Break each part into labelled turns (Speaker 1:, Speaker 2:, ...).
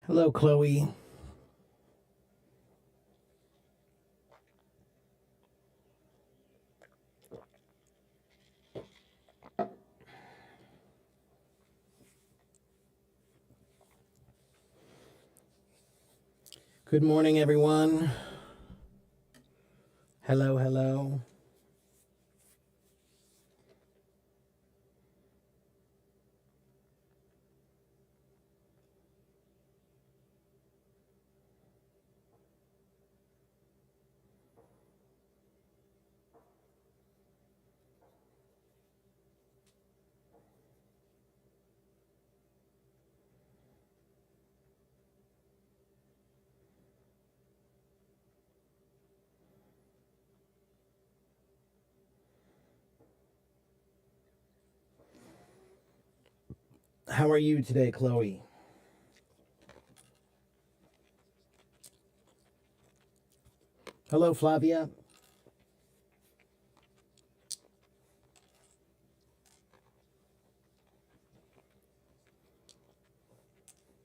Speaker 1: Hello, Chloe. Good morning, everyone. Hello, hello. How are you today, Chloe? Hello, Flavia.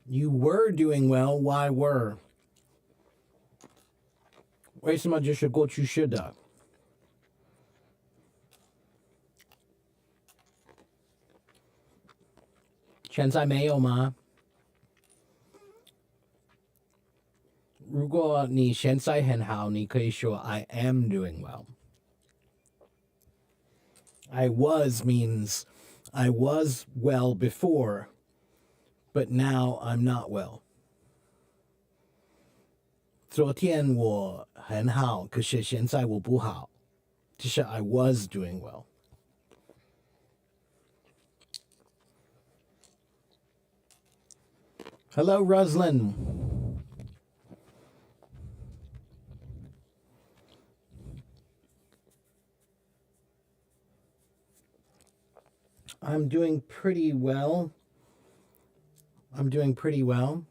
Speaker 1: You were doing well. Why were? 为什么就是过去式的？现在没有吗？如果你现在很好，你可以说 I am doing well. I was means I was well before, but now I'm not well. 昨天我很好，可是现在我不好。就是 I was doing well. Hello, Roslyn. I'm doing pretty well. I'm doing pretty well.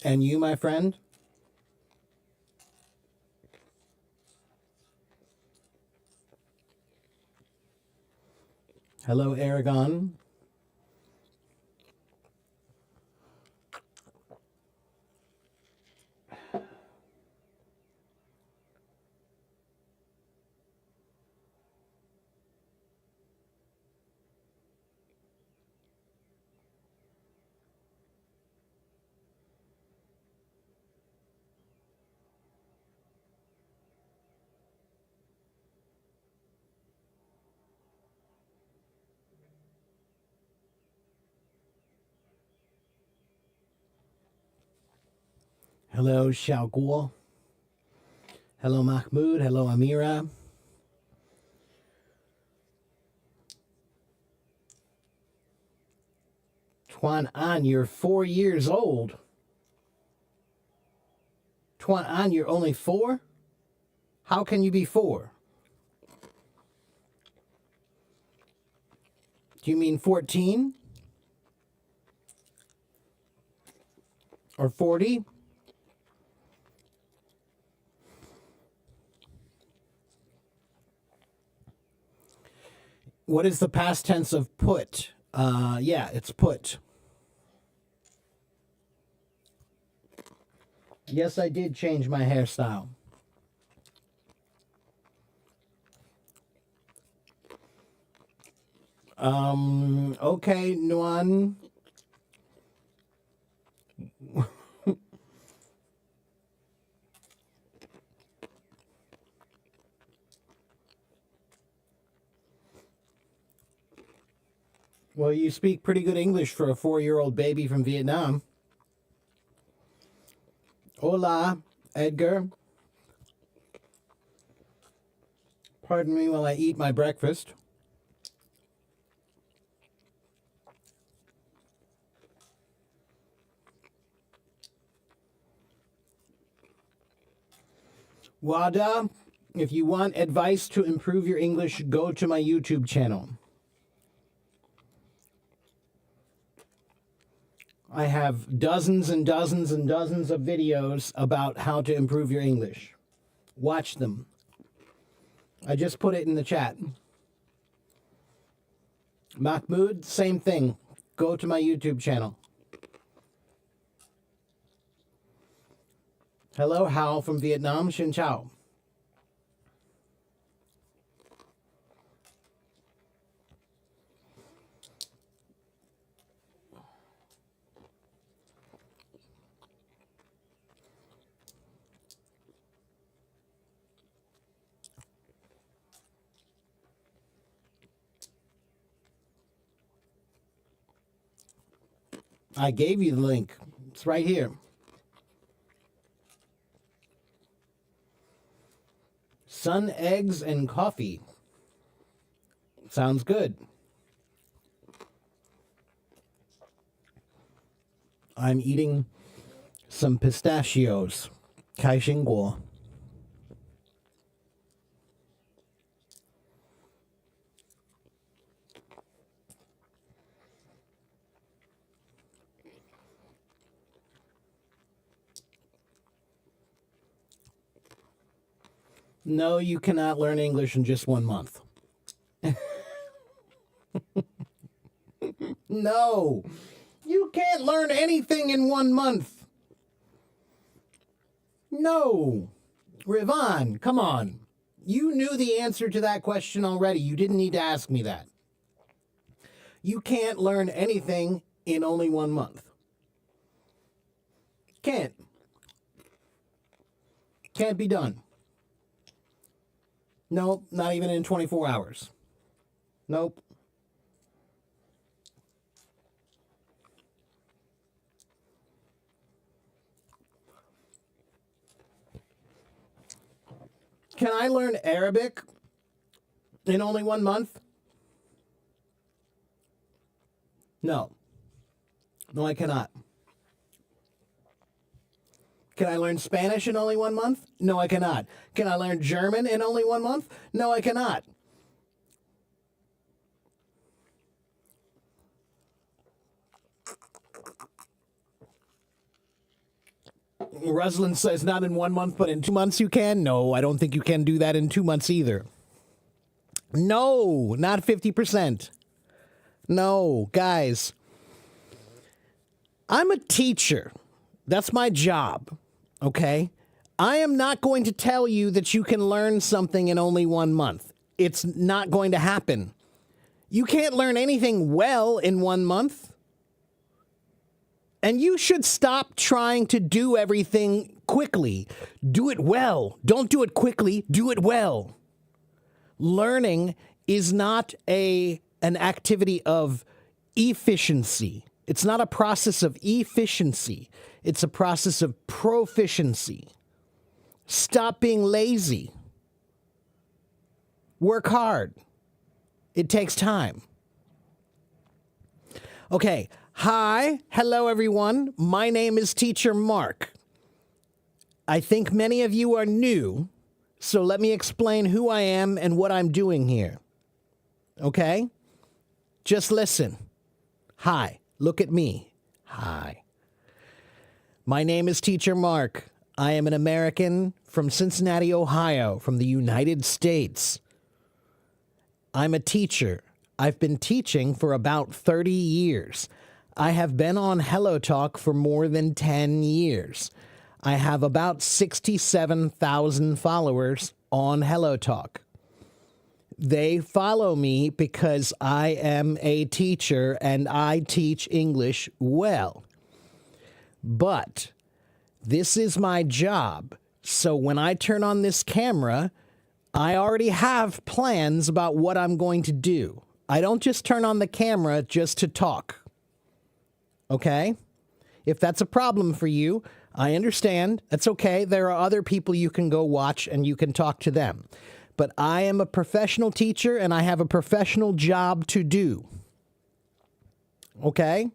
Speaker 1: And you, my friend? Hello, Aragon. Hello, Xiaoguo. Hello, Mahmoud. Hello, Amira. Tuan An, you're 4 years old. Tuan An, you're only 4? How can you be 4? Do you mean 14? Or 40? What is the past tense of put? Yeah, it's put. Yes, I did change my hairstyle. Okay, Nuan. Well, you speak pretty good English for a 4-year-old baby from Vietnam. Hola, Edgar. Pardon me while I eat my breakfast. Wada, if you want advice to improve your English, go to my YouTube channel. I have dozens and dozens and dozens of videos about how to improve your English. Watch them. I just put it in the chat. Mahmoud, same thing. Go to my YouTube channel. Hello, Hao from Vietnam. Xin chào. I gave you the link. It's right here. Sun, eggs, and coffee. Sounds good. I'm eating some pistachios. 开心果. No, you cannot learn English in just 1 month. No, you can't learn anything in 1 month. No. Rivan, come on. You knew the answer to that question already. You didn't need to ask me that. You can't learn anything in only 1 month. Can't. Can't be done. Nope, not even in 24 hours. Nope. Can I learn Arabic in only 1 month? No. No, I cannot. Can I learn Spanish in only 1 month? No, I cannot. Can I learn German in only 1 month? No, I cannot. Ruslan says not in 1 month, but in 2 months you can? No, I don't think you can do that in 2 months either. No, not 50%. No, guys. I'm a teacher. That's my job. Okay? I am not going to tell you that you can learn something in only 1 month. It's not going to happen. You can't learn anything well in 1 month. And you should stop trying to do everything quickly. Do it well. Don't do it quickly. Do it well. Learning is not an activity of efficiency. It's not a process of efficiency. It's a process of proficiency. Stop being lazy. Work hard. It takes time. Okay. Hi. Hello, everyone. My name is Teacher Mark. I think many of you are new, so let me explain who I am and what I'm doing here. Okay? Just listen. Hi. Look at me. Hi. My name is Teacher Mark. I am an American from Cincinnati, Ohio, from the United States. I'm a teacher. I've been teaching for about 30 years. I have been on Hello Talk for more than 10 years. I have about 67,000 followers on Hello Talk. They follow me because I am a teacher and I teach English well. But this is my job. So when I turn on this camera, I already have plans about what I'm going to do. I don't just turn on the camera just to talk. Okay? If that's a problem for you, I understand. That's okay. There are other people you can go watch and you can talk to them. But I am a professional teacher and I have a professional job to do. Okay?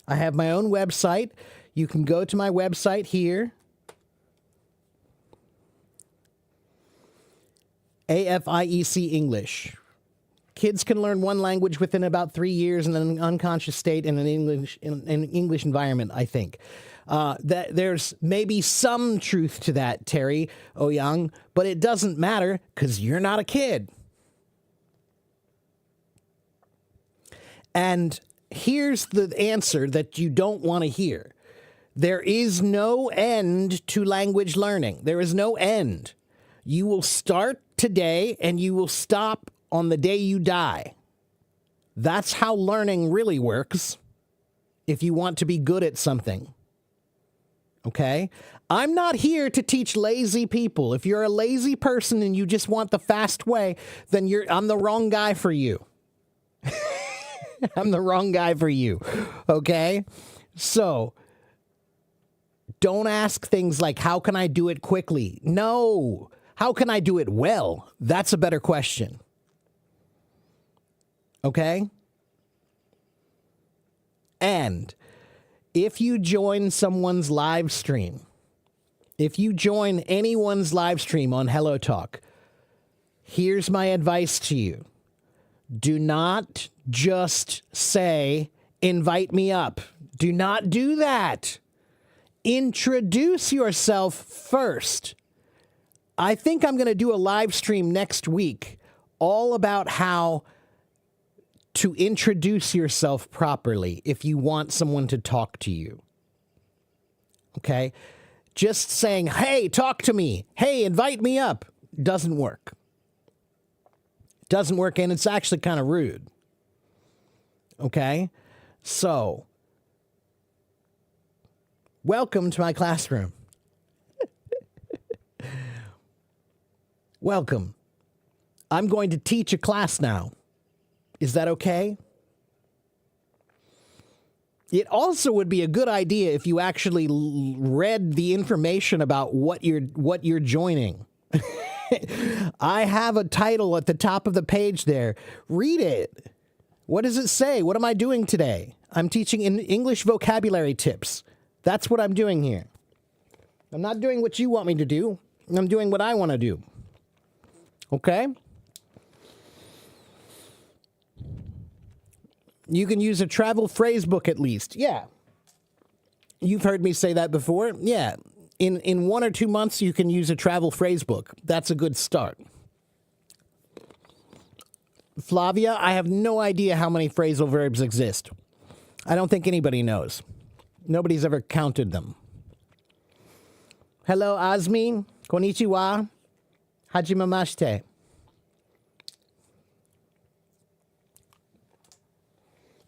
Speaker 1: I have my own website. You can go to my website here. AFIEC English. Kids can learn one language within about 3 years in an unconscious state in an English environment, I think. That there's maybe some truth to that, Terry Ouyang, but it doesn't matter because you're not a kid. And here's the answer that you don't want to hear. There is no end to language learning. There is no end. You will start today and you will stop on the day you die. That's how learning really works if you want to be good at something. Okay? I'm not here to teach lazy people. If you're a lazy person and you just want the fast way, then I'm the wrong guy for you. I'm the wrong guy for you. Okay? So, don't ask things like, how can I do it quickly? No. How can I do it well? That's a better question. Okay? And if you join someone's live stream, if you join anyone's live stream on Hello Talk, here's my advice to you. Do not just say, invite me up. Do not do that. Introduce yourself first. I think I'm going to do a live stream next week all about how to introduce yourself properly if you want someone to talk to you. Okay? Just saying, hey, talk to me. Hey, invite me up. Doesn't work. Doesn't work, and it's actually kind of rude. Okay? So, welcome to my classroom. Welcome. I'm going to teach a class now. Is that okay? It also would be a good idea if you actually read the information about what you're joining. I have a title at the top of the page there. Read it. What does it say? What am I doing today? I'm teaching English vocabulary tips. That's what I'm doing here. I'm not doing what you want me to do. I'm doing what I want to do. Okay? You can use a travel phrase book at least. Yeah. You've heard me say that before. Yeah. In 1 or 2 months, you can use a travel phrase book. That's a good start. Flavia, I have no idea how many phrasal verbs exist. I don't think anybody knows. Nobody's ever counted them. Hello, Azmi. Konnichiwa. Hajimemashite.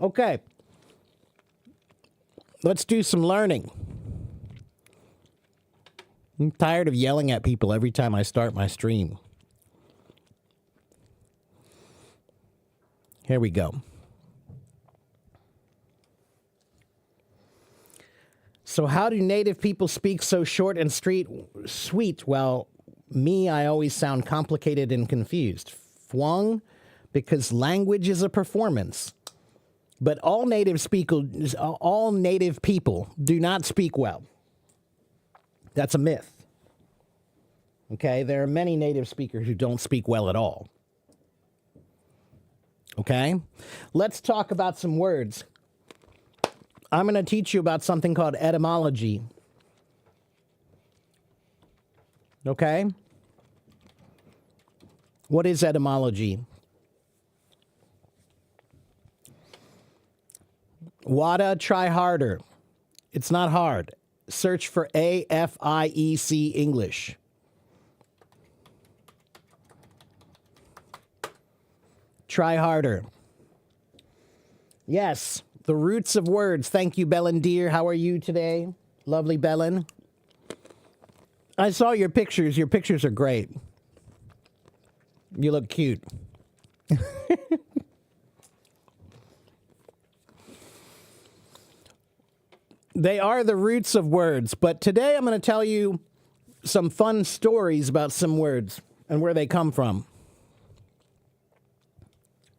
Speaker 1: Okay. Let's do some learning. I'm tired of yelling at people every time I start my stream. Here we go. So how do native people speak so short and sweet? Well, me, I always sound complicated and confused. Phuong, because language is a performance. But all native people do not speak well. That's a myth. Okay? There are many native speakers who don't speak well at all. Okay? Let's talk about some words. I'm going to teach you about something called etymology. Okay? What is etymology? Wada, try harder. It's not hard. Search for AFIEC English. Try harder. Yes, the roots of words. Thank you, Belen dear. How are you today? Lovely Belen. I saw your pictures. Your pictures are great. You look cute. They are the roots of words, but today I'm going to tell you some fun stories about some words and where they come from.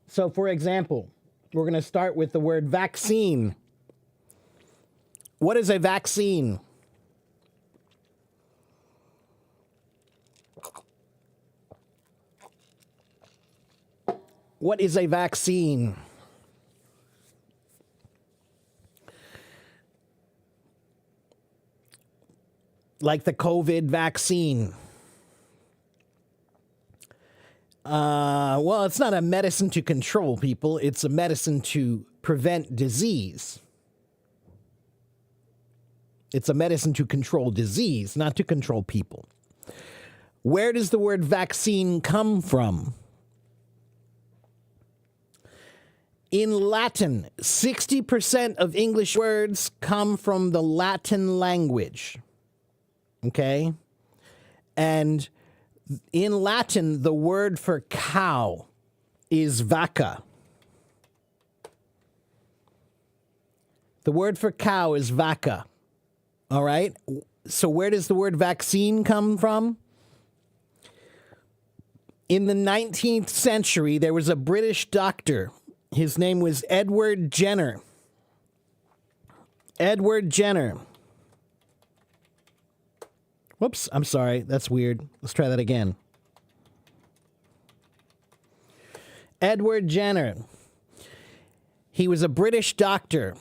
Speaker 1: So, for example, we're going to start with the word vaccine. What is a vaccine? What is a vaccine? Like the COVID vaccine. Well, it's not a medicine to control people. It's a medicine to prevent disease. It's a medicine to control disease, not to control people. Where does the word vaccine come from? In Latin, 60% of English words come from the Latin language. Okay? And in Latin, the word for cow is vacca. The word for cow is vacca. All right? So where does the word vaccine come from? In the 19th century, there was a British doctor. His name was Edward Jenner. Edward Jenner. Whoops, I'm sorry. That's weird. Let's try that again. Edward Jenner. He was a British doctor.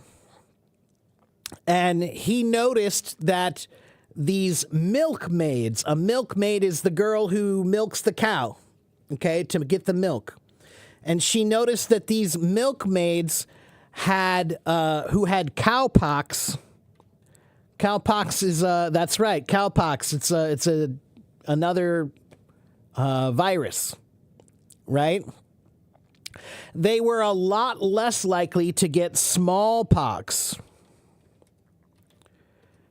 Speaker 1: And he noticed that these milkmaids, a milkmaid is the girl who milks the cow, okay, to get the milk. And she noticed that these milkmaids had, who had cowpox. Cowpox is, that's right, cowpox. It's another virus, right? They were a lot less likely to get smallpox.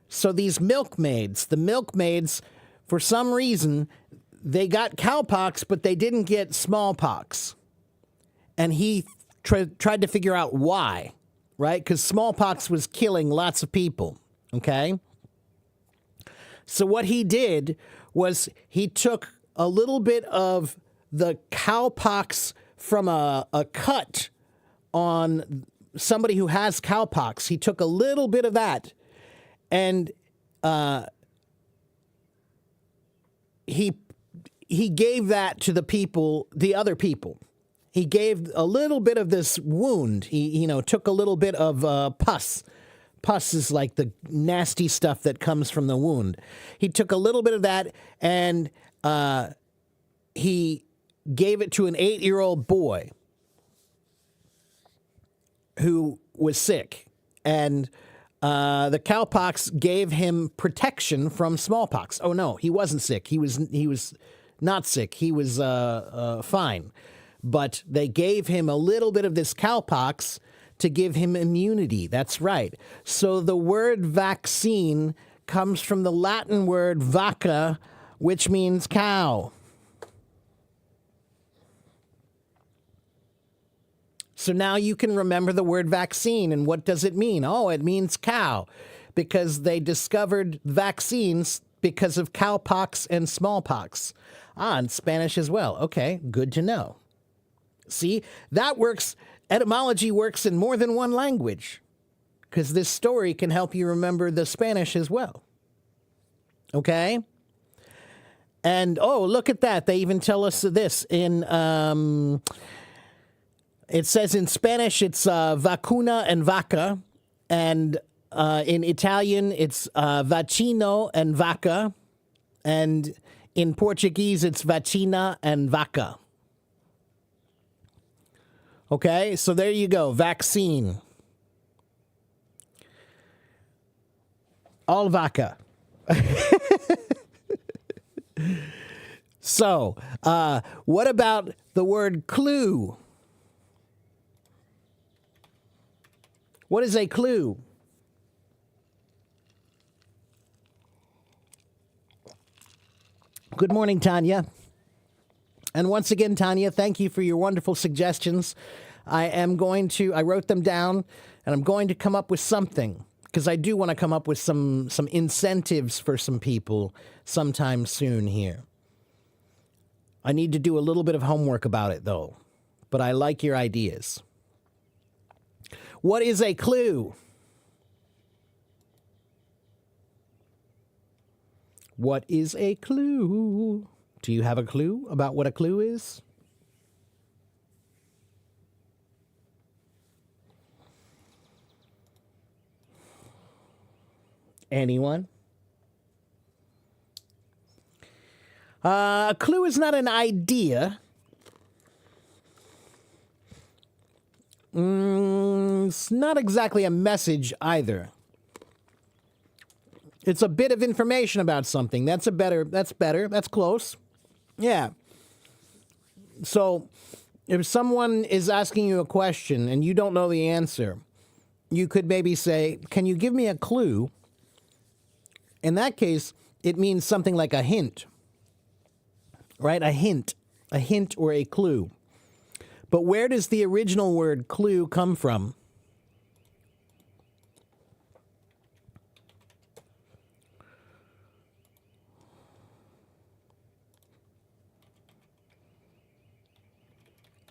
Speaker 1: So these milkmaids, the milkmaids, for some reason, they got cowpox, but they didn't get smallpox. And he tried to figure out why, right? Because smallpox was killing lots of people, okay? So what he did was he took a little bit of the cowpox from a cut on somebody who has cowpox. He took a little bit of that and he gave that to the people, the other people. He gave a little bit of this wound. He took a little bit of pus. Pus is like the nasty stuff that comes from the wound. He took a little bit of that and he gave it to an 8-year-old boy who was sick. And the cowpox gave him protection from smallpox. Oh, no, he wasn't sick. He was not sick. He was fine. But they gave him a little bit of this cowpox to give him immunity. That's right. So the word vaccine comes from the Latin word vacca, which means cow. So now you can remember the word vaccine. And what does it mean? Oh, it means cow, because they discovered vaccines because of cowpox and smallpox. And Spanish as well. Okay, good to know. See, that works. Etymology works in more than one language, because this story can help you remember the Spanish as well. Okay? And, oh, look at that. They even tell us this in... It says in Spanish, it's vacuna and vaca. And in Italian, it's vaccino and vaca. And in Portuguese, it's vacina and vaca. Okay, so there you go. Vaccine. All vaca. So, what about the word clue? What is a clue? Good morning, Tanya. And once again, Tanya, thank you for your wonderful suggestions. I wrote them down, and I'm going to come up with something, because I do want to come up with some incentives for some people sometime soon here. I need to do a little bit of homework about it, though, but I like your ideas. What is a clue? What is a clue? Do you have a clue about what a clue is? Anyone? A clue is not an idea. means not exactly a message either. It's a bit of information about something. That's better. That's close. Yeah. So if someone is asking you a question and you don't know the answer, you could maybe say, "Can you give me a clue?" In that case, it means something like a hint, right? A hint or a clue. But where does the original word clue come from?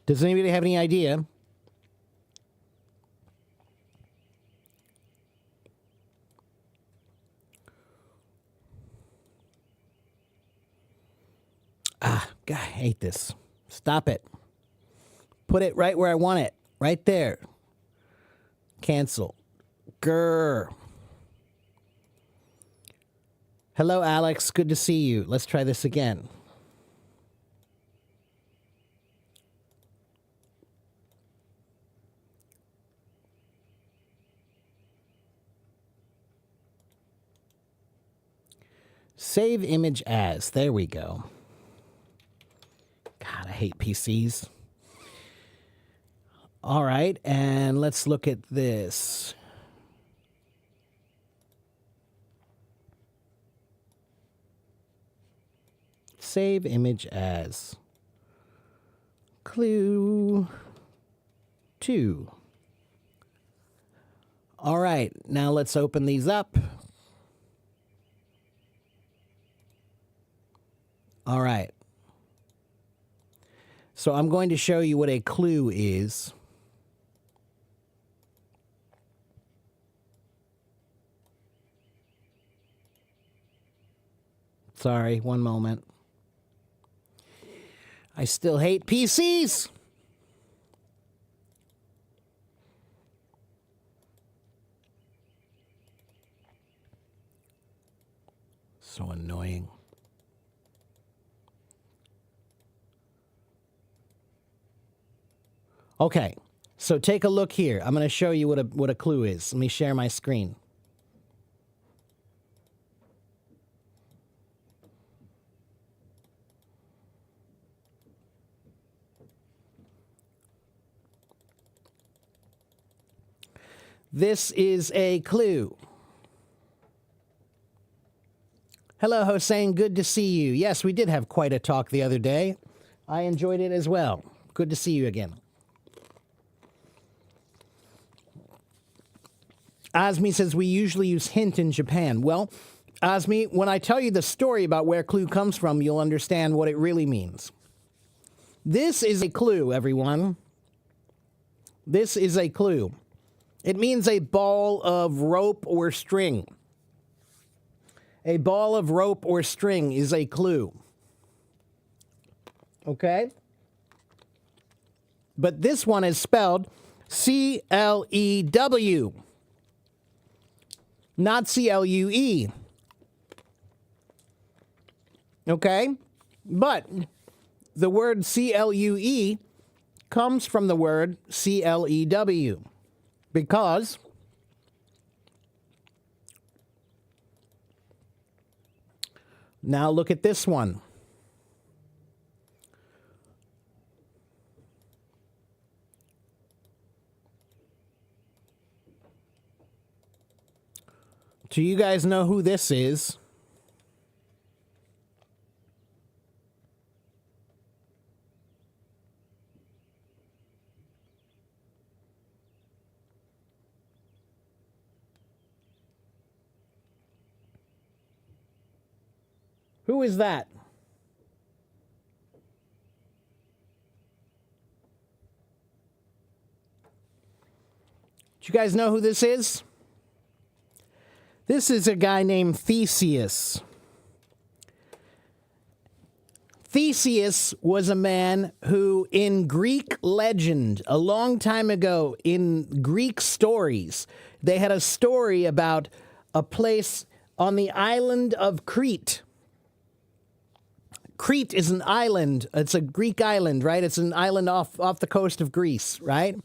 Speaker 1: Does anybody have any idea? God, I hate this. Stop it. Put it right where I want it. Right there. Cancel. Grr. Hello, Alex. Good to see you. Let's try this again. Save image as. There we go. God, I hate PCs. All right, and let's look at this. Save image as. Clue 2. All right, now let's open these up. All right. So I'm going to show you what a clue is. Sorry, one moment. I still hate PCs. So annoying. Okay, so take a look here. I'm going to show you what a clue is. Let me share my screen. This is a clue. Hello, Hossein. Good to see you. Yes, we did have quite a talk the other day. I enjoyed it as well. Good to see you again. Asmi says we usually use hint in Japan. Well, Asmi, when I tell you the story about where clue comes from, you'll understand what it really means. This is a clue, everyone. This is a clue. It means a ball of rope or string. A ball of rope or string is a clue. Okay? But this one is spelled C-L-E-W. Not C-L-U-E. Okay? But the word C-L-U-E comes from the word C-L-E-W. Because now look at this one. Do you guys know who this is? Who is that? Do you guys know who this is? This is a guy named Theseus. Theseus was a man who, in Greek legend, a long time ago, in Greek stories, they had a story about a place on the island of Crete. Crete is an island. It's a Greek island, right? It's an island off the coast of Greece, right?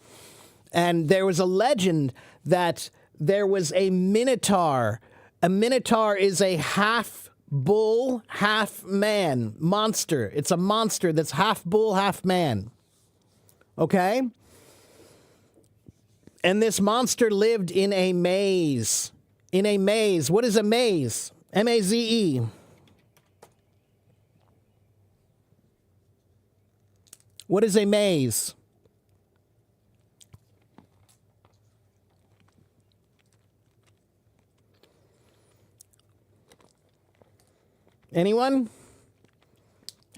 Speaker 1: And there was a legend that there was a minotaur. A minotaur is a half bull, half man monster. It's a monster that's half bull, half man. Okay? And this monster lived in a maze. In a maze. What is a maze? M-A-Z-E. What is a maze? Anyone?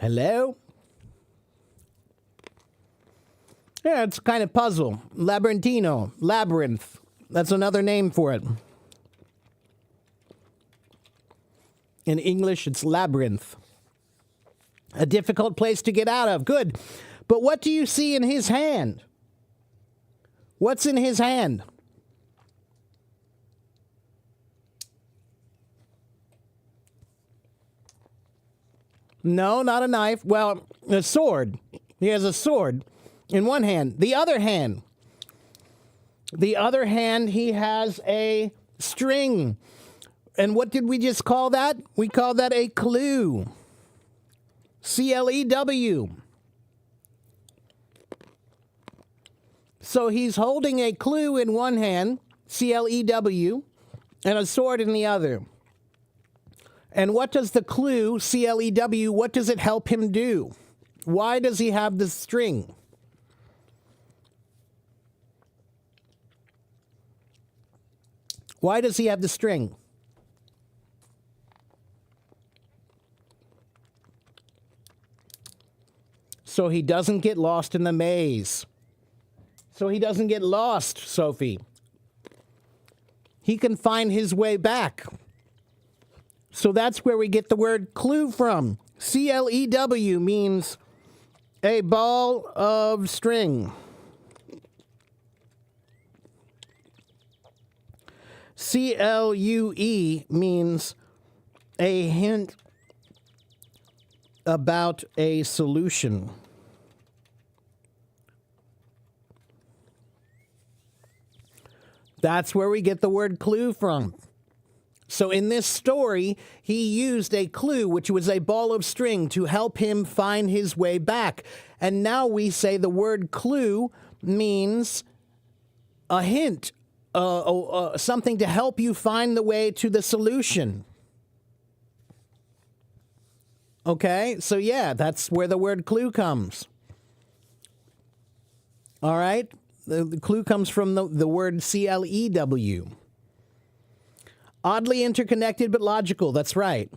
Speaker 1: Hello? Yeah, it's kind of puzzle. Labyrinthino. Labyrinth. That's another name for it. In English, it's labyrinth. A difficult place to get out of. Good. But what do you see in his hand? What's in his hand? No, not a knife. Well, a sword. He has a sword in one hand. The other hand, he has a string. And what did we just call that? We call that a clue. C-L-E-W. So he's holding a clue in one hand, C-L-E-W, and a sword in the other. And what does the clue, C-L-E-W, what does it help him do? Why does he have the string? Why does he have the string? So he doesn't get lost in the maze. So he doesn't get lost, Sophie. He can find his way back. So that's where we get the word clue from. C-L-E-W means a ball of string. C-L-U-E means a hint about a solution. That's where we get the word clue from. So in this story, he used a clue, which was a ball of string, to help him find his way back. And now we say the word clue means a hint, something to help you find the way to the solution. Okay, so yeah, that's where the word clue comes. All right, the clue comes from the word C-L-E-W. Oddly interconnected but logical, that's right.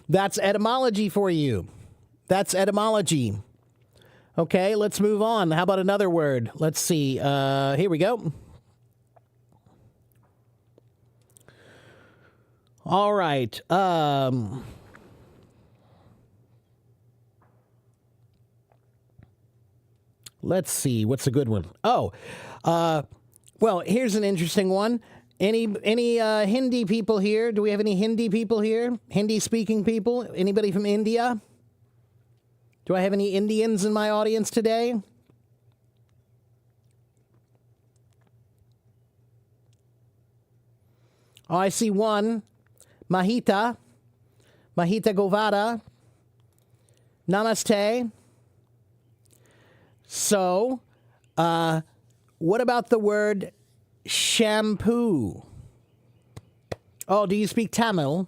Speaker 1: That's etymology for you. That's etymology. Okay, let's move on. How about another word? Let's see. Here we go. All right. Let's see. What's a good one? Well, here's an interesting one. Any Hindi people here? Do we have any Hindi people here? Hindi-speaking people? Anybody from India? Do I have any Indians in my audience today? Oh, I see one. Mahita Govada. Namaste. So, what about the word shampoo? Oh, do you speak Tamil?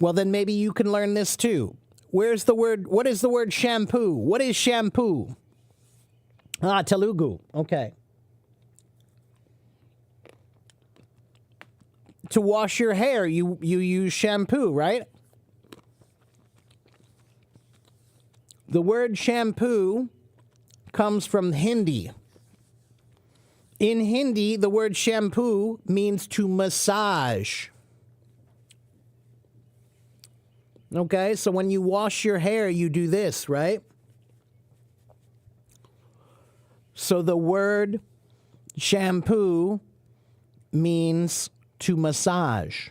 Speaker 1: Well, then maybe you can learn this too. Where's the word? What is the word shampoo? What is shampoo? Telugu. Okay. To wash your hair, you use shampoo, right? The word shampoo comes from Hindi. In Hindi, the word shampoo means to massage. Okay, so when you wash your hair, you do this, right? So the word shampoo means to massage.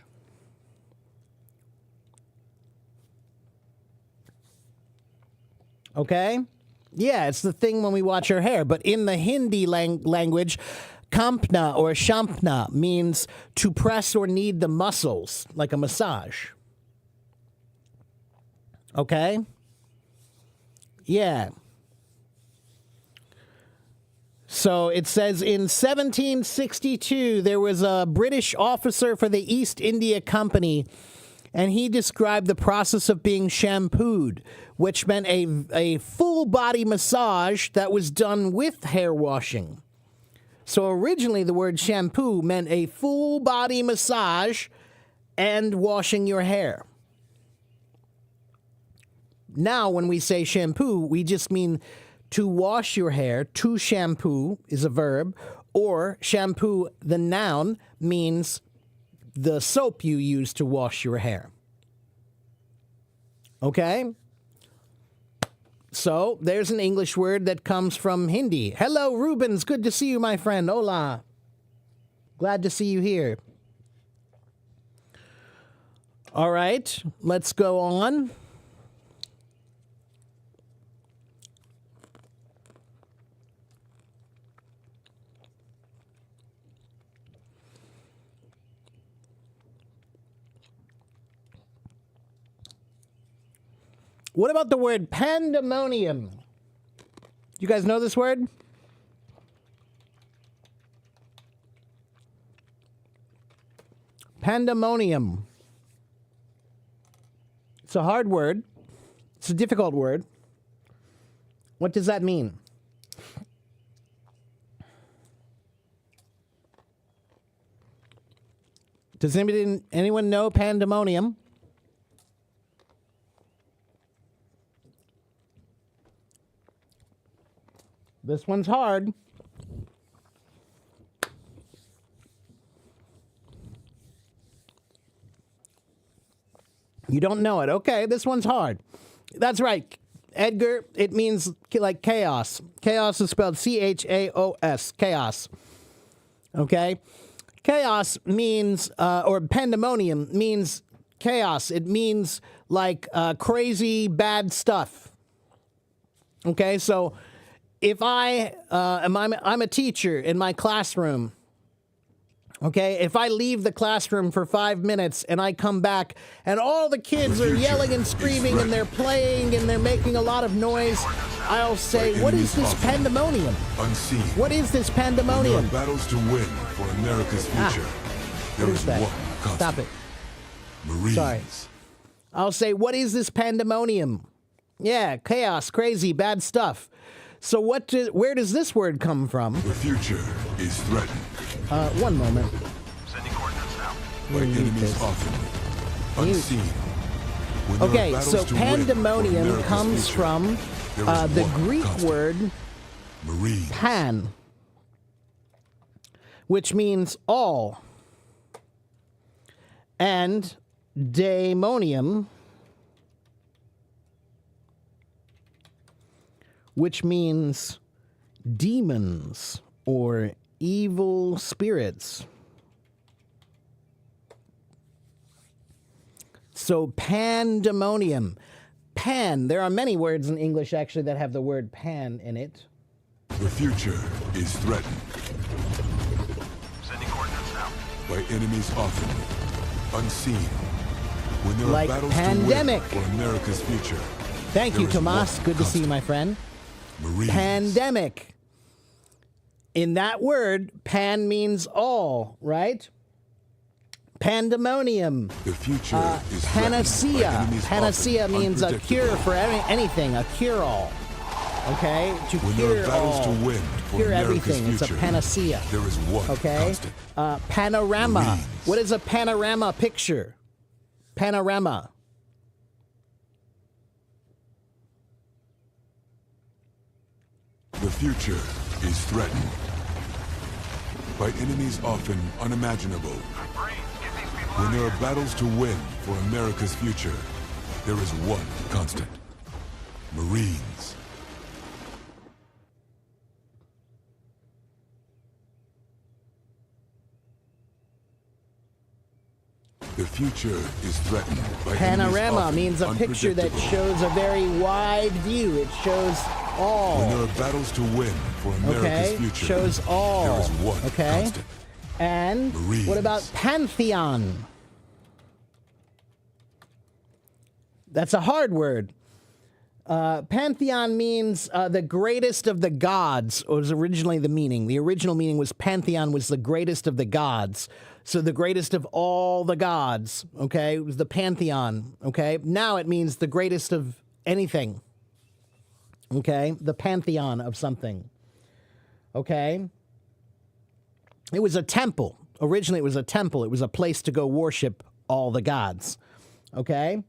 Speaker 1: Okay? Yeah, it's the thing when we wash our hair. But in the Hindi language, kampna or shampna means to press or knead the muscles, like a massage. Okay? Yeah. So it says in 1762, there was a British officer for the East India Company, and he described the process of being shampooed, which meant a full body massage that was done with hair washing. So originally the word shampoo meant a full body massage and washing your hair. Now when we say shampoo, we just mean to wash your hair. To shampoo is a verb, or shampoo, the noun, means the soap you use to wash your hair. Okay? So there's an English word that comes from Hindi. Hello, Rubens. Good to see you, my friend. Hola. Glad to see you here. All right, let's go on. What about the word pandemonium? You guys know this word? Pandemonium. It's a hard word. It's a difficult word. What does that mean? Does anyone know pandemonium? This one's hard. You don't know it. Okay, this one's hard. That's right. Edgar, it means like chaos. Chaos is spelled C-H-A-O-S. Chaos. Okay? Chaos means, or pandemonium means chaos. It means like crazy, bad stuff. Okay, so if I'm a teacher in my classroom, okay, if I leave the classroom for 5 minutes and I come back and all the kids are yelling and screaming and they're playing and they're making a lot of noise, I'll say, what is this pandemonium?
Speaker 2: Unseen.
Speaker 1: What is this pandemonium?
Speaker 2: There are battles to win for America's future. There
Speaker 1: What
Speaker 2: is
Speaker 1: is that?
Speaker 2: one constant.
Speaker 1: Stop it.
Speaker 2: Marines.
Speaker 1: Sorry. I'll say, what is this pandemonium? Yeah, chaos, crazy, bad stuff. So where does this word come from?
Speaker 2: The future is threatened.
Speaker 1: One moment.
Speaker 3: Sending coordinates now.
Speaker 2: By enemies
Speaker 1: this.
Speaker 2: often unseen. When there are
Speaker 1: Okay,
Speaker 2: battles
Speaker 1: so
Speaker 2: to win for
Speaker 1: pandemonium
Speaker 2: America's
Speaker 1: comes
Speaker 2: future,
Speaker 1: from
Speaker 2: there is
Speaker 1: the
Speaker 2: one
Speaker 1: Greek
Speaker 2: constant.
Speaker 1: word
Speaker 2: Marines.
Speaker 1: pan, which means all, and daemonium, which means demons or evil spirits. So pandemonium. Pan, there are many words in English actually that have the word pan in it.
Speaker 2: The future is threatened.
Speaker 3: Sending coordinates now.
Speaker 2: By enemies often unseen. When there
Speaker 1: Like
Speaker 2: are battles
Speaker 1: pandemic.
Speaker 2: to win for America's future.
Speaker 1: Thank you,
Speaker 2: there is
Speaker 1: Tomas.
Speaker 2: one
Speaker 1: Good to see you,
Speaker 2: constant.
Speaker 1: my friend.
Speaker 2: Marines.
Speaker 1: Pandemic. In that word, pan means all, right? Pandemonium.
Speaker 2: The future is threatened by
Speaker 1: Panacea.
Speaker 2: enemies
Speaker 1: Panacea
Speaker 2: often
Speaker 1: means a
Speaker 2: unpredictable.
Speaker 1: cure for anything, a cure-all. Okay? To
Speaker 2: When there
Speaker 1: cure
Speaker 2: are battles
Speaker 1: all.
Speaker 2: to win for
Speaker 1: Cure
Speaker 2: America's
Speaker 1: everything. It's a
Speaker 2: future,
Speaker 1: panacea.
Speaker 2: there is one
Speaker 1: Okay?
Speaker 2: constant.
Speaker 1: Panorama.
Speaker 2: Marines.
Speaker 1: What is a panorama picture? Panorama.
Speaker 2: The future is threatened by enemies often unimaginable.
Speaker 3: Marines, get these people
Speaker 2: When there are battles to win for America's future, there is one constant. Marines. The future is threatened by
Speaker 1: Panorama
Speaker 2: enemies
Speaker 1: means a
Speaker 2: often
Speaker 1: picture that
Speaker 2: unpredictable.
Speaker 1: shows a very wide view. It shows all.
Speaker 2: When there are battles to win for America's
Speaker 1: Okay,
Speaker 2: future,
Speaker 1: shows all.
Speaker 2: there is one
Speaker 1: Okay.
Speaker 2: constant.
Speaker 1: And
Speaker 2: Marines.
Speaker 1: what about Pantheon? That's a hard word. Pantheon means the greatest of the gods, was originally the meaning. The original meaning was Pantheon was the greatest of the gods. So the greatest of all the gods, okay? It was the Pantheon, okay? Now it means the greatest of anything, okay? The Pantheon of something, okay? It was a temple. Originally, it was a temple. It was a place to go worship all the gods, okay?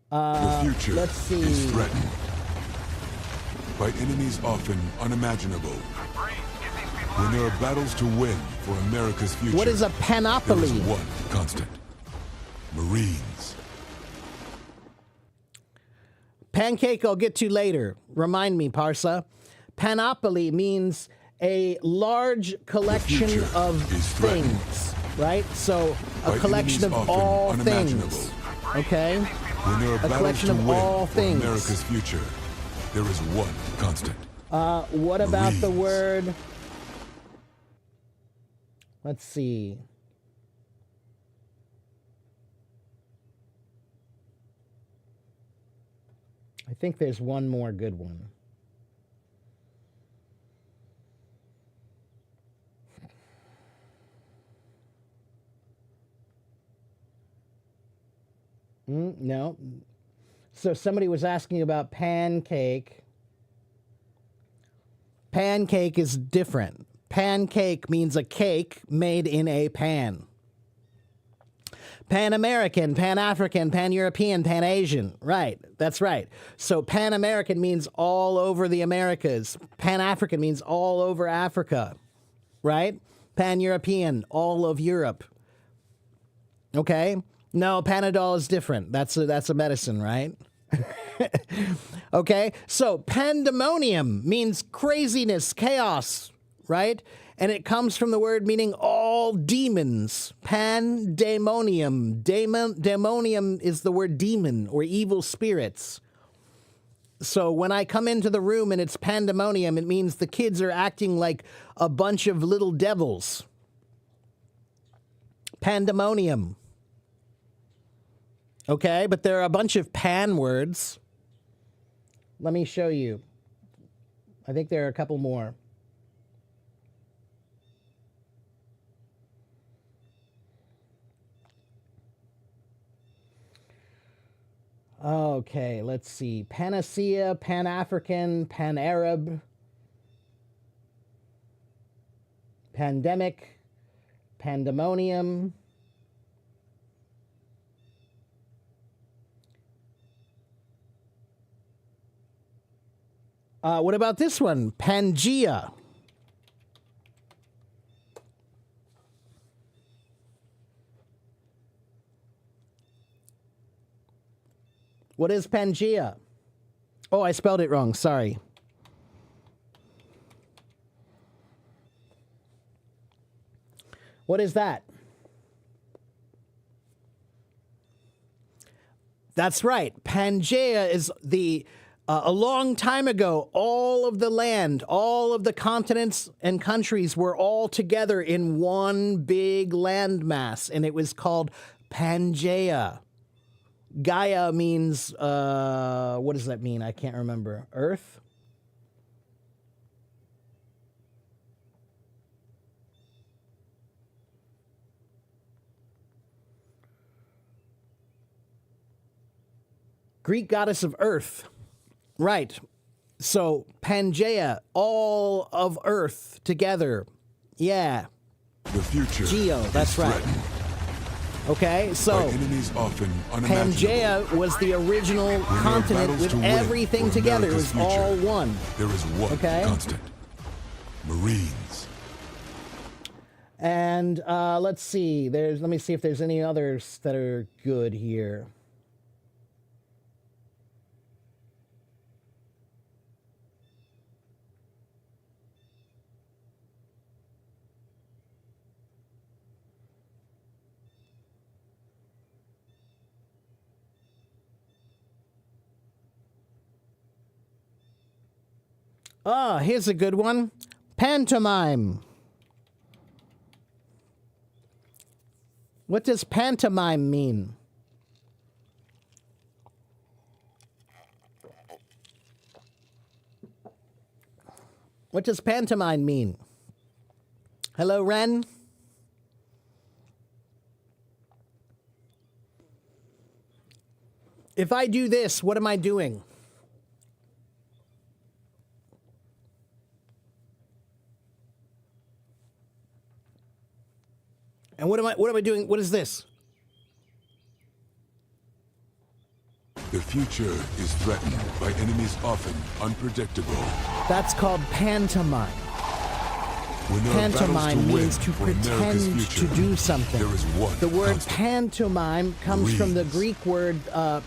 Speaker 2: The future
Speaker 1: let's see.
Speaker 2: is threatened by enemies often unimaginable.
Speaker 3: Marines, get these people
Speaker 2: When
Speaker 3: out of
Speaker 2: there
Speaker 3: here.
Speaker 2: are battles to win for America's future,
Speaker 1: What is a
Speaker 2: there is
Speaker 1: panoply?
Speaker 2: one constant. Marines.
Speaker 1: Pancake, I'll get to later. Remind me, Parsa. Panoply means a large collection
Speaker 2: future
Speaker 1: of
Speaker 2: is threatened
Speaker 1: things, right? So a
Speaker 2: by
Speaker 1: collection of
Speaker 2: enemies often
Speaker 1: all
Speaker 2: unimaginable.
Speaker 1: things, okay?
Speaker 2: When there are battles
Speaker 1: collection
Speaker 2: to
Speaker 1: of
Speaker 2: win
Speaker 1: all
Speaker 2: for
Speaker 1: things.
Speaker 2: America's future, there is one constant.
Speaker 1: What about the
Speaker 2: Marines.
Speaker 1: word? Let's see. I think there's one more good one. No. So somebody was asking about pancake. Pancake is different. Pancake means a cake made in a pan. Pan-American, Pan-African, Pan-European, Pan-Asian. Right, that's right. So Pan-American means all over the Americas. Pan-African means all over Africa. Right? Pan-European, all of Europe. Okay? No, Panadol is different. That's a medicine, right? Okay? So pandemonium means craziness, chaos, right? And it comes from the word meaning all demons. Pandemonium. Demonium is the word demon or evil spirits. So when I come into the room and it's pandemonium, it means the kids are acting like a bunch of little devils. Pandemonium. Okay, but there are a bunch of pan words. Let me show you. I think there are a couple more. Okay, let's see. Panacea, Pan-African, Pan-Arab, pandemic, pandemonium. What about this one? Pangea. What is Pangea? Oh, I spelled it wrong. Sorry. What is that? That's right. Pangea is the a long time ago, all of the land, all of the continents and countries were all together in one big landmass, and it was called Pangea. Gaia means, what does that mean? I can't remember. Earth? Greek goddess of earth. Right. So, Pangea, all of earth together. Yeah.
Speaker 2: The future
Speaker 1: Geo, that's
Speaker 2: is
Speaker 1: right.
Speaker 2: threatened
Speaker 1: Okay,
Speaker 2: by
Speaker 1: so
Speaker 2: enemies often unimaginable.
Speaker 1: Pangea was the original continent
Speaker 2: battles
Speaker 1: with
Speaker 2: to win
Speaker 1: everything
Speaker 2: for
Speaker 1: together. It
Speaker 2: America's
Speaker 1: was all
Speaker 2: future,
Speaker 1: one.
Speaker 2: There is one
Speaker 1: Okay.
Speaker 2: constant. Marines.
Speaker 1: And let's see. Let me see if there's any others that are good here. Ah, here's a good one. Pantomime. What does pantomime mean? What does pantomime mean? Hello, Ren? If I do this, what am I doing? And what am I doing? What is this?
Speaker 2: The future is threatened by enemies often unpredictable.
Speaker 1: That's called pantomime.
Speaker 2: When there are battles
Speaker 1: Pantomime
Speaker 2: to win
Speaker 1: means to
Speaker 2: for America's
Speaker 1: pretend
Speaker 2: future,
Speaker 1: to do something.
Speaker 2: There is one
Speaker 1: The word
Speaker 2: constant.
Speaker 1: pantomime comes from the
Speaker 2: Marines.
Speaker 1: Greek word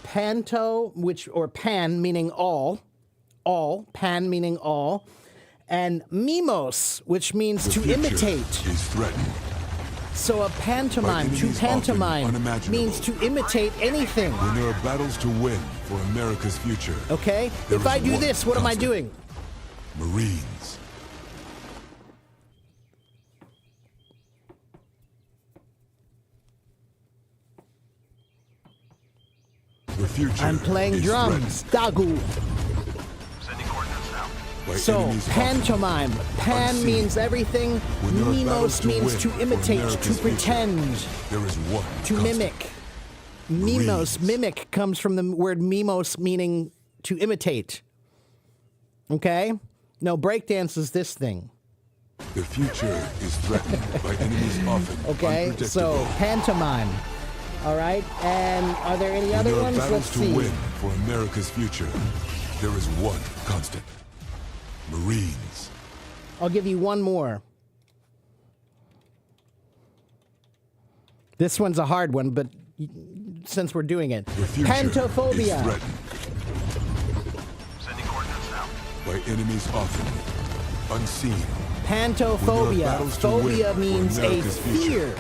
Speaker 1: panto, or pan meaning all, pan meaning all, and mimos, which means
Speaker 2: The
Speaker 1: to
Speaker 2: future
Speaker 1: imitate.
Speaker 2: is threatened.
Speaker 1: So a pantomime,
Speaker 2: By
Speaker 1: to
Speaker 2: enemies often
Speaker 1: pantomime,
Speaker 2: unimaginable.
Speaker 1: means to imitate anything.
Speaker 2: When there are battles to win for America's future,
Speaker 1: Okay?
Speaker 2: There
Speaker 1: If
Speaker 2: is
Speaker 1: I do
Speaker 2: one
Speaker 1: this, what am I
Speaker 2: constant.
Speaker 1: doing?
Speaker 2: Marines. The future
Speaker 1: I'm playing
Speaker 2: is
Speaker 1: drums. Dagu.
Speaker 3: Sending coordinates now.
Speaker 2: threatened by
Speaker 1: So,
Speaker 2: enemies often
Speaker 1: pantomime. Pan
Speaker 2: unseen.
Speaker 1: means everything.
Speaker 2: When there are battles
Speaker 1: Mimos
Speaker 2: to
Speaker 1: means
Speaker 2: win
Speaker 1: to
Speaker 2: for
Speaker 1: imitate, to
Speaker 2: America's future,
Speaker 1: pretend,
Speaker 2: There is one
Speaker 1: to
Speaker 2: constant.
Speaker 1: mimic. Mimos.
Speaker 2: Marines.
Speaker 1: Mimic comes from the word mimos, meaning to imitate. Okay? No, breakdance is this thing.
Speaker 2: The future is threatened by enemies often
Speaker 1: Okay?
Speaker 2: unpredictable.
Speaker 1: So, pantomime. All right? And are there any
Speaker 2: When
Speaker 1: other
Speaker 2: there are
Speaker 1: ones?
Speaker 2: battles
Speaker 1: Let's
Speaker 2: to
Speaker 1: see.
Speaker 2: win for America's future, there is one constant. Marines.
Speaker 1: I'll give you one more. This one's a hard one, but since we're doing it.
Speaker 2: The future is
Speaker 1: Pantophobia.
Speaker 2: threatened
Speaker 3: Sending coordinates now.
Speaker 2: by enemies often unseen. When there are
Speaker 1: Pantophobia.
Speaker 2: battles to win
Speaker 1: Phobia
Speaker 2: for
Speaker 1: means a
Speaker 2: America's future,
Speaker 1: fear.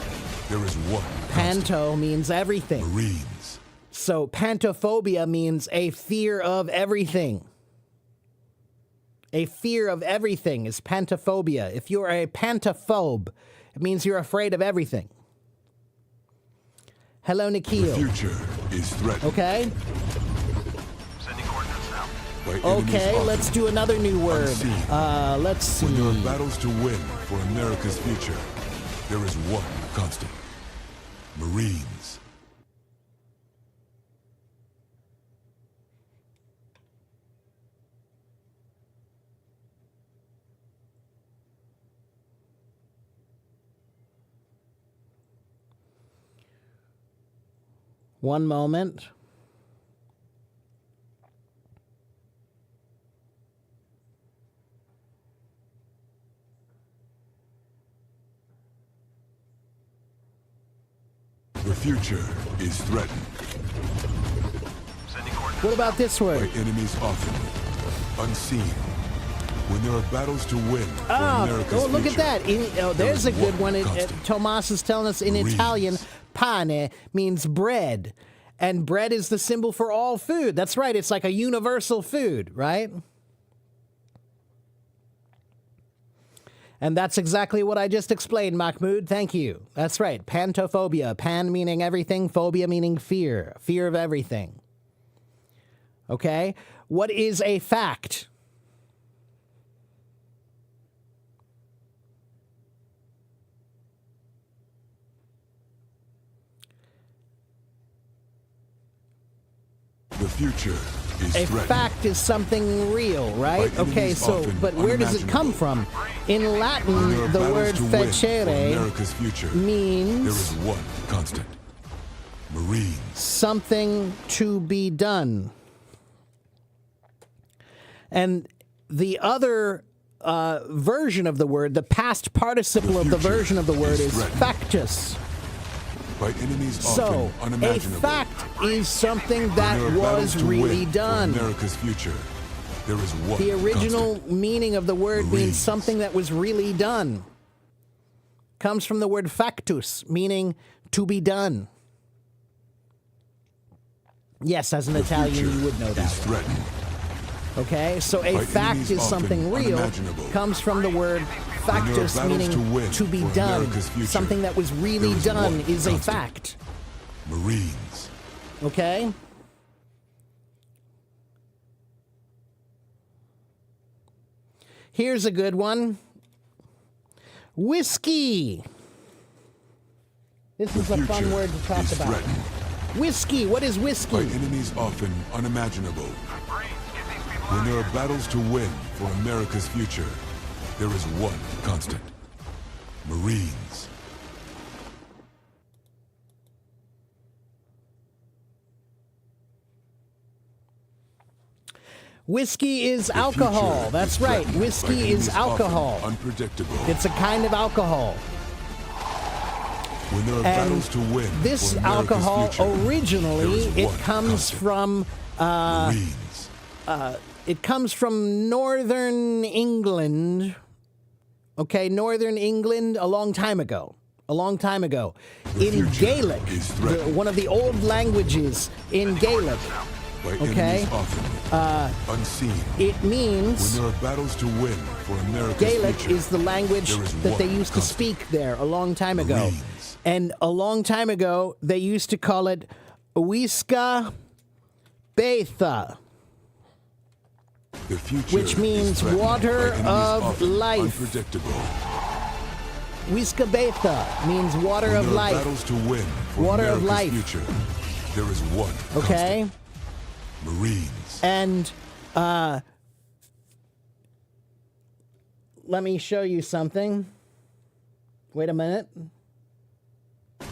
Speaker 2: there is one constant.
Speaker 1: Panto means everything.
Speaker 2: Marines.
Speaker 1: So pantophobia means a fear of everything. A fear of everything is pantophobia. If you're a pantophobe, it means you're afraid of everything. Hello,
Speaker 2: The
Speaker 1: Nikhil.
Speaker 2: future is threatened
Speaker 1: Okay?
Speaker 3: Sending coordinates now.
Speaker 2: by enemies
Speaker 1: Okay,
Speaker 2: often
Speaker 1: let's do another new word.
Speaker 2: unseen.
Speaker 1: Let's see.
Speaker 2: When there are battles to win for America's future, there is one constant. Marines.
Speaker 1: One moment.
Speaker 2: The future is threatened
Speaker 3: Sending coordinates
Speaker 1: What about this
Speaker 2: by
Speaker 1: word?
Speaker 2: enemies often unseen. When there are battles to win for
Speaker 1: Ah,
Speaker 2: America's
Speaker 1: oh, look at
Speaker 2: future,
Speaker 1: that. There's
Speaker 2: is
Speaker 1: a good
Speaker 2: one
Speaker 1: one.
Speaker 2: constant.
Speaker 1: Tomas is telling us in
Speaker 2: Marines.
Speaker 1: Italian, pane means bread. And bread is the symbol for all food. That's right. It's like a universal food, right? And that's exactly what I just explained, Mahmoud. Thank you. That's right. Pantophobia. Pan meaning everything, phobia meaning fear. Fear of everything. Okay? What is a fact?
Speaker 2: The future is
Speaker 1: A
Speaker 2: threatened.
Speaker 1: fact is something real, right?
Speaker 2: By
Speaker 1: Okay,
Speaker 2: enemies
Speaker 1: so,
Speaker 2: often
Speaker 1: but where does it come from? In
Speaker 2: When there
Speaker 1: Latin,
Speaker 2: are
Speaker 1: the
Speaker 2: battles
Speaker 1: word
Speaker 2: to win for
Speaker 1: facere
Speaker 2: America's future, there
Speaker 1: means
Speaker 2: is one constant. Marines.
Speaker 1: something to be done. And the other version of the word, the past participle of the
Speaker 2: future
Speaker 1: version of the word
Speaker 2: is
Speaker 1: is
Speaker 2: threatened.
Speaker 1: factus.
Speaker 2: By enemies
Speaker 1: So,
Speaker 2: often
Speaker 1: a
Speaker 2: unimaginable.
Speaker 1: fact is something
Speaker 2: When
Speaker 1: that
Speaker 2: there are battles
Speaker 1: was
Speaker 2: to
Speaker 1: really
Speaker 2: win
Speaker 1: done.
Speaker 2: For America's future, there is one
Speaker 1: The original
Speaker 2: constant.
Speaker 1: meaning of the word means
Speaker 2: Marines.
Speaker 1: something that was really done. Comes from the word factus, meaning to be done. Yes, as an
Speaker 2: The
Speaker 1: Italian,
Speaker 2: future
Speaker 1: you would know
Speaker 2: is
Speaker 1: that.
Speaker 2: threatened
Speaker 1: Okay, so a
Speaker 2: By
Speaker 1: fact
Speaker 2: enemies
Speaker 1: is
Speaker 2: often
Speaker 1: something real,
Speaker 2: unimaginable.
Speaker 1: comes from the word factus,
Speaker 2: battles
Speaker 1: meaning
Speaker 2: to win
Speaker 1: to be
Speaker 2: for
Speaker 1: done.
Speaker 2: America's future,
Speaker 1: Something that was really
Speaker 2: there is
Speaker 1: done
Speaker 2: one
Speaker 1: is a
Speaker 2: constant.
Speaker 1: fact.
Speaker 2: Marines.
Speaker 1: Okay? Here's a good one. Whiskey. This is a fun
Speaker 2: Future
Speaker 1: word to talk
Speaker 2: is
Speaker 1: about.
Speaker 2: threatened
Speaker 1: Whiskey. What is
Speaker 2: by
Speaker 1: whiskey?
Speaker 2: enemies often unimaginable.
Speaker 3: Marines, get these people
Speaker 2: When
Speaker 3: out
Speaker 2: there
Speaker 3: of
Speaker 2: are battles to win for America's future, there is one constant. Marines.
Speaker 1: Whiskey is
Speaker 2: The
Speaker 1: alcohol.
Speaker 2: future
Speaker 1: That's
Speaker 2: is
Speaker 1: right.
Speaker 2: threatened by
Speaker 1: Whiskey
Speaker 2: enemies
Speaker 1: is
Speaker 2: often
Speaker 1: alcohol.
Speaker 2: Unpredictable.
Speaker 1: It's a kind of alcohol.
Speaker 2: When there are
Speaker 1: And
Speaker 2: battles to win
Speaker 1: this
Speaker 2: for America's
Speaker 1: alcohol
Speaker 2: future,
Speaker 1: originally
Speaker 2: there is
Speaker 1: it
Speaker 2: one
Speaker 1: comes
Speaker 2: constant.
Speaker 1: from
Speaker 2: Marines.
Speaker 1: it comes from northern England. Okay, northern England a long time ago. A long time ago.
Speaker 2: The
Speaker 1: In
Speaker 2: future
Speaker 1: Gaelic,
Speaker 2: is threatened.
Speaker 1: one of the old languages in Gaelic,
Speaker 2: By
Speaker 1: okay,
Speaker 2: enemies often unseen.
Speaker 1: it
Speaker 2: When
Speaker 1: means
Speaker 2: there are battles to win for America's
Speaker 1: Gaelic
Speaker 2: future,
Speaker 1: is the language
Speaker 2: there is
Speaker 1: that they
Speaker 2: one
Speaker 1: used to
Speaker 2: constant.
Speaker 1: speak there a long time ago.
Speaker 2: Marines.
Speaker 1: And a long time ago, they used to call it Uiska Beitha,
Speaker 2: The future
Speaker 1: which
Speaker 2: is
Speaker 1: means
Speaker 2: threatened
Speaker 1: water
Speaker 2: by enemies
Speaker 1: of
Speaker 2: often
Speaker 1: life.
Speaker 2: Unpredictable.
Speaker 1: Uiska Beitha means water
Speaker 2: When
Speaker 1: of
Speaker 2: there are
Speaker 1: life.
Speaker 2: battles to win for
Speaker 1: Water of
Speaker 2: America's
Speaker 1: life.
Speaker 2: future, there is one
Speaker 1: Okay?
Speaker 2: constant. Marines.
Speaker 1: And let me show you something. Wait a minute.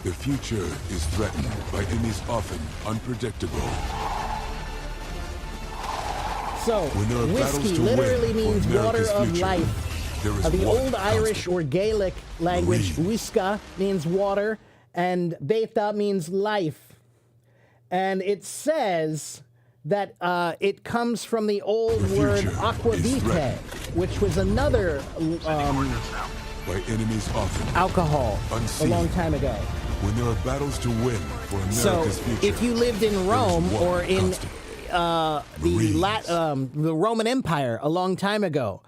Speaker 2: The future is threatened by enemies often unpredictable.
Speaker 1: So,
Speaker 2: When there are battles
Speaker 1: whiskey
Speaker 2: to win
Speaker 1: literally
Speaker 2: for
Speaker 1: means water
Speaker 2: America's
Speaker 1: of
Speaker 2: future,
Speaker 1: life.
Speaker 2: there is
Speaker 1: The
Speaker 2: one
Speaker 1: old Irish
Speaker 2: constant.
Speaker 1: or Gaelic language,
Speaker 2: Marines.
Speaker 1: whiska, means water, and beitha means life. And it says that it comes from the old
Speaker 2: The
Speaker 1: word
Speaker 2: future is
Speaker 1: aquavitae,
Speaker 2: threatened.
Speaker 1: which was another
Speaker 3: coordinates now.
Speaker 2: By enemies often
Speaker 1: alcohol
Speaker 2: Unseen.
Speaker 1: a long time ago.
Speaker 2: when there are battles to win for
Speaker 1: So,
Speaker 2: America's future.
Speaker 1: if you lived in
Speaker 2: there is
Speaker 1: Rome
Speaker 2: one
Speaker 1: or in
Speaker 2: constant.
Speaker 1: the Roman Empire a long time ago,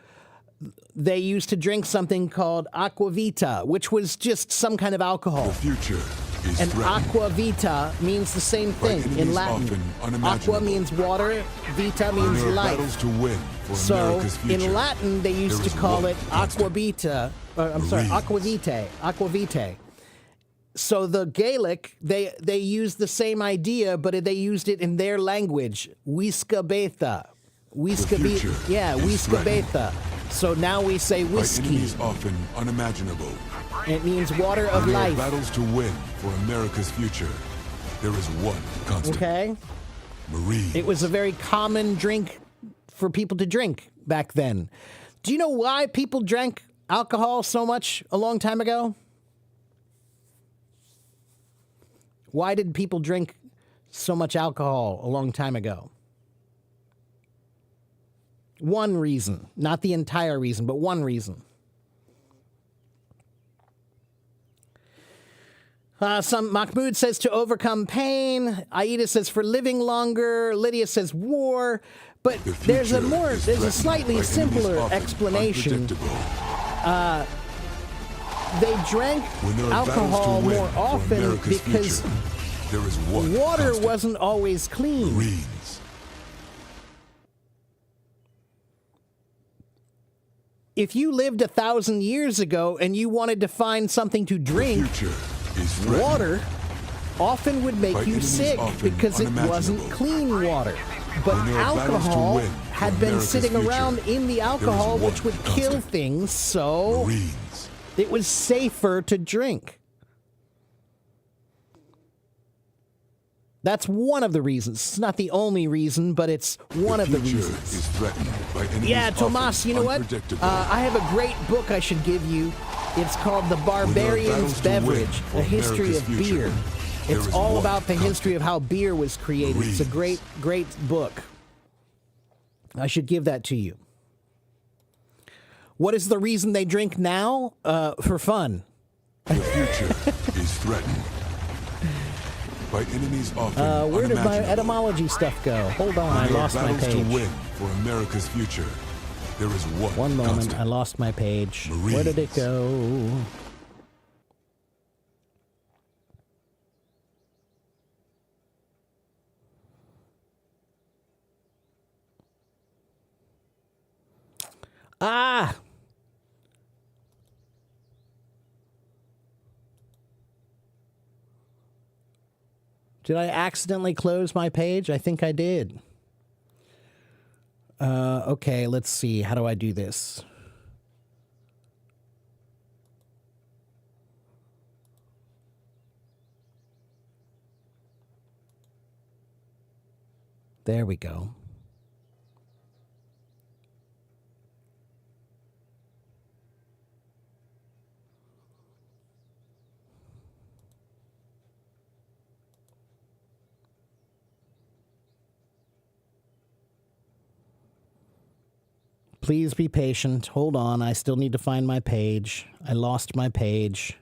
Speaker 1: they used to drink something called aquavita, which was just some kind of alcohol.
Speaker 2: The future is
Speaker 1: And
Speaker 2: threatened.
Speaker 1: aquavita means the same thing in
Speaker 2: enemies
Speaker 1: Latin.
Speaker 2: often
Speaker 1: Aqua
Speaker 2: unimaginable.
Speaker 1: means water, vita
Speaker 2: When
Speaker 1: means
Speaker 2: there are
Speaker 1: life.
Speaker 2: battles to win for
Speaker 1: So
Speaker 2: America's future.
Speaker 1: in Latin, they used
Speaker 2: there
Speaker 1: to
Speaker 2: is
Speaker 1: call
Speaker 2: one
Speaker 1: it
Speaker 2: constant.
Speaker 1: aquavita. I'm
Speaker 2: Marines.
Speaker 1: sorry, aquavitae. So the Gaelic, they used the same idea, but they used it in their language. Whiska betha. Whiska
Speaker 2: future
Speaker 1: yeah,
Speaker 2: is
Speaker 1: whiska
Speaker 2: threatened.
Speaker 1: betha. So now we say
Speaker 2: By
Speaker 1: whiskey.
Speaker 2: enemies often unimaginable.
Speaker 1: And it means water of
Speaker 2: When there are
Speaker 1: life.
Speaker 2: battles to win for America's future, there is one constant.
Speaker 1: Okay?
Speaker 2: Marines.
Speaker 1: It was a very common drink for people to drink back then. Do you know why people drank alcohol so much a long time ago? Why did people drink so much alcohol a long time ago? One reason, not the entire reason, but one reason. Mahmoud says to overcome pain. Aida says for living longer. Lydia says war. But
Speaker 2: The
Speaker 1: there's a
Speaker 2: future is
Speaker 1: there's a
Speaker 2: threatened
Speaker 1: slightly
Speaker 2: by
Speaker 1: simpler
Speaker 2: enemies often
Speaker 1: explanation.
Speaker 2: unpredictable.
Speaker 1: They drank
Speaker 2: When there are
Speaker 1: alcohol
Speaker 2: battles to win
Speaker 1: more
Speaker 2: for
Speaker 1: often
Speaker 2: America's
Speaker 1: because
Speaker 2: future, there is one
Speaker 1: water
Speaker 2: constant.
Speaker 1: wasn't always clean.
Speaker 2: Marines.
Speaker 1: If you lived 1,000 years ago and you wanted to find something to
Speaker 2: The
Speaker 1: drink,
Speaker 2: future is threatened.
Speaker 1: water often would make
Speaker 2: By
Speaker 1: you
Speaker 2: enemies
Speaker 1: sick
Speaker 2: often
Speaker 1: because it wasn't
Speaker 2: unimaginable.
Speaker 1: clean water. But
Speaker 2: When there are battles to
Speaker 1: alcohol
Speaker 2: win
Speaker 1: had
Speaker 2: for
Speaker 1: been
Speaker 2: America's
Speaker 1: sitting
Speaker 2: future,
Speaker 1: around in the alcohol,
Speaker 2: one
Speaker 1: which would kill
Speaker 2: constant.
Speaker 1: things, so
Speaker 2: Marines.
Speaker 1: it was safer to drink. That's one of the reasons. It's not the only reason, but it's one of the
Speaker 2: future
Speaker 1: reasons.
Speaker 2: is threatened by enemies
Speaker 1: Yeah,
Speaker 2: often
Speaker 1: Tomas, you know what?
Speaker 2: unpredictable.
Speaker 1: I have a great book I should give you. It's called The Barbarian's
Speaker 2: battles to win
Speaker 1: Beverage,
Speaker 2: for
Speaker 1: A History
Speaker 2: America's
Speaker 1: of
Speaker 2: future,
Speaker 1: Beer.
Speaker 2: there
Speaker 1: It's
Speaker 2: is
Speaker 1: all
Speaker 2: one
Speaker 1: about the history
Speaker 2: constant.
Speaker 1: of how beer was created. It's a
Speaker 2: Marines.
Speaker 1: great book. I should give that to you. What is the reason they drink now? For fun.
Speaker 2: The future is threatened. by enemies often
Speaker 1: Where did my
Speaker 2: unimaginable.
Speaker 1: etymology stuff go? Hold on, I
Speaker 2: In your
Speaker 1: lost my
Speaker 2: battles
Speaker 1: page.
Speaker 2: to win for America's future, there is
Speaker 1: One moment,
Speaker 2: constant.
Speaker 1: I lost my page. Where did it
Speaker 2: Marines.
Speaker 1: go? Ah! Did I accidentally close my page? I think I did. Okay, let's see. How do I do this? There we go. Please be patient. Hold on. I still need to find my page. I lost my page.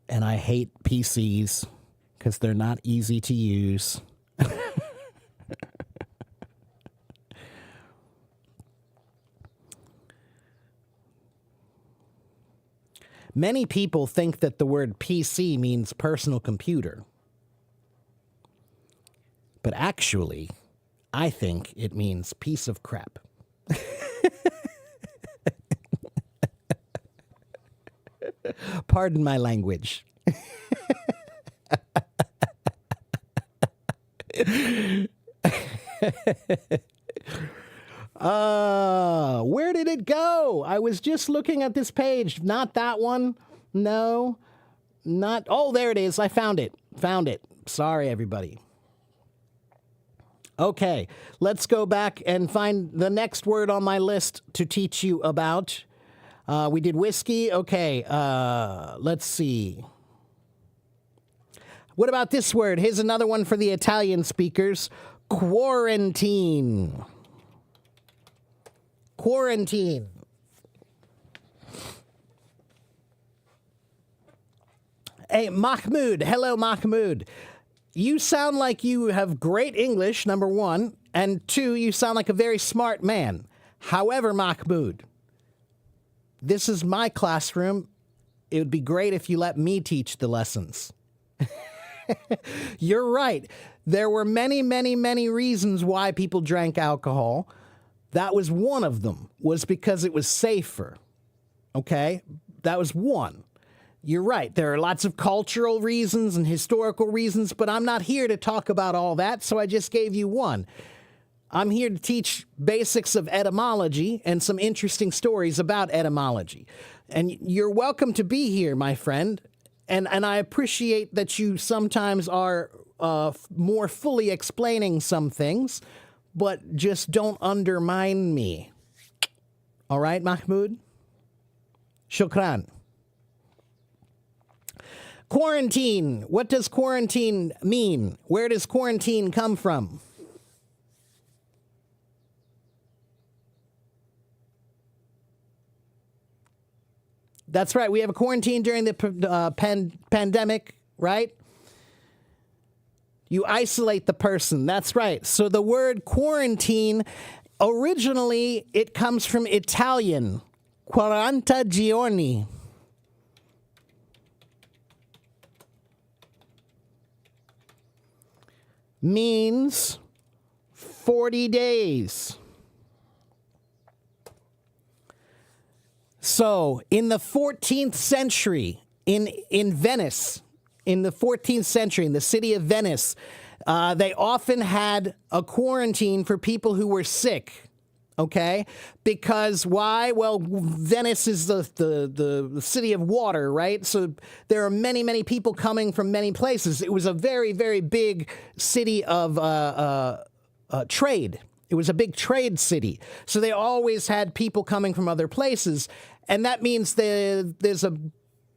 Speaker 1: And I hate PCs because they're not easy to use. Many people think that the word PC means personal computer. But actually, I think it means piece of crap. Pardon my language. Where did it go? I was just looking at this page. Not that one. No. Not. Oh, there it is. I found it. Found it. Sorry, everybody. Okay, let's go back and find the next word on my list to teach you about. We did whiskey. Okay, let's see. What about this word? Here's another one for the Italian speakers. Quarantine. Quarantine. Hey, Mahmoud. Hello, Mahmoud. You sound like you have great English, number one, and two, you sound like a very smart man. However, Mahmoud, this is my classroom. It would be great if you let me teach the lessons. You're right. There were many, many, many reasons why people drank alcohol. That was one of them, was because it was safer. Okay? That was one. You're right. There are lots of cultural reasons and historical reasons, but I'm not here to talk about all that, so I just gave you one. I'm here to teach basics of etymology and some interesting stories about etymology. And you're welcome to be here, my friend. And I appreciate that you sometimes are more fully explaining some things, but just don't undermine me. All right, Mahmoud? Shukran. Quarantine. What does quarantine mean? Where does quarantine come from? That's right. We have a quarantine during the pandemic, right? You isolate the person. That's right. So the word quarantine, originally, it comes from Italian. 40 giorni. Means 40 days. So, in the 14th century, in Venice, in the 14th century, in the city of Venice, they often had a quarantine for people who were sick. Okay? Because why? Well, Venice is the city of water, right? So there are many, many people coming from many places. It was a very, very big city of trade. It was a big trade city. So they always had people coming from other places. And that means there's a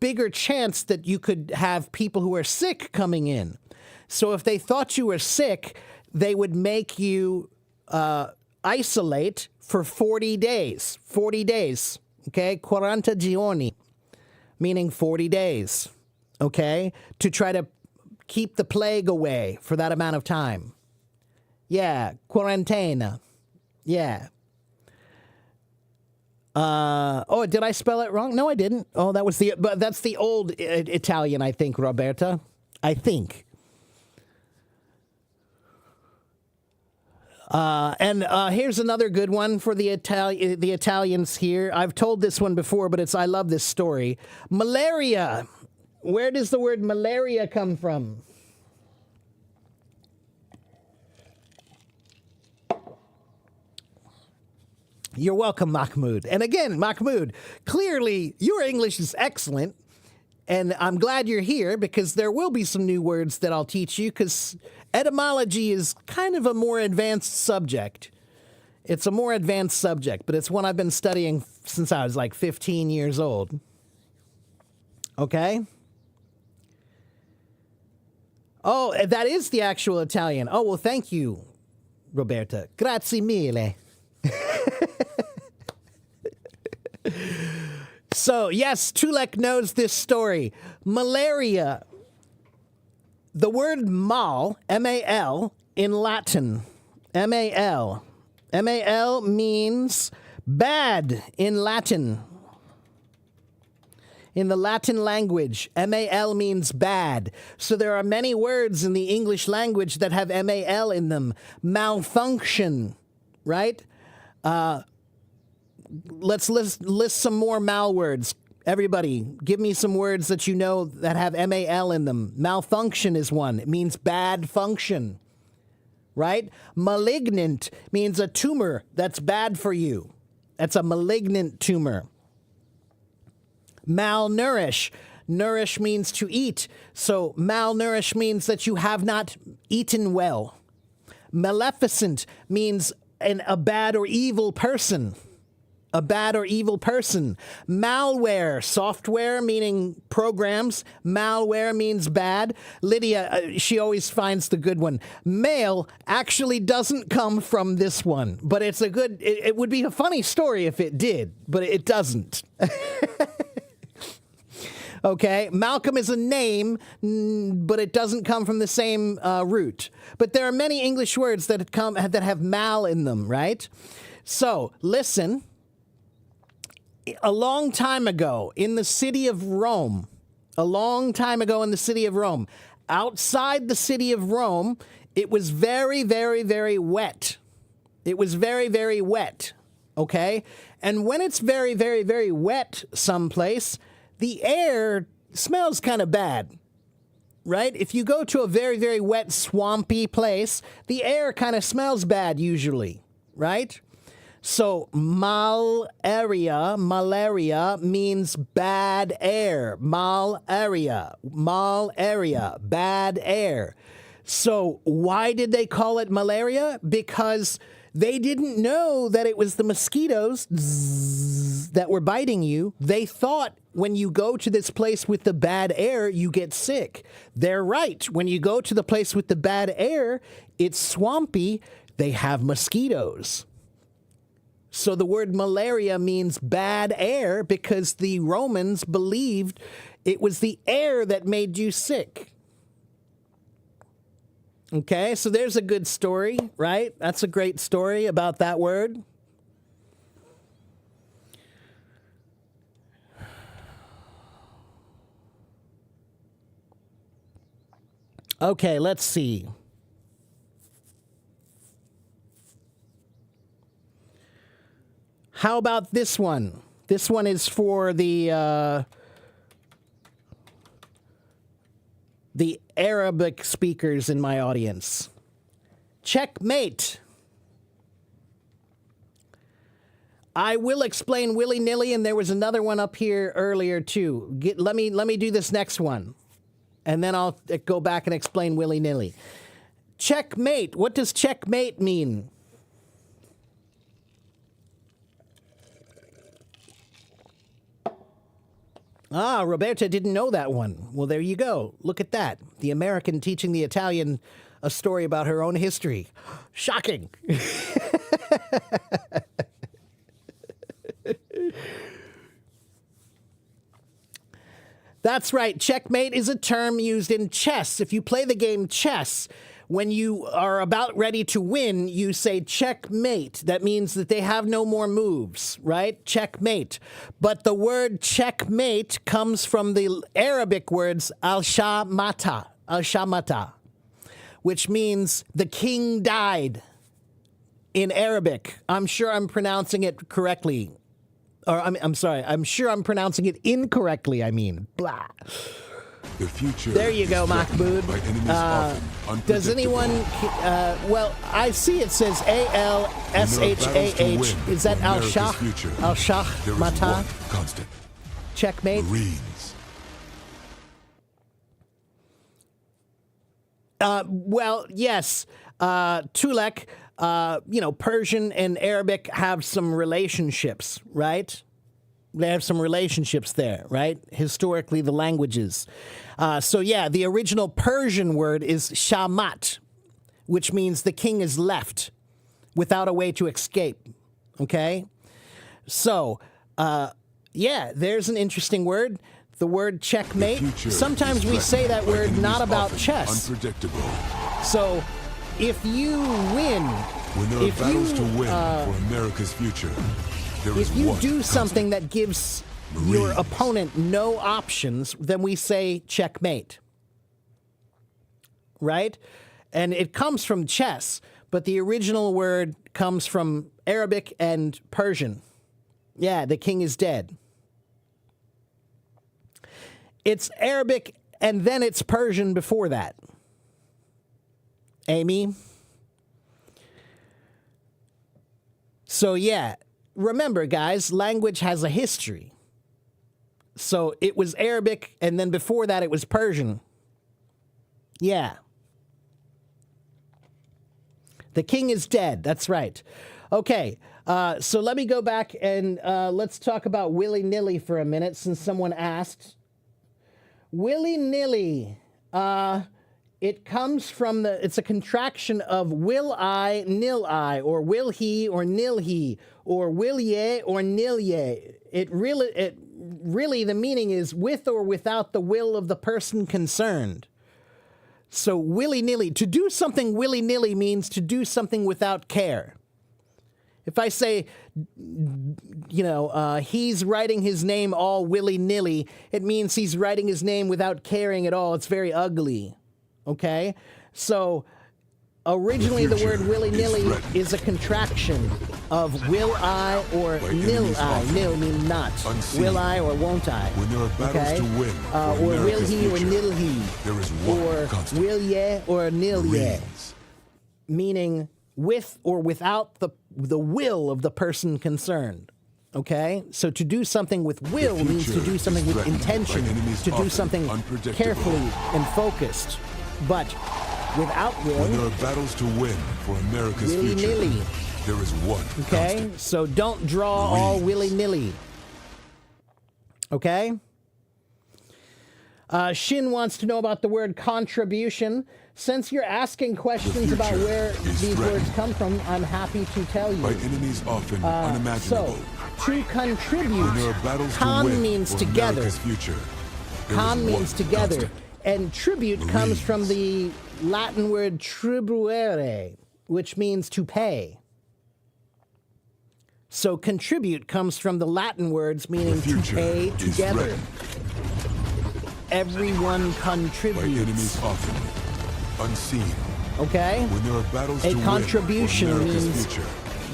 Speaker 1: bigger chance that you could have people who are sick coming in. So if they thought you were sick, they would make you isolate for 40 days. 40 days, okay? 40 giorni, meaning 40 days, okay? To try to keep the plague away for that amount of time. Yeah, quarantena. Yeah. Oh, did I spell it wrong? No, I didn't. Oh, but that's the old Italian, I think, Roberta. I think. And here's another good one for the Italians here. I've told this one before, but I love this story. Malaria. Where does the word malaria come from? You're welcome, Mahmoud. And again, Mahmoud, clearly your English is excellent. And I'm glad you're here because there will be some new words that I'll teach you because etymology is kind of a more advanced subject. It's a more advanced subject, but it's one I've been studying since I was like 15 years old. Okay? Oh, that is the actual Italian. Oh, well, thank you, Roberta. Grazie mille. So, yes, Tulek knows this story. Malaria. The word mal, M-A-L, in Latin. M-A-L. M-A-L means bad in Latin. In the Latin language, M-A-L means bad. So there are many words in the English language that have M-A-L in them. Malfunction, right? Let's list some more mal words. Everybody, give me some words that you know that have M-A-L in them. Malfunction is one. It means bad function, right? Malignant means a tumor that's bad for you. That's a malignant tumor. Malnourish. Nourish means to eat. So malnourish means that you have not eaten well. Maleficent means a bad or evil person. A bad or evil person. Malware, software, meaning programs. Malware means bad. Lydia, she always finds the good one. Male actually doesn't come from this one, but it's a good, it would be a funny story if it did, but it doesn't. Okay, Malcolm is a name, but it doesn't come from the same root. But there are many English words that have mal in them, right? So, listen. A long time ago in the city of Rome, outside the city of Rome, it was very, very, very wet. It was very, very wet, okay? And when it's very, very, very wet someplace, the air smells kind of bad, right? If you go to a very, very wet, swampy place, the air kind of smells bad usually, right? So malaria means bad air. Malaria, bad air. So why did they call it malaria? Because they didn't know that it was the mosquitoes that were biting you. They thought when you go to this place with the bad air, you get sick. They're right. When you go to the place with the bad air, it's swampy. They have mosquitoes. So the word malaria means bad air because the Romans believed it was the air that made you sick. Okay, so there's a good story, right? That's a great story about that word. Okay, let's see. How about this one? This one is for the Arabic speakers in my audience. Checkmate. I will explain willy-nilly, and there was another one up here earlier too. Let me do this next one, and then I'll go back and explain willy-nilly. Checkmate. What does checkmate mean? Ah, Roberta didn't know that one. Well, there you go. Look at that. The American teaching the Italian a story about her own history. Shocking. That's right. Checkmate is a term used in chess. If you play the game chess, when you are about ready to win, you say checkmate. That means that they have no more moves, right? Checkmate. But the word checkmate comes from the Arabic words al-shamata, which means the king died in Arabic. I'm sure I'm pronouncing it correctly. Or I'm sorry, I'm sure I'm pronouncing it incorrectly, blah.
Speaker 2: The future.
Speaker 1: There you
Speaker 2: is
Speaker 1: go,
Speaker 2: threatened
Speaker 1: Mahmoud.
Speaker 2: by enemies often
Speaker 1: Does
Speaker 2: unpredictable.
Speaker 1: anyone, well, I see it says
Speaker 2: When there are
Speaker 1: ALSHAH.
Speaker 2: battles to win
Speaker 1: Is that
Speaker 2: for America's future,
Speaker 1: Al-Shah
Speaker 2: there is
Speaker 1: Mata?
Speaker 2: one constant.
Speaker 1: Checkmate?
Speaker 2: Marines.
Speaker 1: Well, yes. Tulek, Persian and Arabic have some relationships, right? They have some relationships there, right? Historically, the languages. So, yeah, the original Persian word is shamat, which means the king is left without a way to escape, okay? So, yeah, there's an interesting word. The word checkmate.
Speaker 2: Future
Speaker 1: Sometimes
Speaker 2: is
Speaker 1: we say that
Speaker 2: threatened by
Speaker 1: word
Speaker 2: enemies
Speaker 1: not about
Speaker 2: often
Speaker 1: chess.
Speaker 2: Unpredictable.
Speaker 1: So, if you win,
Speaker 2: When there are
Speaker 1: if
Speaker 2: battles
Speaker 1: you,
Speaker 2: to win for America's future, there is
Speaker 1: if you
Speaker 2: one
Speaker 1: do
Speaker 2: constant.
Speaker 1: something that gives your
Speaker 2: Marines.
Speaker 1: opponent no options, then we say checkmate. Right? And it comes from chess, but the original word comes from Arabic and Persian. Yeah, the king is dead. It's Arabic and then it's Persian before that. Amy? So, yeah, remember, guys, language has a history. So it was Arabic, and then before that it was Persian. Yeah. The king is dead. That's right. Okay, so let me go back and let's talk about willy-nilly for a minute since someone asked. Willy-nilly. It comes from it's a contraction of will I, nil I, or will he, or nil he, or will ye, or nil ye. It really, the meaning is with or without the will of the person concerned. So willy-nilly, to do something willy-nilly means to do something without care. If I say, he's writing his name all willy-nilly, it means he's writing his name without caring at all. It's very ugly. Okay? So, originally the word willy-nilly is a contraction of will I or nil I. Nil means not. Will I or won't I.
Speaker 2: When there are battles to win for
Speaker 1: or will
Speaker 2: America's
Speaker 1: he or
Speaker 2: future,
Speaker 1: nil he.
Speaker 2: there is one
Speaker 1: Or
Speaker 2: constant.
Speaker 1: will ye or nil ye.
Speaker 2: Marines.
Speaker 1: Meaning with or without the will of the person concerned. Okay? So to do something with will means to
Speaker 2: future
Speaker 1: do something
Speaker 2: is
Speaker 1: with
Speaker 2: threatened by
Speaker 1: intention,
Speaker 2: enemies
Speaker 1: to do
Speaker 2: often
Speaker 1: something
Speaker 2: unpredictable.
Speaker 1: carefully and focused. But without
Speaker 2: When there
Speaker 1: will,
Speaker 2: are battles to win for America's future,
Speaker 1: willy-nilly.
Speaker 2: there is one
Speaker 1: okay?
Speaker 2: constant.
Speaker 1: So don't draw all
Speaker 2: Marines.
Speaker 1: willy-nilly. Okay? Shin wants to know about the word contribution. Since you're asking questions about
Speaker 2: future
Speaker 1: where
Speaker 2: is
Speaker 1: these
Speaker 2: threatened
Speaker 1: words come from, I'm happy to tell you.
Speaker 2: By enemies often unimaginable.
Speaker 1: So, to contribute,
Speaker 2: When there are battles to
Speaker 1: con
Speaker 2: win
Speaker 1: means
Speaker 2: for
Speaker 1: together.
Speaker 2: America's future, there
Speaker 1: Con
Speaker 2: is
Speaker 1: means
Speaker 2: one
Speaker 1: together.
Speaker 2: constant.
Speaker 1: And tribute comes
Speaker 2: Marines.
Speaker 1: from the Latin word tribuere, which means to pay. So contribute comes from the Latin words meaning
Speaker 2: The
Speaker 1: to
Speaker 2: future
Speaker 1: pay
Speaker 2: is
Speaker 1: together.
Speaker 2: threatened
Speaker 1: Everyone
Speaker 2: by
Speaker 1: contributes.
Speaker 2: enemies often unseen.
Speaker 1: Okay?
Speaker 2: When there are battles
Speaker 1: A
Speaker 2: to
Speaker 1: contribution
Speaker 2: win for America's
Speaker 1: means
Speaker 2: future,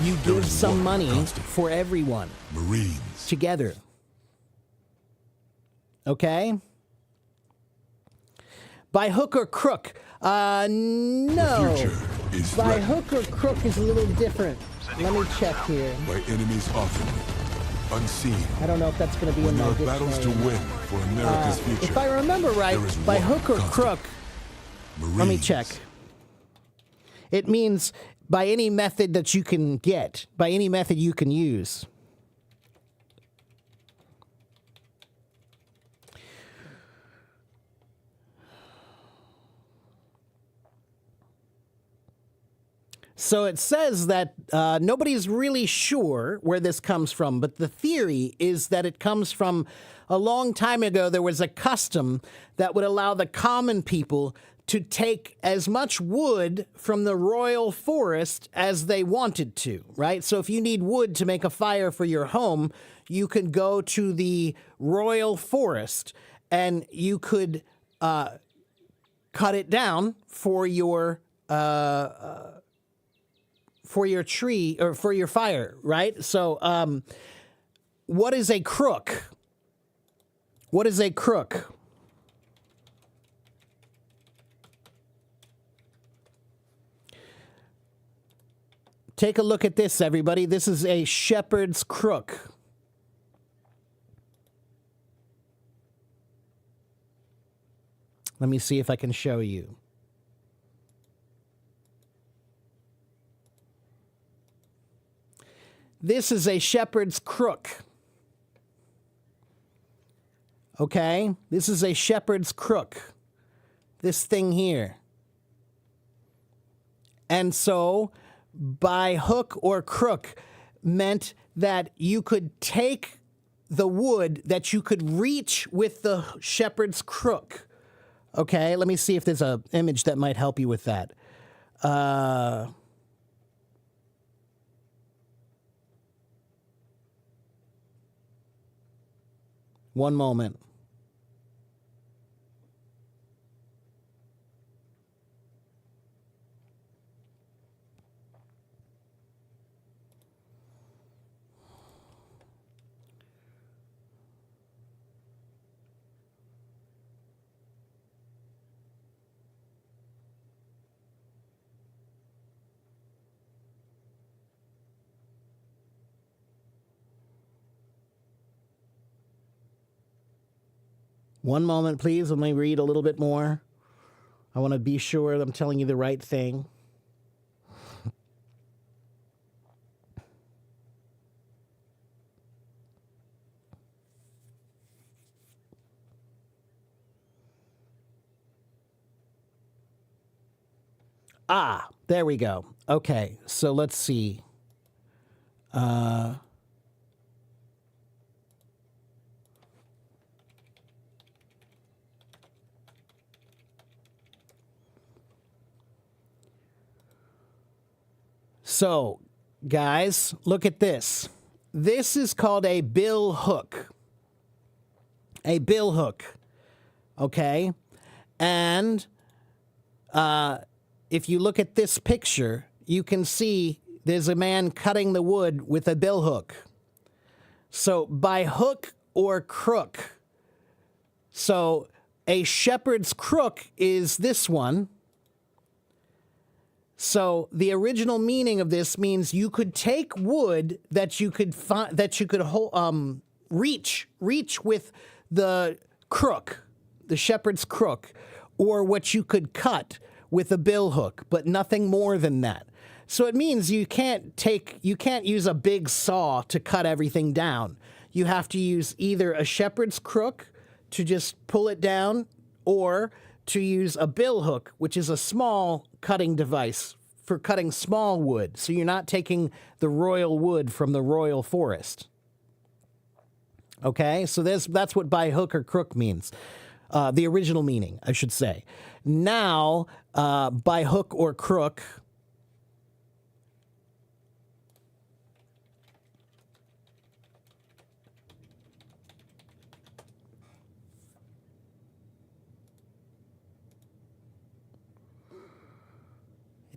Speaker 1: You
Speaker 2: there
Speaker 1: give
Speaker 2: is
Speaker 1: some
Speaker 2: one
Speaker 1: money
Speaker 2: constant.
Speaker 1: for everyone
Speaker 2: Marines.
Speaker 1: together. Okay? By hook or crook? No.
Speaker 2: future is
Speaker 1: By
Speaker 2: threatened
Speaker 1: hook or crook is a little different. Let me check here.
Speaker 2: by enemies often unseen.
Speaker 1: I don't know if that's going to be
Speaker 2: When
Speaker 1: in
Speaker 2: there
Speaker 1: my
Speaker 2: are battles to
Speaker 1: dictionary.
Speaker 2: win for America's future,
Speaker 1: If I remember right,
Speaker 2: there is
Speaker 1: by
Speaker 2: one
Speaker 1: hook or
Speaker 2: constant.
Speaker 1: crook, let me
Speaker 2: Marines.
Speaker 1: check. It means by any method that you can get, by any method you can use. So it says that nobody's really sure where this comes from, but the theory is that it comes from a long time ago. There was a custom that would allow the common people to take as much wood from the royal forest as they wanted to, right? So if you need wood to make a fire for your home, you could go to the royal forest and you could cut it down for your tree or for your fire, right? So what is a crook? What is a crook? Take a look at this, everybody. This is a shepherd's crook. Let me see if I can show you. This is a shepherd's crook. Okay? This is a shepherd's crook. This thing here. And so, by hook or crook meant that you could take the wood that you could reach with the shepherd's crook. Okay, let me see if there's an image that might help you with that. One moment. One moment, please. Let me read a little bit more. I want to be sure that I'm telling you the right thing. Ah, there we go. Okay, so let's see. So, guys, look at this. This is called a bill hook. A bill hook. Okay? And if you look at this picture, you can see there's a man cutting the wood with a bill hook. So, by hook or crook. So, a shepherd's crook is this one. So the original meaning of this means you could take wood that you could reach with the crook, the shepherd's crook, or what you could cut with a bill hook, but nothing more than that. So it means you can't use a big saw to cut everything down. You have to use either a shepherd's crook to just pull it down, or to use a bill hook, which is a small cutting device for cutting small wood. So you're not taking the royal wood from the royal forest. Okay, so that's what by hook or crook means. The original meaning, I should say. Now, by hook or crook,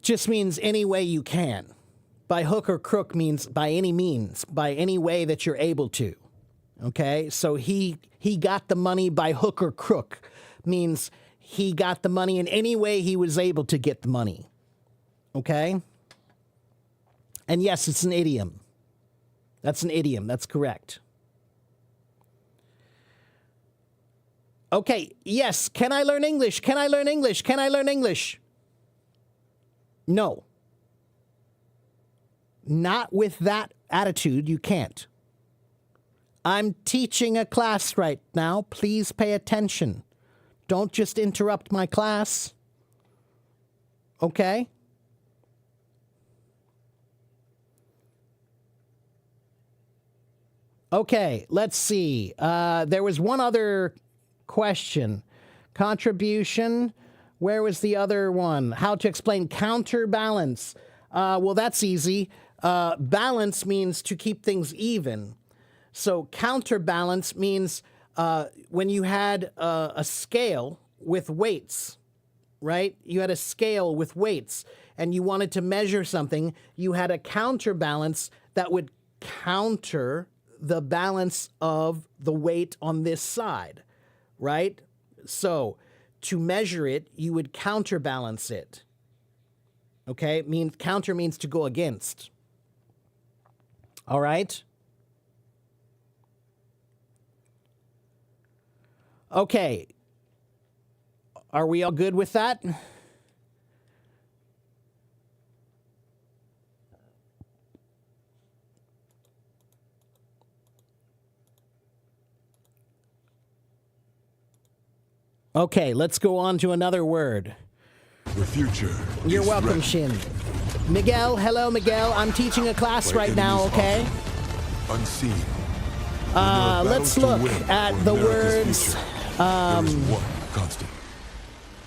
Speaker 1: just means any way you can. By hook or crook means by any means, by any way that you're able to. Okay? So he got the money by hook or crook means he got the money in any way he was able to get the money. Okay? And yes, it's an idiom. That's an idiom. That's correct. Okay, yes. Can I learn English? Can I learn English? Can I learn English? No. Not with that attitude, you can't. I'm teaching a class right now. Please pay attention. Don't just interrupt my class. Okay? Okay, let's see. There was one other question. Contribution. Where was the other one? How to explain counterbalance. Well, that's easy. Balance means to keep things even. So counterbalance means when you had a scale with weights, right? You had a scale with weights and you wanted to measure something. You had a counterbalance that would counter the balance of the weight on this side, right? So to measure it, you would counterbalance it. Okay? Counter means to go against. All right? Okay. Are we all good with that? Okay, let's go on to another word.
Speaker 2: The future.
Speaker 1: You're
Speaker 2: is
Speaker 1: welcome,
Speaker 2: threatened.
Speaker 1: Shin. Miguel, hello, Miguel. I'm teaching a class
Speaker 2: By
Speaker 1: right now,
Speaker 2: enemies
Speaker 1: okay?
Speaker 2: often Unseen.
Speaker 1: Let's look at the words.
Speaker 2: There is one constant.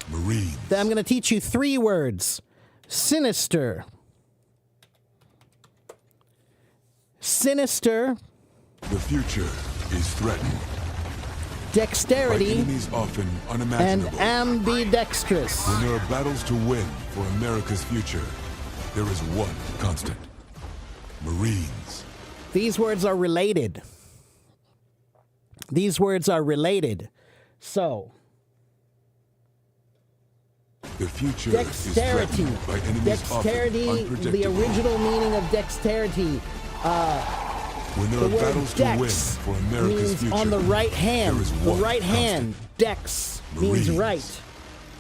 Speaker 2: Marines.
Speaker 1: I'm going to teach you 3 words. Sinister. Sinister.
Speaker 2: The future is threatened. By
Speaker 1: Dexterity.
Speaker 2: enemies often
Speaker 1: And
Speaker 2: unimaginable.
Speaker 1: ambidextrous.
Speaker 2: When there are battles to win for America's future, there is one constant. Marines.
Speaker 1: These words are related. These words are related. So,
Speaker 2: The future
Speaker 1: dexterity.
Speaker 2: is threatened by enemies
Speaker 1: Dexterity,
Speaker 2: often
Speaker 1: the
Speaker 2: unpredictable.
Speaker 1: original meaning of dexterity.
Speaker 2: When there
Speaker 1: The
Speaker 2: are
Speaker 1: word
Speaker 2: battles to win
Speaker 1: dex
Speaker 2: for America's
Speaker 1: means
Speaker 2: future,
Speaker 1: on the right hand.
Speaker 2: there is
Speaker 1: The
Speaker 2: one
Speaker 1: right
Speaker 2: constant.
Speaker 1: hand, dex, means
Speaker 2: Marines.
Speaker 1: right.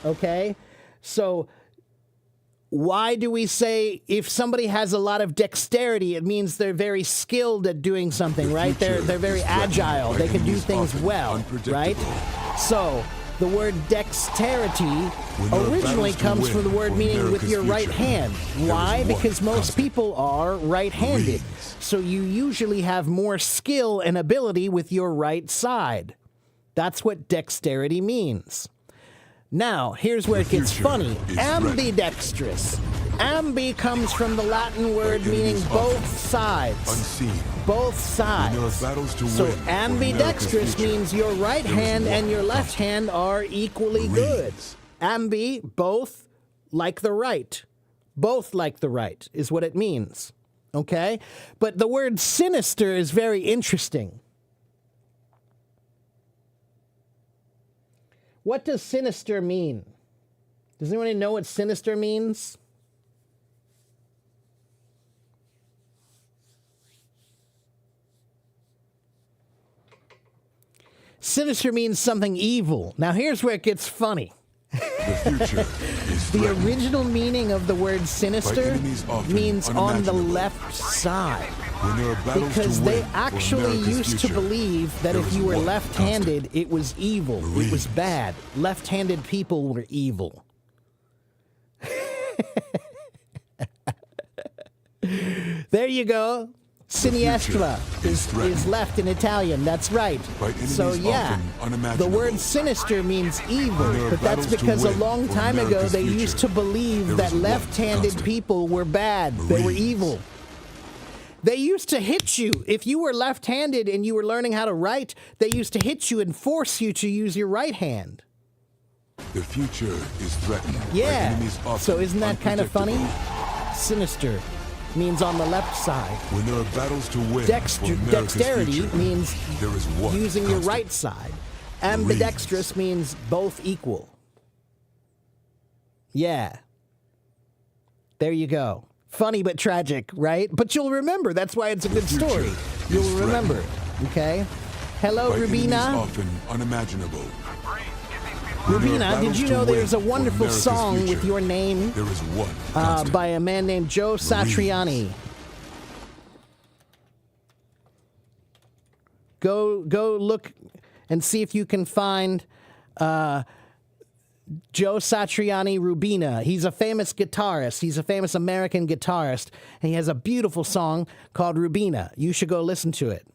Speaker 1: Okay? So, why do we say if somebody has a lot of dexterity, it means they're very skilled at doing something,
Speaker 2: The
Speaker 1: right? They're
Speaker 2: future
Speaker 1: very
Speaker 2: is threatened
Speaker 1: agile.
Speaker 2: by
Speaker 1: They can do
Speaker 2: enemies
Speaker 1: things
Speaker 2: often
Speaker 1: well, right?
Speaker 2: unpredictable.
Speaker 1: So, the word dexterity
Speaker 2: there are
Speaker 1: originally
Speaker 2: battles to
Speaker 1: comes
Speaker 2: win
Speaker 1: from the word
Speaker 2: for
Speaker 1: meaning with
Speaker 2: America's
Speaker 1: your right
Speaker 2: future,
Speaker 1: hand.
Speaker 2: there
Speaker 1: Why?
Speaker 2: is one
Speaker 1: Because most
Speaker 2: constant.
Speaker 1: people are right-handed.
Speaker 2: Marines.
Speaker 1: So you usually have more skill and ability with your right side. That's what dexterity means. Now, here's where it gets
Speaker 2: future
Speaker 1: funny.
Speaker 2: is threatened.
Speaker 1: Ambidextrous. Ambi comes from the Latin word meaning
Speaker 2: enemies
Speaker 1: both
Speaker 2: often
Speaker 1: sides.
Speaker 2: Unseen.
Speaker 1: Both sides.
Speaker 2: When there are battles to
Speaker 1: So
Speaker 2: win for
Speaker 1: ambidextrous
Speaker 2: America's future,
Speaker 1: means your right
Speaker 2: there is
Speaker 1: hand and
Speaker 2: one
Speaker 1: your left
Speaker 2: constant.
Speaker 1: hand are equally good.
Speaker 2: Marines.
Speaker 1: Ambi, both like the right. Both like the right is what it means. Okay? But the word sinister is very interesting. What does sinister mean? Does anyone know what sinister means? Sinister means something evil. Now here's where it gets funny.
Speaker 2: The future is
Speaker 1: The
Speaker 2: threatened.
Speaker 1: original meaning of the word sinister
Speaker 2: enemies often
Speaker 1: means on the
Speaker 2: unimaginable.
Speaker 1: left side.
Speaker 2: When there are battles
Speaker 1: Because
Speaker 2: to
Speaker 1: they
Speaker 2: win
Speaker 1: actually
Speaker 2: for America's
Speaker 1: used to
Speaker 2: future,
Speaker 1: believe that
Speaker 2: there
Speaker 1: if
Speaker 2: is
Speaker 1: you were
Speaker 2: one
Speaker 1: left-handed, it was evil. It was
Speaker 2: Marines.
Speaker 1: bad. Left-handed people were evil. There you go. Siniestra
Speaker 2: future is threatened.
Speaker 1: is left in Italian. That's right.
Speaker 2: By enemies
Speaker 1: So yeah,
Speaker 2: often
Speaker 1: the
Speaker 2: unimaginable.
Speaker 1: word sinister means evil,
Speaker 2: When there are
Speaker 1: but that's
Speaker 2: battles to
Speaker 1: because a
Speaker 2: win
Speaker 1: long
Speaker 2: for
Speaker 1: time ago
Speaker 2: America's
Speaker 1: they
Speaker 2: future,
Speaker 1: used to believe
Speaker 2: there
Speaker 1: that
Speaker 2: is one
Speaker 1: left-handed
Speaker 2: constant.
Speaker 1: people were bad. They were
Speaker 2: Marines.
Speaker 1: evil. They used to hit you. If you were left-handed and you were learning how to write, they used to hit you and force you to use your right hand.
Speaker 2: The future is threatened. by
Speaker 1: Yeah.
Speaker 2: enemies often
Speaker 1: So isn't that kind of funny?
Speaker 2: unpredictable.
Speaker 1: Sinister means on the left side.
Speaker 2: When there are battles to win for America's
Speaker 1: Dexterity
Speaker 2: future,
Speaker 1: means
Speaker 2: there is one
Speaker 1: using your
Speaker 2: constant.
Speaker 1: right side. Ambidextrous means both equal. Yeah. There you go. Funny but tragic, right? But you'll remember. That's why it's a good
Speaker 2: future
Speaker 1: story.
Speaker 2: is
Speaker 1: You'll
Speaker 2: threatened.
Speaker 1: remember. Okay? Hello,
Speaker 2: By enemies
Speaker 1: Rubina.
Speaker 2: often unimaginable.
Speaker 3: Marines, get these people
Speaker 2: When there are
Speaker 1: Rubina, did
Speaker 2: battles
Speaker 1: you
Speaker 2: to
Speaker 1: know there's a
Speaker 2: win for
Speaker 1: wonderful
Speaker 2: America's
Speaker 1: song with
Speaker 2: future,
Speaker 1: your name
Speaker 2: There is one constant.
Speaker 1: by a man named Joe Satriani? Go look and see if you can find Joe Satriani Rubina. He's a famous guitarist. He's a famous American guitarist. And he has a beautiful song called Rubina. You should go listen to it.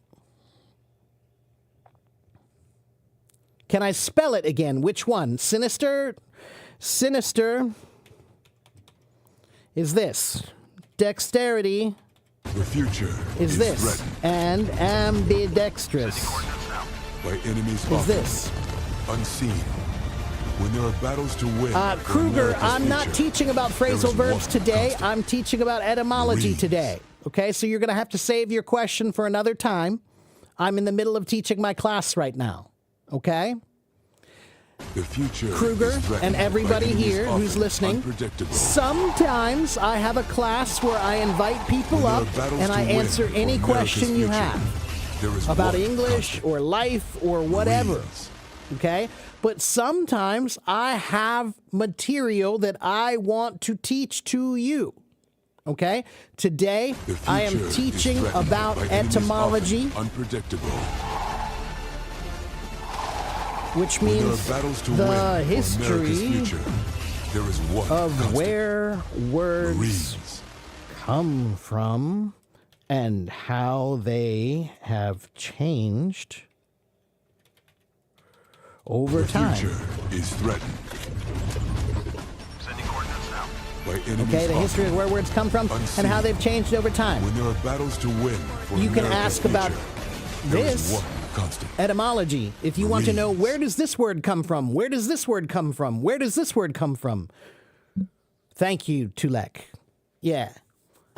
Speaker 1: Can I spell it again? Which one? Sinister? Sinister is this. Dexterity
Speaker 2: The future
Speaker 1: is this.
Speaker 2: threatened
Speaker 1: And ambidextrous
Speaker 2: by enemies
Speaker 1: is
Speaker 2: often
Speaker 1: this.
Speaker 2: unseen. When there are battles to win, for
Speaker 1: Kruger,
Speaker 2: America's
Speaker 1: I'm not
Speaker 2: future,
Speaker 1: teaching about
Speaker 2: there
Speaker 1: phrasal
Speaker 2: is
Speaker 1: verbs
Speaker 2: one
Speaker 1: today.
Speaker 2: constant.
Speaker 1: I'm teaching about etymology
Speaker 2: Marines.
Speaker 1: today. Okay, so you're going to have to save your question for another time. I'm in the middle of teaching my class right now. Okay?
Speaker 2: The future
Speaker 1: Kruger
Speaker 2: is threatened
Speaker 1: and everybody
Speaker 2: by enemies
Speaker 1: here who's
Speaker 2: often
Speaker 1: listening,
Speaker 2: unpredictable.
Speaker 1: sometimes I have a class where I invite people
Speaker 2: When there
Speaker 1: up
Speaker 2: are battles
Speaker 1: and
Speaker 2: to
Speaker 1: I
Speaker 2: win
Speaker 1: answer
Speaker 2: for
Speaker 1: any
Speaker 2: America's
Speaker 1: question you
Speaker 2: future,
Speaker 1: have
Speaker 2: there is
Speaker 1: about
Speaker 2: one
Speaker 1: English
Speaker 2: constant.
Speaker 1: or life or whatever.
Speaker 2: Marines.
Speaker 1: Okay? But sometimes I have material that I want to teach to you. Okay? Today,
Speaker 2: The
Speaker 1: I am
Speaker 2: future is
Speaker 1: teaching
Speaker 2: threatened
Speaker 1: about
Speaker 2: by enemies
Speaker 1: etymology,
Speaker 2: often unpredictable.
Speaker 1: which
Speaker 2: When there
Speaker 1: means
Speaker 2: are battles to
Speaker 1: the
Speaker 2: win for America's
Speaker 1: history
Speaker 2: future, there is one
Speaker 1: of
Speaker 2: constant.
Speaker 1: where words
Speaker 2: Marines.
Speaker 1: come from and how they have changed over
Speaker 2: The
Speaker 1: time.
Speaker 2: future is threatened
Speaker 3: Sending coordinates now.
Speaker 2: by enemies
Speaker 1: Okay, the
Speaker 2: often
Speaker 1: history of where words come from and how they've changed over time.
Speaker 2: When there are battles to win for
Speaker 1: You can
Speaker 2: America's
Speaker 1: ask about
Speaker 2: future, there is
Speaker 1: this
Speaker 2: one constant.
Speaker 1: etymology. If you want to know
Speaker 2: Marines.
Speaker 1: where does this word come from? Where does this word come from? Where does this word come from? Thank you, Tulek. Yeah.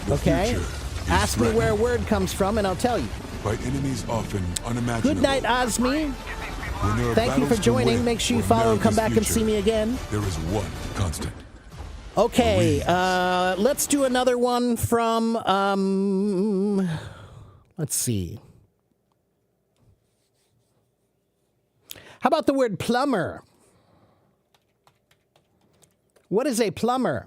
Speaker 2: The
Speaker 1: Okay?
Speaker 2: future is
Speaker 1: Ask me
Speaker 2: threatened
Speaker 1: where a word comes from and I'll tell you.
Speaker 2: by enemies often unimaginable.
Speaker 1: Good night, Osmi.
Speaker 2: When there are
Speaker 1: Thank you for
Speaker 2: battles to
Speaker 1: joining.
Speaker 2: win
Speaker 1: Make sure you
Speaker 2: for
Speaker 1: follow and come
Speaker 2: America's
Speaker 1: back and
Speaker 2: future,
Speaker 1: see me again.
Speaker 2: There is one constant.
Speaker 1: Okay,
Speaker 2: Marines.
Speaker 1: let's do another one from, let's see. How about the word plumber? What is a plumber?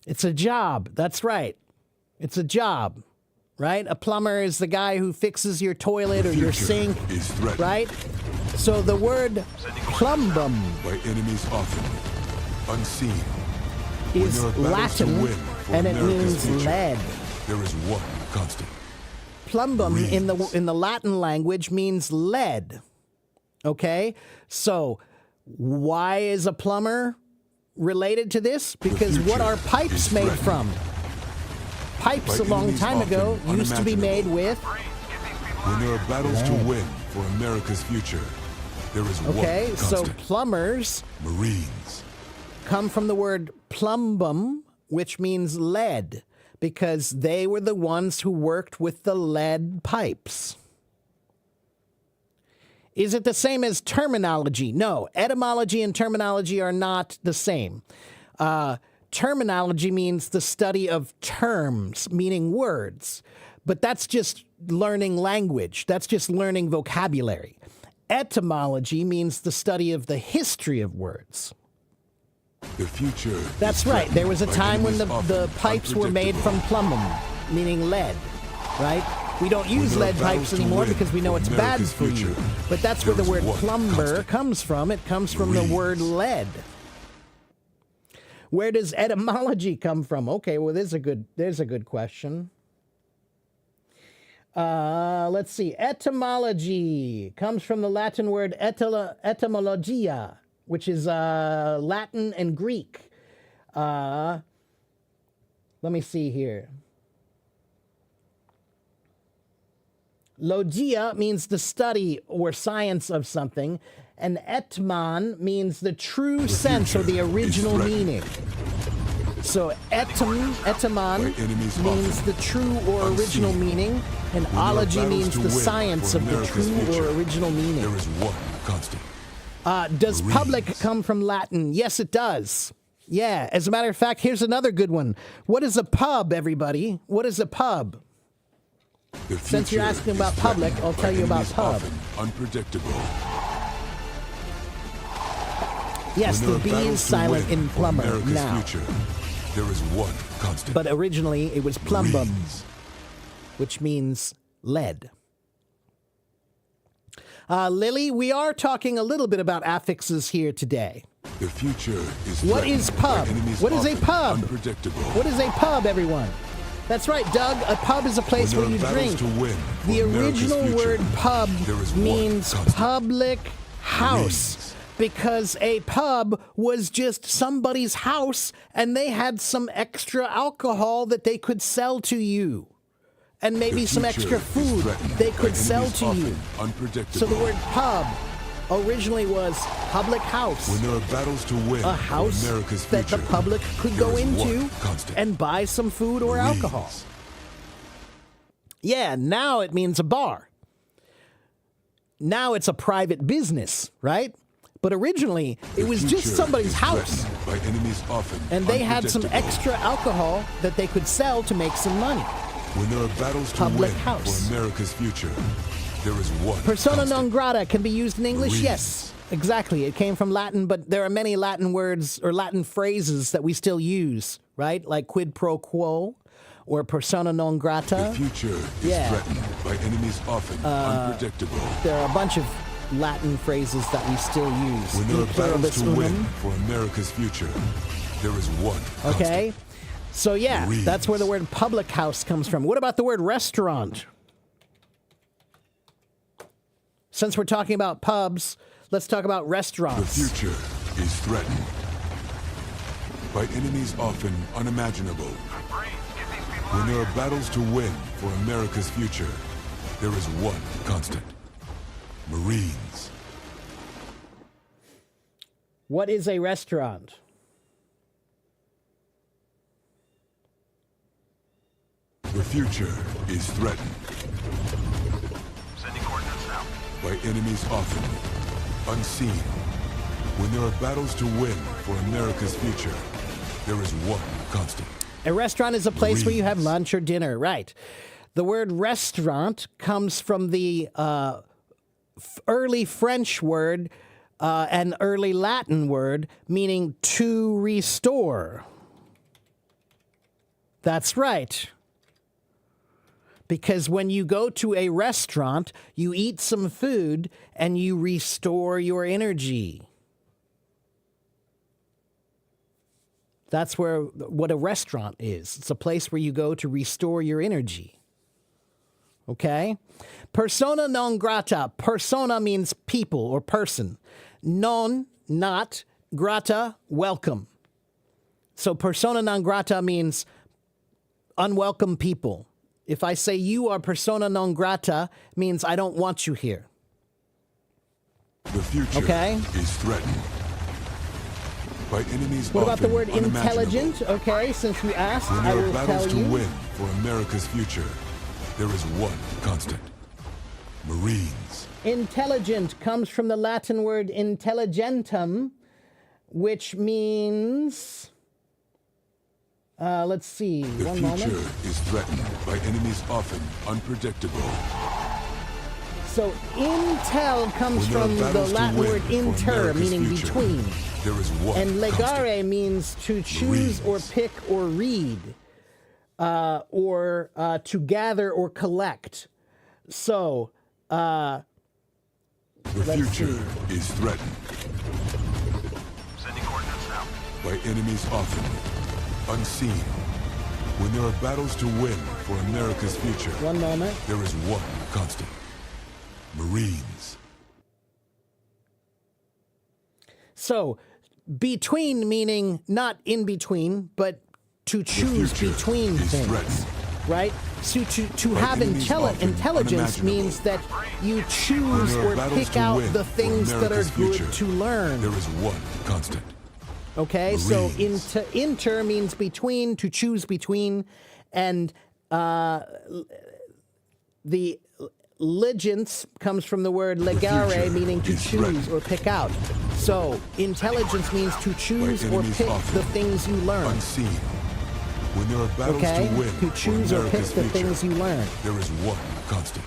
Speaker 1: It's a job. That's right. It's a job, right? A plumber is the guy who fixes your toilet or your
Speaker 2: Future
Speaker 1: sink,
Speaker 2: is threatened
Speaker 1: right? So the word plumbum
Speaker 2: by enemies often unseen.
Speaker 1: is
Speaker 2: When there are battles to
Speaker 1: Latin
Speaker 2: win for
Speaker 1: and it
Speaker 2: America's
Speaker 1: means
Speaker 2: future,
Speaker 1: lead.
Speaker 2: There is one constant.
Speaker 1: Plumbum
Speaker 2: Marines.
Speaker 1: in the Latin language means lead. Okay? So why is a plumber related to this? Because what
Speaker 2: future
Speaker 1: are pipes
Speaker 2: is
Speaker 1: made
Speaker 2: threatened.
Speaker 1: from? Pipes
Speaker 2: By
Speaker 1: a long
Speaker 2: enemies
Speaker 1: time ago
Speaker 2: often
Speaker 1: used to be made with,
Speaker 2: When there are battles to win for America's future, there is
Speaker 1: okay,
Speaker 2: one
Speaker 1: so
Speaker 2: constant.
Speaker 1: plumbers
Speaker 2: Marines.
Speaker 1: come from the word plumbum, which means lead, because they were the ones who worked with the lead pipes. Is it the same as terminology? No, etymology and terminology are not the same. Terminology means the study of terms, meaning words, but that's just learning language. That's just learning vocabulary. Etymology means the study of the history of words.
Speaker 2: The future.
Speaker 1: That's
Speaker 2: is
Speaker 1: right.
Speaker 2: threatened
Speaker 1: There was a
Speaker 2: by
Speaker 1: time when
Speaker 2: enemies
Speaker 1: the
Speaker 2: often
Speaker 1: pipes were made from
Speaker 2: unpredictable.
Speaker 1: plumbum, meaning lead, right? We don't use
Speaker 2: there are
Speaker 1: lead pipes
Speaker 2: battles to
Speaker 1: anymore
Speaker 2: win
Speaker 1: because we know
Speaker 2: for
Speaker 1: it's bad
Speaker 2: America's
Speaker 1: for you.
Speaker 2: future,
Speaker 1: But that's where the
Speaker 2: there
Speaker 1: word
Speaker 2: is one
Speaker 1: plumber
Speaker 2: constant.
Speaker 1: comes from. It comes from the word
Speaker 2: Marines.
Speaker 1: lead. Where does etymology come from? Okay, well, there's a good question. Let's see. Etymology comes from the Latin word etymologia, which is Latin and Greek. Let me see here. Logia means the study or science of something, and etymon means the true sense or the
Speaker 2: future is
Speaker 1: original
Speaker 2: threatened.
Speaker 1: meaning. So etymon
Speaker 2: By enemies
Speaker 1: means
Speaker 2: often
Speaker 1: the true or original
Speaker 2: unseen.
Speaker 1: meaning, and
Speaker 2: When there are
Speaker 1: ology
Speaker 2: battles
Speaker 1: means
Speaker 2: to
Speaker 1: the
Speaker 2: win
Speaker 1: science
Speaker 2: for
Speaker 1: of the
Speaker 2: America's
Speaker 1: true
Speaker 2: future,
Speaker 1: or original meaning.
Speaker 2: There is one constant.
Speaker 1: Does
Speaker 2: Marines.
Speaker 1: public come from Latin? Yes, it does. Yeah, as a matter of fact, here's another good one. What is a pub, everybody? What is a pub?
Speaker 2: The
Speaker 1: Since you're
Speaker 2: future
Speaker 1: asking
Speaker 2: is
Speaker 1: about public,
Speaker 2: threatened
Speaker 1: I'll
Speaker 2: by
Speaker 1: tell you about
Speaker 2: enemies
Speaker 1: pub.
Speaker 2: often Unpredictable.
Speaker 1: Yes,
Speaker 2: When
Speaker 1: the
Speaker 2: there
Speaker 1: B
Speaker 2: are battles
Speaker 1: is
Speaker 2: to
Speaker 1: silent
Speaker 2: win
Speaker 1: in
Speaker 2: for
Speaker 1: plumber
Speaker 2: America's
Speaker 1: now.
Speaker 2: future, there is one constant.
Speaker 1: But originally it was plumbum,
Speaker 2: Marines.
Speaker 1: which means lead. Lily, we are talking a little bit about affixes here today.
Speaker 2: The future is
Speaker 1: What
Speaker 2: threatened
Speaker 1: is
Speaker 2: by
Speaker 1: pub?
Speaker 2: enemies
Speaker 1: What is a
Speaker 2: often
Speaker 1: pub?
Speaker 2: Unpredictable.
Speaker 1: What is a pub, everyone? That's right, Doug. A pub is a place
Speaker 2: When
Speaker 1: where you
Speaker 2: there are battles
Speaker 1: drink.
Speaker 2: to win for
Speaker 1: The
Speaker 2: America's
Speaker 1: original
Speaker 2: future,
Speaker 1: word pub
Speaker 2: there is one
Speaker 1: means
Speaker 2: constant.
Speaker 1: public house.
Speaker 2: Marines.
Speaker 1: Because a pub was just somebody's house and they had some extra alcohol that they could sell to you. And maybe
Speaker 2: The
Speaker 1: some
Speaker 2: future
Speaker 1: extra
Speaker 2: is
Speaker 1: food
Speaker 2: threatened
Speaker 1: they
Speaker 2: by
Speaker 1: could sell
Speaker 2: enemies
Speaker 1: to you.
Speaker 2: often Unpredictable.
Speaker 1: So the word pub originally was public house.
Speaker 2: When there are battles to win
Speaker 1: A
Speaker 2: for
Speaker 1: house
Speaker 2: America's
Speaker 1: that the
Speaker 2: future,
Speaker 1: public could
Speaker 2: there
Speaker 1: go
Speaker 2: is
Speaker 1: into
Speaker 2: one constant.
Speaker 1: and buy some food or
Speaker 2: Marines.
Speaker 1: alcohol. Yeah, now it means a bar. Now it's a private business, right? But originally, it
Speaker 2: The
Speaker 1: was just
Speaker 2: future
Speaker 1: somebody's
Speaker 2: is
Speaker 1: house.
Speaker 2: threatened by enemies often
Speaker 1: And they had some
Speaker 2: unpredictable.
Speaker 1: extra alcohol that they could sell to make some money.
Speaker 2: When there are battles to
Speaker 1: Public
Speaker 2: win
Speaker 1: house.
Speaker 2: for America's future, there is one
Speaker 1: Persona
Speaker 2: constant.
Speaker 1: non grata can be used in English?
Speaker 2: Marines.
Speaker 1: Yes, exactly. It came from Latin, but there are many Latin words or Latin phrases that we still use, right? Like quid pro quo or persona non
Speaker 2: The
Speaker 1: grata.
Speaker 2: future is
Speaker 1: Yeah.
Speaker 2: threatened by enemies often unpredictable.
Speaker 1: There are a bunch of Latin phrases that we still use.
Speaker 2: When there
Speaker 1: In
Speaker 2: are battles
Speaker 1: pluribus
Speaker 2: to win
Speaker 1: unum.
Speaker 2: for America's future, there is one
Speaker 1: Okay. So yeah,
Speaker 2: Marines.
Speaker 1: that's where the word public house comes from. What about the word restaurant? Since we're talking about pubs, let's talk about
Speaker 2: The
Speaker 1: restaurants.
Speaker 2: future is threatened by enemies often unimaginable.
Speaker 3: Marines, get these people
Speaker 2: When
Speaker 3: out of
Speaker 2: there
Speaker 3: here.
Speaker 2: are battles to win for America's future, there is one constant. Marines.
Speaker 1: What is a restaurant?
Speaker 2: The future is threatened
Speaker 3: Sending coordinates now.
Speaker 2: by enemies often unseen. When there are battles to win for America's future, there is one constant.
Speaker 1: A restaurant is a place where you have
Speaker 2: Marines.
Speaker 1: lunch or dinner, right? The word restaurant comes from the early French word and early Latin word meaning to restore. That's right. Because when you go to a restaurant, you eat some food and you restore your energy. That's what a restaurant is. It's a place where you go to restore your energy. Okay? Persona non grata. Persona means people or person. Non, not. Grata, welcome. So persona non grata means unwelcome people. If I say you are persona non grata, means I don't want you here.
Speaker 2: The future
Speaker 1: Okay.
Speaker 2: is threatened by enemies
Speaker 1: What about the
Speaker 2: often
Speaker 1: word
Speaker 2: unimaginable.
Speaker 1: intelligent? Okay, since you asked,
Speaker 2: When
Speaker 1: I
Speaker 2: there are
Speaker 1: will
Speaker 2: battles
Speaker 1: tell
Speaker 2: to
Speaker 1: you.
Speaker 2: win for America's future, there is one constant. Marines.
Speaker 1: Intelligent comes from the Latin word intelligentum, which means. Let's see.
Speaker 2: The
Speaker 1: One
Speaker 2: future
Speaker 1: moment.
Speaker 2: is threatened by enemies often unpredictable.
Speaker 1: So intel comes
Speaker 2: When there are
Speaker 1: from the
Speaker 2: battles to
Speaker 1: Latin
Speaker 2: win
Speaker 1: word
Speaker 2: for
Speaker 1: inter,
Speaker 2: America's
Speaker 1: meaning
Speaker 2: future,
Speaker 1: between.
Speaker 2: There is one
Speaker 1: And legare
Speaker 2: constant.
Speaker 1: means to choose or
Speaker 2: Marines.
Speaker 1: pick or read, or to gather or collect. So,
Speaker 2: The
Speaker 1: let's
Speaker 2: future is threatened
Speaker 3: Sending coordinates now.
Speaker 2: by enemies often unseen. When there are battles to win for America's future,
Speaker 1: one moment.
Speaker 2: there is one constant. Marines.
Speaker 1: So, between meaning not in between, but to choose
Speaker 2: future
Speaker 1: between
Speaker 2: is
Speaker 1: things.
Speaker 2: threatened.
Speaker 1: Right? So to
Speaker 2: By
Speaker 1: have
Speaker 2: enemies often
Speaker 1: intelligence
Speaker 2: unimaginable.
Speaker 1: means that you
Speaker 2: When
Speaker 1: choose
Speaker 2: there are
Speaker 1: or
Speaker 2: battles
Speaker 1: pick
Speaker 2: to
Speaker 1: out
Speaker 2: win
Speaker 1: the
Speaker 2: for
Speaker 1: things that are
Speaker 2: America's
Speaker 1: good
Speaker 2: future,
Speaker 1: to learn.
Speaker 2: There is one constant.
Speaker 1: Okay, so
Speaker 2: Marines.
Speaker 1: inter means between, to choose between, and the legence comes from the word legare,
Speaker 2: future
Speaker 1: meaning to
Speaker 2: is
Speaker 1: choose
Speaker 2: threatened.
Speaker 1: or pick out. So intelligence means to choose or
Speaker 2: enemies
Speaker 1: pick
Speaker 2: often
Speaker 1: the things you learn.
Speaker 2: Unseen. When there are battles
Speaker 1: Okay,
Speaker 2: to win
Speaker 1: to
Speaker 2: for
Speaker 1: choose or pick
Speaker 2: America's
Speaker 1: the
Speaker 2: future,
Speaker 1: things you learn.
Speaker 2: there is one constant.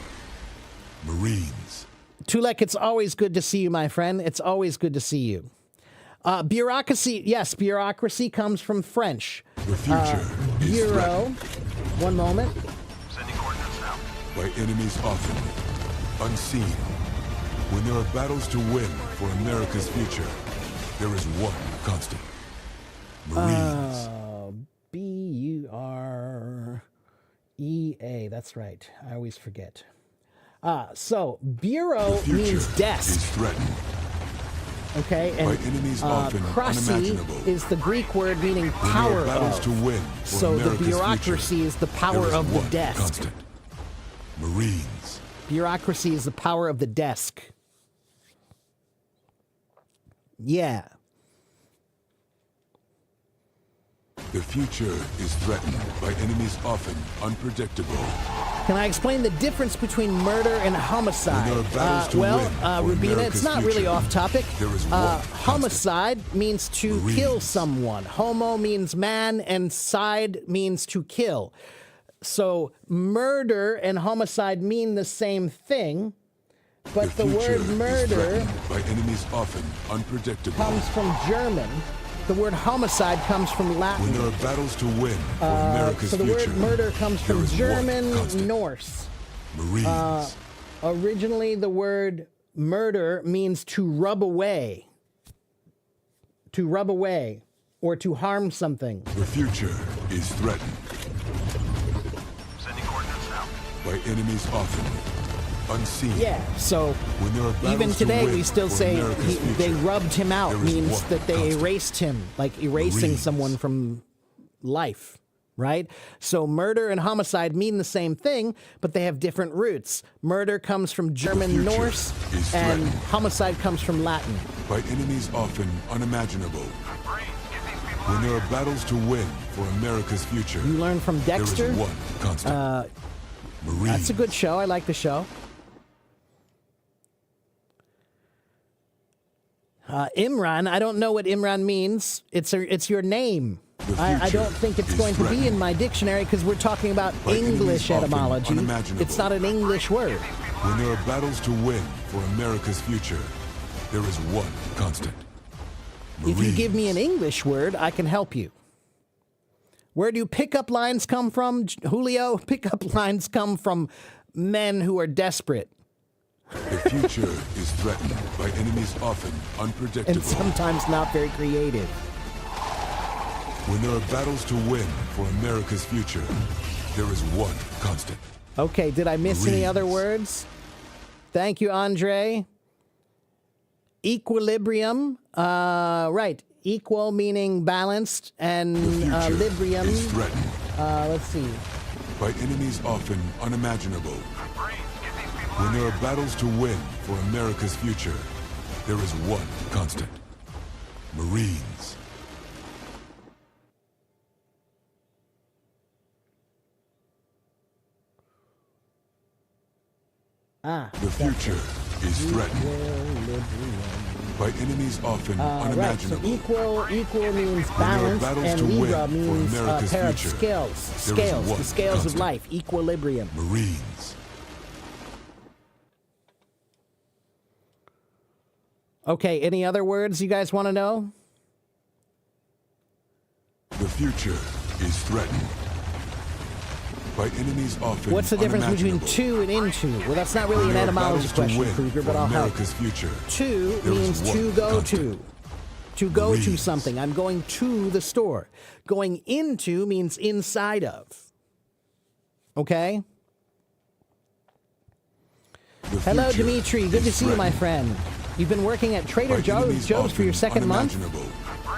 Speaker 2: Marines.
Speaker 1: Tulek, it's always good to see you, my friend. It's always good to see you. Bureaucracy, yes, bureaucracy comes from French.
Speaker 2: The future is
Speaker 1: Bureau,
Speaker 2: threatened
Speaker 1: one moment.
Speaker 3: Sending coordinates now.
Speaker 2: by enemies often unseen. When there are battles to win for America's future, There is one constant. Marines.
Speaker 1: B-U-R-E-A. That's right. I always forget. So bureau
Speaker 2: The future
Speaker 1: means desk.
Speaker 2: is threatened.
Speaker 1: Okay,
Speaker 2: by
Speaker 1: and
Speaker 2: enemies often
Speaker 1: krasi
Speaker 2: unimaginable.
Speaker 1: is the Greek word meaning
Speaker 2: When there
Speaker 1: power
Speaker 2: are battles
Speaker 1: of.
Speaker 2: to win for
Speaker 1: So the
Speaker 2: America's
Speaker 1: bureaucracy
Speaker 2: future,
Speaker 1: is the
Speaker 2: there
Speaker 1: power
Speaker 2: is
Speaker 1: of the
Speaker 2: one
Speaker 1: desk.
Speaker 2: constant. Marines.
Speaker 1: Bureaucracy is the power of the desk. Yeah.
Speaker 2: The future is threatened by enemies often unpredictable.
Speaker 1: Can I explain the difference between murder and homicide?
Speaker 2: When there are battles to win for
Speaker 1: Rubina,
Speaker 2: America's
Speaker 1: it's not really
Speaker 2: future,
Speaker 1: off topic.
Speaker 2: there is one
Speaker 1: Homicide means to kill
Speaker 2: Marines.
Speaker 1: someone. Homo means man, and side means to kill. So murder and homicide mean the same thing, but the
Speaker 2: future
Speaker 1: word
Speaker 2: is
Speaker 1: murder
Speaker 2: threatened by enemies often unpredictable.
Speaker 1: comes from German. The word homicide comes from Latin.
Speaker 2: When there are battles to win for America's
Speaker 1: So the
Speaker 2: future,
Speaker 1: word murder comes
Speaker 2: there
Speaker 1: from
Speaker 2: is one
Speaker 1: German,
Speaker 2: constant.
Speaker 1: Norse.
Speaker 2: Marines.
Speaker 1: Originally, the word murder means to rub away. To rub away, or to harm something.
Speaker 2: The future is threatened
Speaker 3: Sending coordinates now.
Speaker 2: by enemies often unseen.
Speaker 1: Yeah, so
Speaker 2: When there are battles
Speaker 1: even
Speaker 2: to
Speaker 1: today
Speaker 2: win
Speaker 1: we still
Speaker 2: for
Speaker 1: say
Speaker 2: America's
Speaker 1: they
Speaker 2: future,
Speaker 1: rubbed him out,
Speaker 2: there is
Speaker 1: means
Speaker 2: one
Speaker 1: that they
Speaker 2: constant.
Speaker 1: erased him, like erasing
Speaker 2: Marines.
Speaker 1: someone from life, right? So murder and homicide mean the same thing, but they have different roots. Murder comes from German,
Speaker 2: future
Speaker 1: Norse,
Speaker 2: is
Speaker 1: and
Speaker 2: threatened.
Speaker 1: homicide comes from Latin.
Speaker 2: by enemies often unimaginable.
Speaker 3: Marines, get these people
Speaker 2: When
Speaker 3: out of
Speaker 2: there
Speaker 3: here.
Speaker 2: are battles to win for America's future,
Speaker 1: You learn from
Speaker 2: there
Speaker 1: Dexter.
Speaker 2: is one constant. Marines.
Speaker 1: That's a good show. I like the show. Imran, I don't know what Imran means. It's your name.
Speaker 2: The
Speaker 1: I
Speaker 2: future
Speaker 1: don't think it's
Speaker 2: is
Speaker 1: going to be
Speaker 2: threatened.
Speaker 1: in my dictionary because we're talking about
Speaker 2: By enemies
Speaker 1: English
Speaker 2: often
Speaker 1: etymology.
Speaker 2: unimaginable.
Speaker 1: It's not an English word.
Speaker 2: When there are battles to win for America's future, there is one constant.
Speaker 1: If you give me an
Speaker 2: Marines.
Speaker 1: English word, I can help you. Where do pickup lines come from, Julio? Pickup lines come from men who are desperate
Speaker 2: The future is threatened by enemies often unpredictable.
Speaker 1: and sometimes not very creative.
Speaker 2: When there are battles to win for America's future, there is one constant.
Speaker 1: Okay, did I miss any other
Speaker 2: Marines.
Speaker 1: words? Thank you, Andre. Equilibrium. Right. Equal meaning balanced, and
Speaker 2: The future
Speaker 1: librium.
Speaker 2: is threatened
Speaker 1: Let's see.
Speaker 2: by enemies often unimaginable.
Speaker 3: Marines, get these people
Speaker 2: When
Speaker 3: out of
Speaker 2: there
Speaker 3: here.
Speaker 2: are battles to win for America's future, there is one constant. Marines. The future is threatened
Speaker 1: Equilibrium.
Speaker 2: by enemies often
Speaker 1: Right. So
Speaker 2: unimaginable.
Speaker 1: equal means
Speaker 2: there are
Speaker 1: balanced,
Speaker 2: battles
Speaker 1: and
Speaker 2: to win
Speaker 1: libra
Speaker 2: for
Speaker 1: means a
Speaker 2: America's
Speaker 1: pair of
Speaker 2: future,
Speaker 1: scales.
Speaker 2: there is
Speaker 1: Scales. The
Speaker 2: one
Speaker 1: scales of
Speaker 2: constant.
Speaker 1: life. Equilibrium.
Speaker 2: Marines.
Speaker 1: Okay. Any other words you guys want to know?
Speaker 2: The future is threatened by enemies often
Speaker 1: What's the difference between
Speaker 2: unimaginable.
Speaker 1: to and into? Well, that's not really
Speaker 2: When
Speaker 1: an
Speaker 2: there are
Speaker 1: etymology
Speaker 2: battles to
Speaker 1: question,
Speaker 2: win
Speaker 1: Kruger,
Speaker 2: for
Speaker 1: but I'll help.
Speaker 2: America's future,
Speaker 1: To
Speaker 2: there is
Speaker 1: means
Speaker 2: one
Speaker 1: to go
Speaker 2: constant.
Speaker 1: to. To go to
Speaker 2: Marines.
Speaker 1: something. I'm going to the store. Going into means inside of. Okay?
Speaker 2: The
Speaker 1: Hello,
Speaker 2: future
Speaker 1: Dimitri. Good
Speaker 2: is
Speaker 1: to see you, my
Speaker 2: threatened
Speaker 1: friend. You've been working at Trader
Speaker 2: by enemies
Speaker 1: Joe's for your
Speaker 2: often
Speaker 1: second month.
Speaker 2: unimaginable.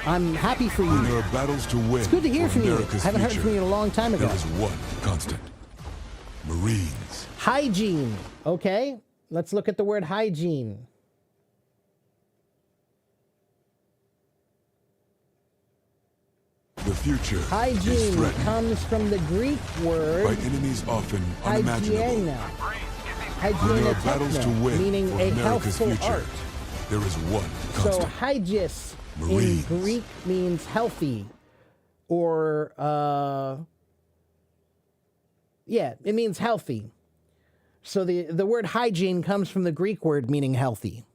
Speaker 1: I'm happy for
Speaker 2: When there
Speaker 1: you.
Speaker 2: are battles to win
Speaker 1: It's good to hear
Speaker 2: for
Speaker 1: from you.
Speaker 2: America's
Speaker 1: I haven't heard
Speaker 2: future,
Speaker 1: from you in a long time ago.
Speaker 2: there is one constant. Marines.
Speaker 1: Hygiene. Okay? Let's look at the word hygiene.
Speaker 2: The future is
Speaker 1: Hygiene
Speaker 2: threatened
Speaker 1: comes from the Greek
Speaker 2: by
Speaker 1: word
Speaker 2: enemies often
Speaker 1: hygiene.
Speaker 2: unimaginable.
Speaker 3: Marines, get these
Speaker 2: When there are battles to
Speaker 1: Hygienotechnia,
Speaker 2: win
Speaker 1: meaning
Speaker 2: for
Speaker 1: a
Speaker 2: America's
Speaker 1: healthful
Speaker 2: future,
Speaker 1: art.
Speaker 2: there is one
Speaker 1: So
Speaker 2: constant.
Speaker 1: hygis in
Speaker 2: Marines.
Speaker 1: Greek means healthy, or yeah, it means healthy. So the word hygiene comes from the Greek word meaning healthy.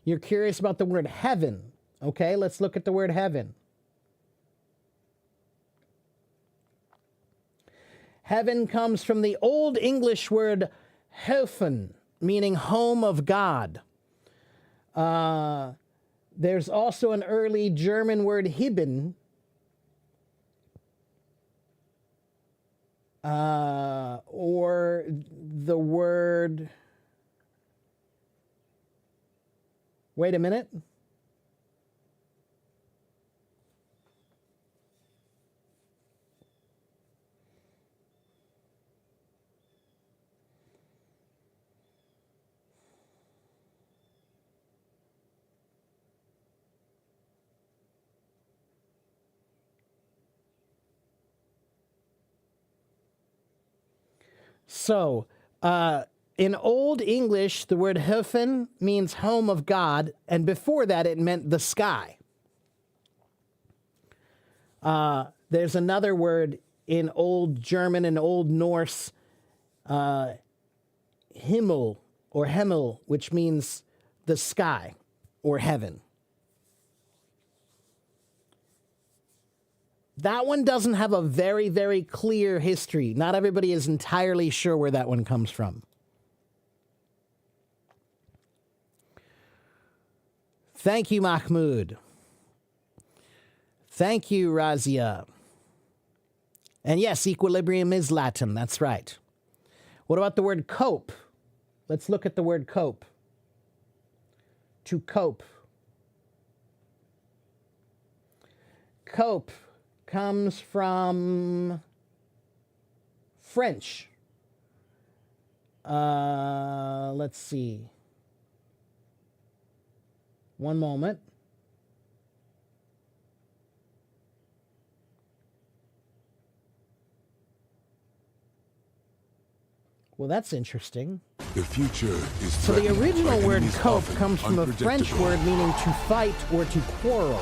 Speaker 1: You're curious about the word heaven. Okay, let's look at the word heaven. Heaven comes from the Old English word Höfen, meaning home of God. There's also an early German word Hibben, or the word, wait a minute. So, in Old English, the word Höfen means home of God, and before that, it meant the sky. There's another word in Old German and Old Norse, Himmel or Himmel, which means the sky or heaven. That one doesn't have a very, very clear history. Not everybody is entirely sure where that one comes from. Thank you, Mahmoud. Thank you, Razia. And yes, equilibrium is Latin. That's right. What about the word cope? Let's look at the word cope. To cope. Cope comes from French. Let's see. One moment. Well, that's interesting.
Speaker 2: The future is
Speaker 1: So the
Speaker 2: threatened
Speaker 1: original
Speaker 2: by
Speaker 1: word
Speaker 2: enemies
Speaker 1: cope
Speaker 2: often
Speaker 1: comes from a French
Speaker 2: unpredictable.
Speaker 1: word meaning to fight or to quarrel.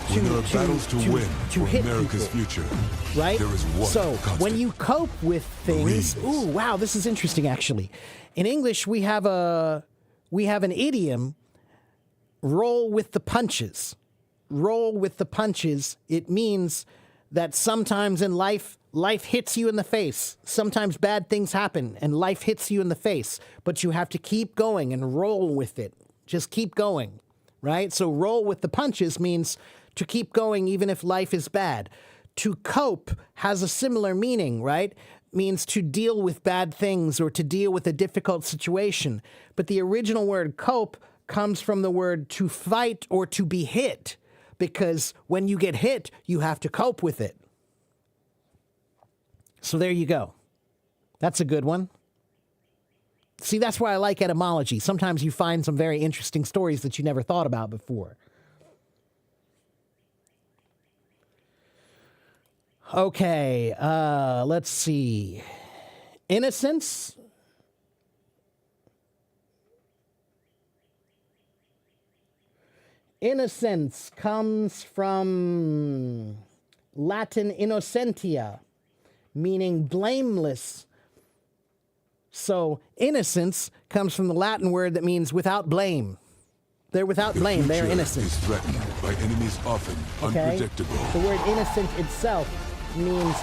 Speaker 2: When there are battles to win
Speaker 1: to
Speaker 2: for
Speaker 1: hit
Speaker 2: America's
Speaker 1: people,
Speaker 2: future,
Speaker 1: right?
Speaker 2: there is one
Speaker 1: So
Speaker 2: constant.
Speaker 1: when you cope with things,
Speaker 2: Marines.
Speaker 1: ooh, wow, this is interesting actually. In English, we have an idiom, roll with the punches. Roll with the punches. It means that sometimes in life hits you in the face. Sometimes bad things happen and life hits you in the face, but you have to keep going and roll with it. Just keep going, right? So roll with the punches means to keep going even if life is bad. To cope has a similar meaning, right? Means to deal with bad things or to deal with a difficult situation. But the original word cope comes from the word to fight or to be hit, because when you get hit, you have to cope with it. So there you go. That's a good one. See, that's why I like etymology. Sometimes you find some very interesting stories that you never thought about before. Okay, let's see. Innocence. Innocence comes from Latin innocentia, meaning blameless. So innocence comes from the Latin word that means without blame. They're without
Speaker 2: The
Speaker 1: blame. They're
Speaker 2: future
Speaker 1: innocent.
Speaker 2: is threatened by enemies often
Speaker 1: Okay?
Speaker 2: unpredictable.
Speaker 1: The word innocent itself means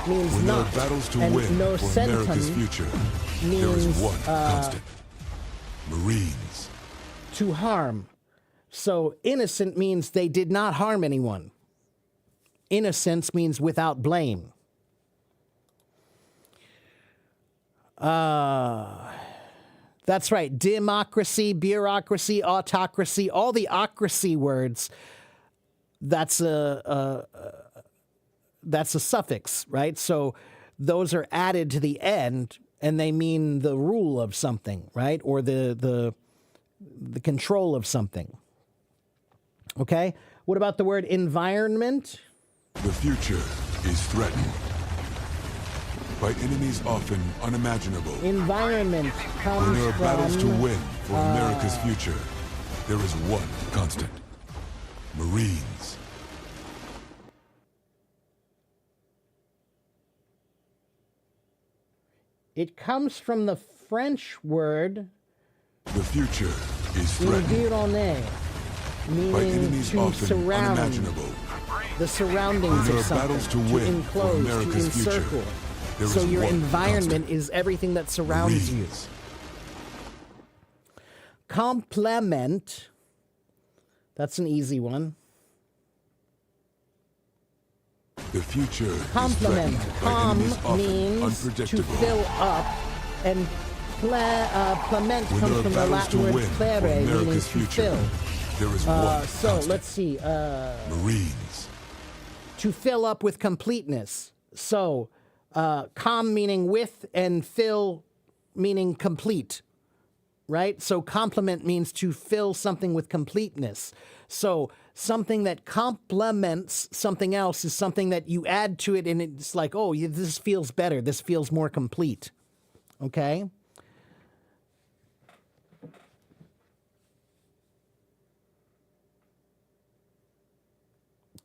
Speaker 1: means
Speaker 2: When there
Speaker 1: not.
Speaker 2: are battles to
Speaker 1: and
Speaker 2: win for
Speaker 1: nocentum
Speaker 2: America's future, there
Speaker 1: means,
Speaker 2: is one constant. Marines.
Speaker 1: to harm. So innocent means they did not harm anyone. Innocence means without blame. That's right. Democracy, bureaucracy, autocracy, all the ocracy words, that's a suffix, right? So those are added to the end and they mean the rule of something, right? Or the control of something. Okay? What about the word environment?
Speaker 2: The future is threatened by enemies often unimaginable.
Speaker 1: Environment
Speaker 2: When
Speaker 1: comes
Speaker 2: there are battles to
Speaker 1: from
Speaker 2: win for America's future, there is one constant. Marines.
Speaker 1: it comes from the French word
Speaker 2: The future is threatened
Speaker 1: environner,
Speaker 2: by
Speaker 1: meaning
Speaker 2: enemies
Speaker 1: to
Speaker 2: often
Speaker 1: surround,
Speaker 2: unimaginable.
Speaker 1: the surroundings
Speaker 2: When there
Speaker 1: of
Speaker 2: are battles
Speaker 1: something,
Speaker 2: to win for
Speaker 1: enclose, to
Speaker 2: America's future,
Speaker 1: encircle.
Speaker 2: there
Speaker 1: So
Speaker 2: is
Speaker 1: your
Speaker 2: one
Speaker 1: environment
Speaker 2: constant.
Speaker 1: is everything that surrounds you.
Speaker 2: Marines.
Speaker 1: complement. That's an easy one.
Speaker 2: The future
Speaker 1: Complement.
Speaker 2: is threatened by
Speaker 1: Com
Speaker 2: enemies often
Speaker 1: means to
Speaker 2: unpredictable.
Speaker 1: fill up, and plement
Speaker 2: When
Speaker 1: comes
Speaker 2: there are
Speaker 1: from the
Speaker 2: battles to
Speaker 1: Latin word
Speaker 2: win for
Speaker 1: clare, meaning
Speaker 2: America's
Speaker 1: to
Speaker 2: future,
Speaker 1: fill.
Speaker 2: there is one
Speaker 1: So
Speaker 2: constant.
Speaker 1: let's see.
Speaker 2: Marines.
Speaker 1: To fill up with completeness. So, com meaning with, and fill meaning complete, right? So, complement means to fill something with completeness. So, something that complements something else is something that you add to it, and it's like, oh, this feels better. This feels more complete. Okay?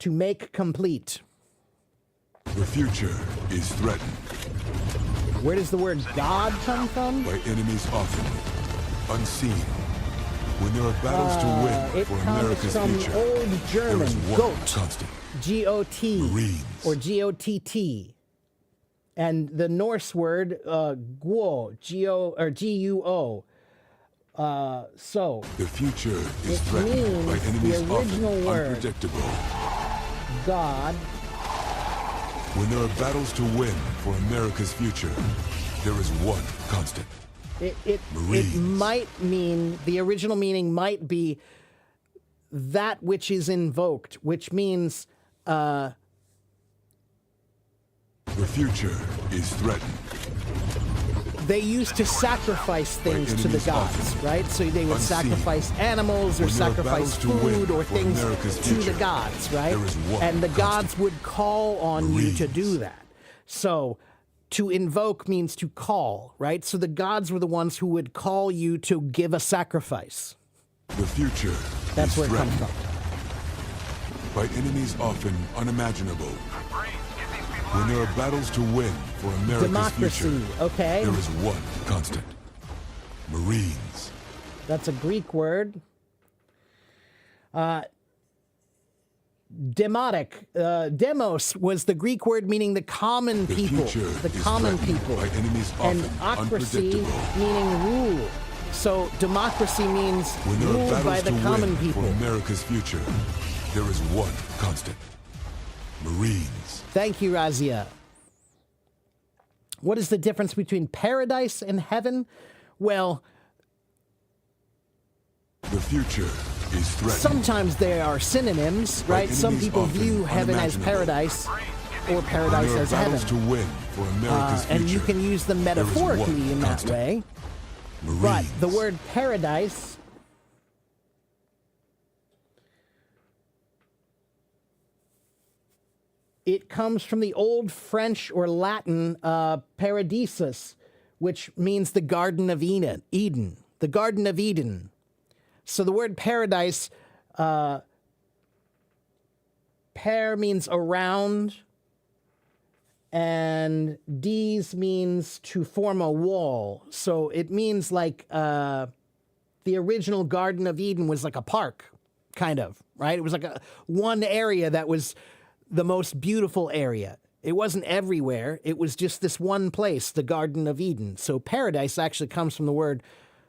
Speaker 1: To make complete.
Speaker 2: The future is threatened
Speaker 1: Where does the word God come from?
Speaker 2: by enemies often unseen. When there are battles to win
Speaker 1: It
Speaker 2: for
Speaker 1: comes
Speaker 2: America's
Speaker 1: from
Speaker 2: future,
Speaker 1: Old
Speaker 2: there
Speaker 1: German,
Speaker 2: is one
Speaker 1: goat,
Speaker 2: constant.
Speaker 1: G-O-T,
Speaker 2: Marines.
Speaker 1: or G-O-T-T. And the Norse word, guo, G-O, or G-U-O. So,
Speaker 2: The future is
Speaker 1: It
Speaker 2: threatened by
Speaker 1: means the
Speaker 2: enemies
Speaker 1: original
Speaker 2: often
Speaker 1: word.
Speaker 2: unpredictable.
Speaker 1: God,
Speaker 2: When there are battles to win for America's future, there is one constant.
Speaker 1: it
Speaker 2: Marines.
Speaker 1: might mean, the original meaning might be that which is invoked, which means
Speaker 2: The future is threatened.
Speaker 1: they used to sacrifice things to the
Speaker 2: enemies
Speaker 1: gods,
Speaker 2: often
Speaker 1: right? So they would
Speaker 2: unseen.
Speaker 1: sacrifice animals or
Speaker 2: When there are
Speaker 1: sacrifice
Speaker 2: battles to win
Speaker 1: food or
Speaker 2: for
Speaker 1: things
Speaker 2: America's
Speaker 1: to the
Speaker 2: future,
Speaker 1: gods, right?
Speaker 2: there is one
Speaker 1: And the gods
Speaker 2: constant.
Speaker 1: would call on you to do
Speaker 2: Marines.
Speaker 1: that. So to invoke means to call, right? So the gods were the ones who would call you to give a sacrifice.
Speaker 2: The future
Speaker 1: That's
Speaker 2: is
Speaker 1: where it comes
Speaker 2: threatened
Speaker 1: from.
Speaker 2: by enemies often unimaginable.
Speaker 3: Marines, get these people
Speaker 2: When
Speaker 3: out
Speaker 2: there
Speaker 3: of
Speaker 2: are
Speaker 3: here.
Speaker 2: battles to win for America's
Speaker 1: Democracy,
Speaker 2: future,
Speaker 1: okay?
Speaker 2: there is one constant. Marines.
Speaker 1: That's a Greek word. Demotic. Demos was the Greek word meaning the common
Speaker 2: The
Speaker 1: people.
Speaker 2: future
Speaker 1: The
Speaker 2: is
Speaker 1: common
Speaker 2: threatened
Speaker 1: people.
Speaker 2: by enemies
Speaker 1: And
Speaker 2: often
Speaker 1: ocracy
Speaker 2: unpredictable.
Speaker 1: meaning rule. So democracy means
Speaker 2: When there are
Speaker 1: ruled by
Speaker 2: battles
Speaker 1: the
Speaker 2: to
Speaker 1: common
Speaker 2: win
Speaker 1: people.
Speaker 2: for America's future, there is one constant. Marines.
Speaker 1: Thank you, Razia. What is the difference between paradise and heaven? Well,
Speaker 2: The future is threatened.
Speaker 1: sometimes there are synonyms,
Speaker 2: By
Speaker 1: right? Some
Speaker 2: enemies
Speaker 1: people
Speaker 2: often
Speaker 1: view heaven as
Speaker 2: unimaginable.
Speaker 1: paradise or
Speaker 2: When
Speaker 1: paradise
Speaker 2: there are
Speaker 1: as
Speaker 2: battles
Speaker 1: heaven.
Speaker 2: to win for America's future,
Speaker 1: And you can use them
Speaker 2: there is one
Speaker 1: metaphorically in that
Speaker 2: constant.
Speaker 1: way.
Speaker 2: Marines.
Speaker 1: But the word paradise it comes from the Old French or Latin paradisus, which means the Garden of Eden. The Garden of Eden. So the word paradise, par means around, and des means to form a wall. So it means like the original Garden of Eden was like a park, kind of, right? It was like one area that was the most beautiful area. It wasn't everywhere. It was just this one place, the Garden of Eden. So paradise actually comes from the word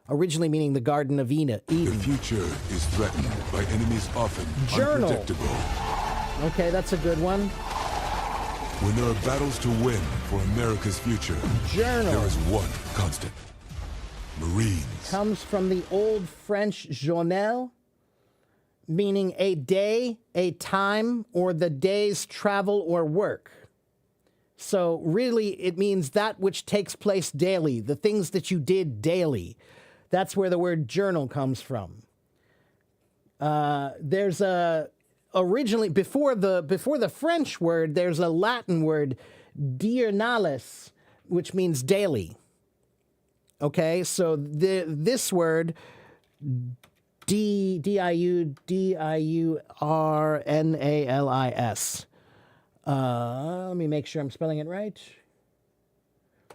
Speaker 1: originally meaning the Garden of Eden.
Speaker 2: The future is threatened by enemies often
Speaker 1: Journal.
Speaker 2: unpredictable.
Speaker 1: Okay, that's a good one.
Speaker 2: When there are battles to win for America's future,
Speaker 1: Journal.
Speaker 2: there is one constant. Marines.
Speaker 1: Comes from the Old French journal, meaning a day, a time, or the day's travel or work. So really, it means that which takes place daily, the things that you did daily. That's where the word journal comes from. There's a originally before the French word, there's a Latin word, diurnalis, which means daily. Okay, so this word, diurnalis. Let me make sure I'm spelling it right.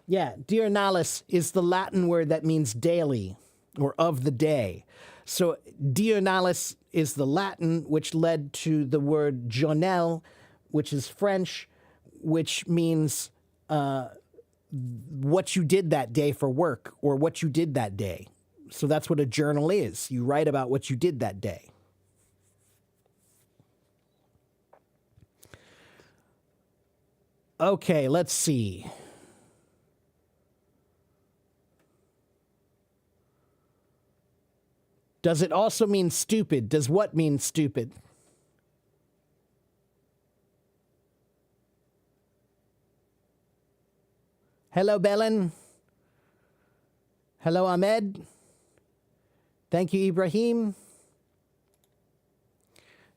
Speaker 1: Yeah, diurnalis is the Latin word that means daily or of the day. So diurnalis is the Latin, which led to the word journal, which is French, which means what you did that day for work or what you did that day. So that's what a journal is. You write about what you did that day. Okay, let's see. Does it also mean stupid? Does what mean stupid? Hello, Belen. Hello, Ahmed. Thank you, Ibrahim.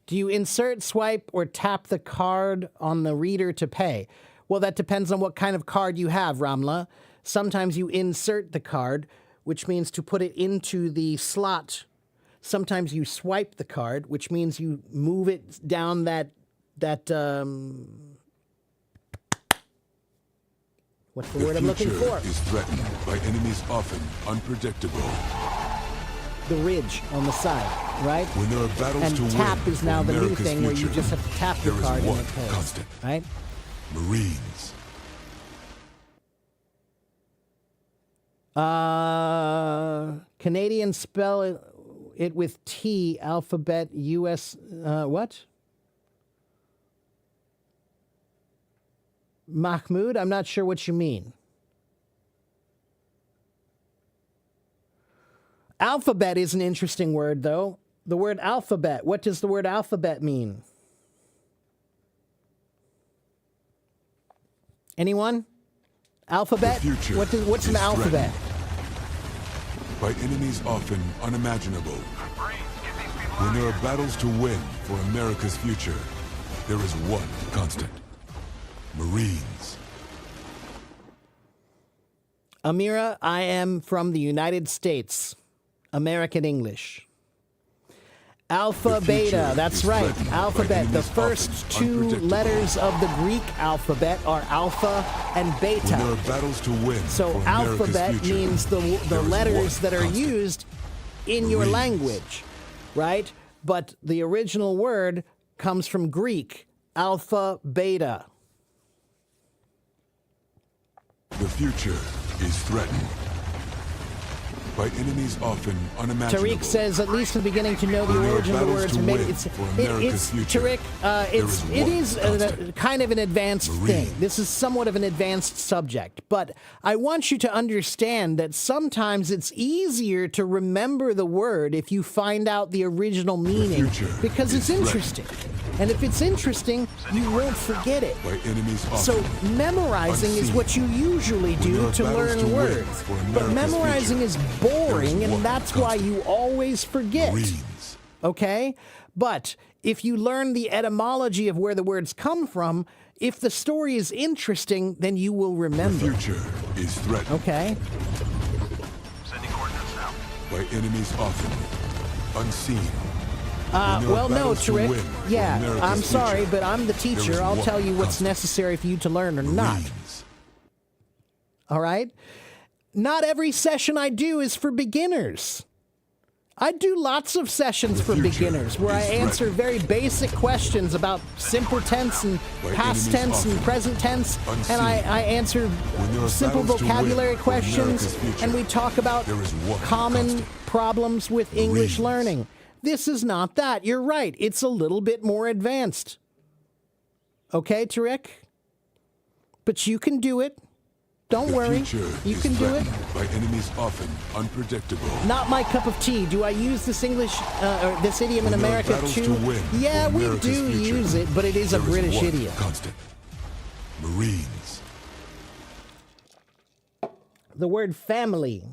Speaker 1: Do you insert, swipe, or tap the card on the reader to pay? Well, that depends on what kind of card you have, Ramla. Sometimes you insert the card, which means to put it into the slot. Sometimes you swipe the card, which means you move it down what's the word I'm looking for?
Speaker 2: The future is threatened by enemies often unpredictable.
Speaker 1: The ridge on the side, right?
Speaker 2: When there are battles
Speaker 1: and
Speaker 2: to win
Speaker 1: tap is now
Speaker 2: for
Speaker 1: the new
Speaker 2: America's
Speaker 1: thing where you
Speaker 2: future,
Speaker 1: just have to tap the
Speaker 2: there is
Speaker 1: card and
Speaker 2: one
Speaker 1: it pays,
Speaker 2: constant.
Speaker 1: right?
Speaker 2: Marines.
Speaker 1: Canadians spell it with T, alphabet, U.S., what? Mahmoud, I'm not sure what you mean. Alphabet is an interesting word, though. The word alphabet. What does the word alphabet mean? Anyone? Alphabet?
Speaker 2: The future
Speaker 1: What's an
Speaker 2: is
Speaker 1: alphabet?
Speaker 2: By enemies often unimaginable.
Speaker 3: Marines, get these people
Speaker 2: When
Speaker 3: out
Speaker 2: there
Speaker 3: of
Speaker 2: are battles to win for America's future, there is one constant. Marines.
Speaker 1: Amira, I am from the United States. American English. Alpha,
Speaker 2: The
Speaker 1: beta,
Speaker 2: future
Speaker 1: that's
Speaker 2: is
Speaker 1: right.
Speaker 2: threatened by
Speaker 1: Alphabet. The
Speaker 2: enemies
Speaker 1: first
Speaker 2: often
Speaker 1: two
Speaker 2: unpredictable.
Speaker 1: letters of the Greek alphabet are alpha and
Speaker 2: When there
Speaker 1: beta.
Speaker 2: are battles to win
Speaker 1: So
Speaker 2: for America's
Speaker 1: alphabet
Speaker 2: future,
Speaker 1: means the
Speaker 2: there is
Speaker 1: letters
Speaker 2: one
Speaker 1: that are
Speaker 2: constant.
Speaker 1: used in your
Speaker 2: Marines.
Speaker 1: language, right? But the original word comes from Greek, alpha, beta.
Speaker 2: The future is threatened by enemies often unimaginable.
Speaker 1: Tariq says, at least in the beginning, to know the
Speaker 2: When there are
Speaker 1: origin of the
Speaker 2: battles
Speaker 1: words.
Speaker 2: to
Speaker 1: Maybe
Speaker 2: win
Speaker 1: it's
Speaker 2: for America's
Speaker 1: it's
Speaker 2: future,
Speaker 1: Tariq. It
Speaker 2: one
Speaker 1: is
Speaker 2: constant.
Speaker 1: kind of an advanced thing.
Speaker 2: Marines.
Speaker 1: This is somewhat of an advanced subject, but I want you to understand that sometimes it's easier to remember the word if you find out the original meaning
Speaker 2: future
Speaker 1: because it's
Speaker 2: is threatened.
Speaker 1: interesting. And if it's interesting, you won't forget it.
Speaker 2: by enemies often.
Speaker 1: So memorizing is
Speaker 2: unseen.
Speaker 1: what you usually
Speaker 2: When there
Speaker 1: do
Speaker 2: are
Speaker 1: to
Speaker 2: battles
Speaker 1: learn
Speaker 2: to win
Speaker 1: words.
Speaker 2: for
Speaker 1: But
Speaker 2: America's
Speaker 1: memorizing
Speaker 2: future,
Speaker 1: is
Speaker 2: there
Speaker 1: boring,
Speaker 2: is
Speaker 1: and
Speaker 2: one
Speaker 1: that's why
Speaker 2: constant.
Speaker 1: you always forget.
Speaker 2: Marines.
Speaker 1: Okay? But if you learn the etymology of where the words come from, if the story is interesting, then you will
Speaker 2: The
Speaker 1: remember.
Speaker 2: future is threatened
Speaker 1: Okay?
Speaker 3: Sending coordinates now.
Speaker 2: by enemies often unseen. When there are
Speaker 1: Well, no,
Speaker 2: battles to
Speaker 1: Tariq.
Speaker 2: win for
Speaker 1: Yeah,
Speaker 2: America's
Speaker 1: I'm sorry,
Speaker 2: future,
Speaker 1: but I'm the
Speaker 2: there is
Speaker 1: teacher. I'll
Speaker 2: one
Speaker 1: tell you what's
Speaker 2: constant.
Speaker 1: necessary for you to learn or not.
Speaker 2: Marines.
Speaker 1: All right? Not every session I do is for beginners. I do lots of sessions
Speaker 2: The
Speaker 1: for
Speaker 2: future
Speaker 1: beginners where I
Speaker 2: is
Speaker 1: answer
Speaker 2: threatened.
Speaker 1: very basic questions about simple tense and
Speaker 2: By
Speaker 1: past
Speaker 2: enemies
Speaker 1: tense and
Speaker 2: often
Speaker 1: present tense,
Speaker 2: unseen.
Speaker 1: and I answer
Speaker 2: When there are
Speaker 1: simple
Speaker 2: battles to
Speaker 1: vocabulary
Speaker 2: win for
Speaker 1: questions,
Speaker 2: America's future,
Speaker 1: and we talk about
Speaker 2: there is one
Speaker 1: common
Speaker 2: constant.
Speaker 1: problems with English
Speaker 2: Marines.
Speaker 1: learning. This is not that. You're right. It's a little bit more advanced. Okay, Tariq? But you can do it. Don't
Speaker 2: The
Speaker 1: worry.
Speaker 2: future
Speaker 1: You
Speaker 2: is
Speaker 1: can do it.
Speaker 2: threatened by enemies often unpredictable.
Speaker 1: Not my cup of tea. Do I use this English, or this idiom in
Speaker 2: When there are
Speaker 1: America
Speaker 2: battles
Speaker 1: too?
Speaker 2: to win
Speaker 1: Yeah,
Speaker 2: for
Speaker 1: we
Speaker 2: America's
Speaker 1: do
Speaker 2: future,
Speaker 1: use it, but it is a
Speaker 2: there
Speaker 1: British
Speaker 2: one
Speaker 1: idiom.
Speaker 2: constant. Marines.
Speaker 1: The word family.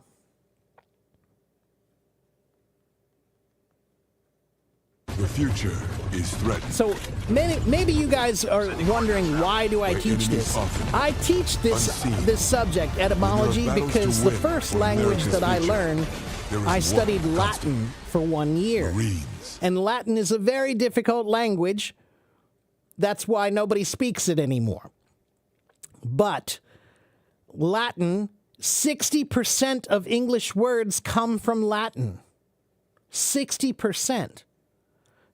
Speaker 2: The future is threatened.
Speaker 1: So maybe you guys are wondering, why do I
Speaker 2: By
Speaker 1: teach
Speaker 2: enemies
Speaker 1: this?
Speaker 2: often
Speaker 1: I teach this
Speaker 2: unseen.
Speaker 1: subject, etymology,
Speaker 2: When there are battles
Speaker 1: because
Speaker 2: to
Speaker 1: the
Speaker 2: win
Speaker 1: first
Speaker 2: for
Speaker 1: language
Speaker 2: America's
Speaker 1: that I
Speaker 2: future,
Speaker 1: learned,
Speaker 2: there is
Speaker 1: I
Speaker 2: one
Speaker 1: studied
Speaker 2: constant.
Speaker 1: Latin for 1 year.
Speaker 2: Marines.
Speaker 1: And Latin is a very difficult language. That's why nobody speaks it anymore. But Latin, 60% of English words come from Latin. 60%.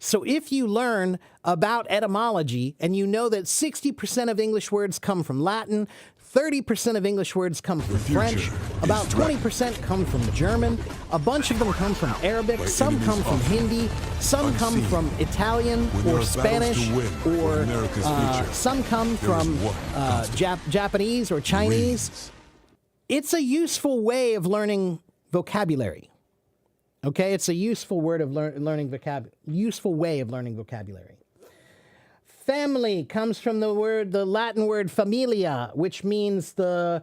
Speaker 1: So if you learn about etymology and you know that 60% of English words come from Latin, 30% of English words come from French, about 20% come from German, a bunch of them come from Arabic, some come from Hindi, some come from Italian or Spanish, or some come from Japanese or Chinese. It's a useful way of learning vocabulary. Okay, it's a useful word of learning useful way of learning vocabulary. Family comes from the Latin word familia, which means the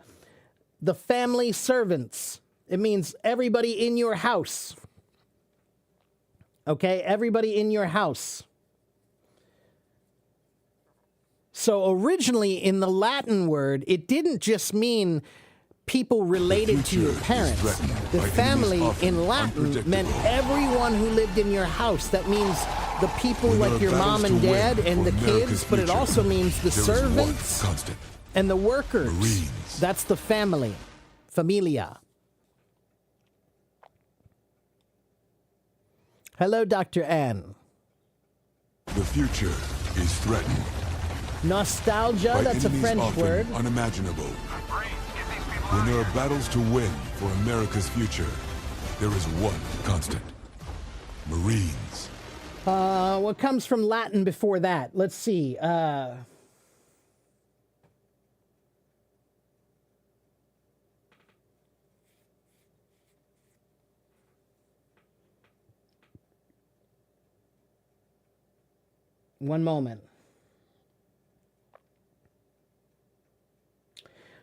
Speaker 1: family servants. It means everybody in your house. Okay, everybody in your house. So originally in the Latin word, it didn't just mean people related to your parents. The family in Latin meant everyone who lived in your house. That means the people like your mom and dad and the kids, but it also means the servants and the workers. That's the family, familia. Hello, Dr. Ann.
Speaker 2: The future is threatened.
Speaker 1: Nostalgia, that's a French word.
Speaker 2: Unimaginable.
Speaker 3: Marines, get these people
Speaker 2: When
Speaker 3: out
Speaker 2: there
Speaker 3: of
Speaker 2: are battles to win for America's future, there is one constant. Marines.
Speaker 1: What comes from Latin before that? Let's see. One moment.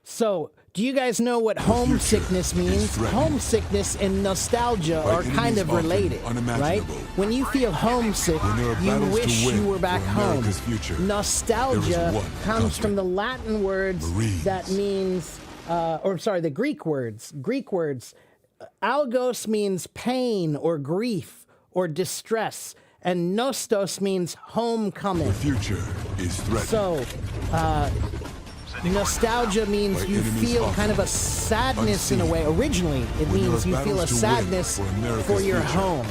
Speaker 1: So, do you guys know what homesickness means? Homesickness and nostalgia are kind of related, right? When you feel homesick, you wish you were back home. Nostalgia comes from the Latin words that means, the Greek words. Algos means pain or grief or distress, and nostos means homecoming.
Speaker 2: The future is threatened.
Speaker 1: So, nostalgia means you feel kind of a sadness in a way. Originally, it means you feel a sadness for your home.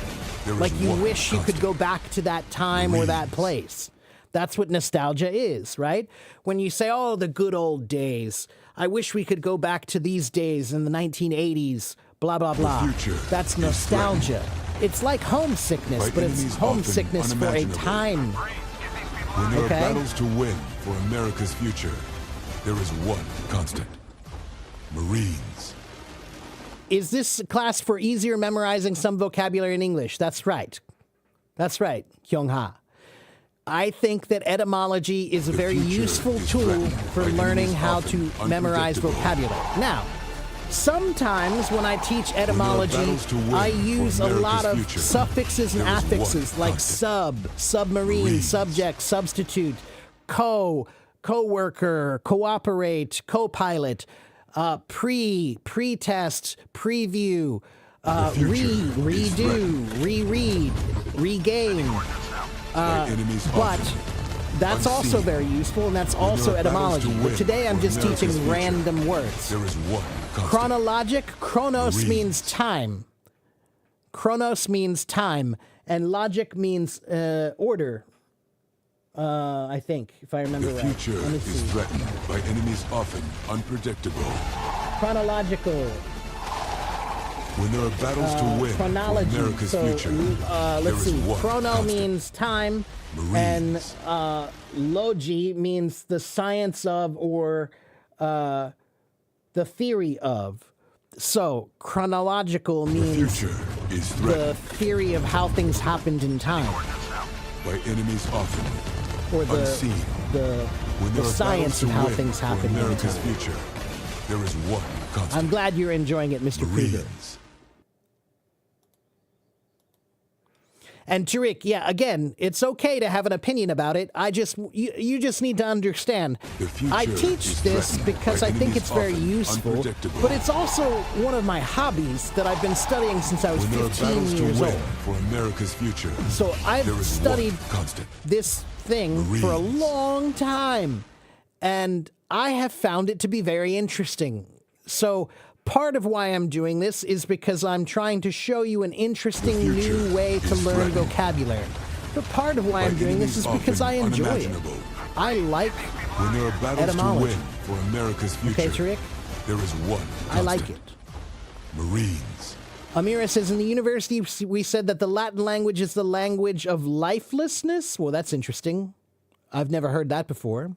Speaker 1: Like you wish you could go back to that time or that place. That's what nostalgia is, right? When you say, oh, the good old days. I wish we could go back to these days in the 1980s, blah, blah, blah. That's nostalgia. It's like homesickness, but it's homesickness for a time.
Speaker 2: When there are battles to win for America's future, there is one constant. Marines.
Speaker 1: Is this class for easier memorizing some vocabulary in English? That's right. That's right, Hyung-ha. I think that etymology is a very useful tool for learning how to memorize vocabulary. Now, sometimes when I teach etymology, I use a lot of suffixes and affixes like submarine, subject, substitute, co-worker, cooperate, co-pilot, pre-test, preview, redo, reread, regain. But that's also very useful, and that's also etymology. But today I'm just teaching random words.
Speaker 2: There is one constant.
Speaker 1: Chronologic, chronos means time. Chronos means time, and logic means order. I think, if I remember right.
Speaker 2: The future
Speaker 1: Let me
Speaker 2: is
Speaker 1: see.
Speaker 2: threatened by enemies often unpredictable.
Speaker 1: Chronological.
Speaker 2: When there are battles to win for
Speaker 1: Chronology.
Speaker 2: America's
Speaker 1: So
Speaker 2: future,
Speaker 1: let's
Speaker 2: there is
Speaker 1: see.
Speaker 2: one
Speaker 1: Chrono
Speaker 2: constant.
Speaker 1: means time,
Speaker 2: Marines.
Speaker 1: and logi means the science of or the theory of. So chronological
Speaker 2: The
Speaker 1: means
Speaker 2: future is
Speaker 1: the
Speaker 2: threatened
Speaker 1: theory of how things happened in time,
Speaker 2: by enemies often
Speaker 1: or the
Speaker 2: unseen.
Speaker 1: the
Speaker 2: When there are
Speaker 1: science
Speaker 2: battles
Speaker 1: of
Speaker 2: to
Speaker 1: how
Speaker 2: win
Speaker 1: things
Speaker 2: for
Speaker 1: happened in
Speaker 2: America's
Speaker 1: time.
Speaker 2: future, there is one constant.
Speaker 1: I'm glad you're enjoying it, Mr. Krieger.
Speaker 2: Marines.
Speaker 1: And Tariq, yeah, again, it's okay to have an opinion about it. You just need to understand.
Speaker 2: The future
Speaker 1: I teach
Speaker 2: is
Speaker 1: this
Speaker 2: threatened
Speaker 1: because
Speaker 2: by
Speaker 1: I think
Speaker 2: enemies
Speaker 1: it's very
Speaker 2: often
Speaker 1: useful,
Speaker 2: unpredictable.
Speaker 1: but it's also one of my hobbies that I've been studying since I was
Speaker 2: When there are
Speaker 1: 15
Speaker 2: battles to
Speaker 1: years
Speaker 2: win
Speaker 1: old.
Speaker 2: for America's future,
Speaker 1: So
Speaker 2: there
Speaker 1: I've
Speaker 2: is
Speaker 1: studied
Speaker 2: one constant.
Speaker 1: this thing for a
Speaker 2: Marines.
Speaker 1: long time, and I have found it to be very interesting. So part of why I'm doing this is because I'm trying to show you an interesting
Speaker 2: The future
Speaker 1: new way to
Speaker 2: is
Speaker 1: learn
Speaker 2: threatened.
Speaker 1: vocabulary. But part of why I'm doing this is because I enjoy it. I like
Speaker 2: When there are battles
Speaker 1: etymology.
Speaker 2: to win for America's future,
Speaker 1: Okay, Tariq?
Speaker 2: there is one
Speaker 1: I like
Speaker 2: constant.
Speaker 1: it.
Speaker 2: Marines.
Speaker 1: Amira says, in the university, we said that the Latin language is the language of lifelessness. Well, that's interesting. I've never heard that before.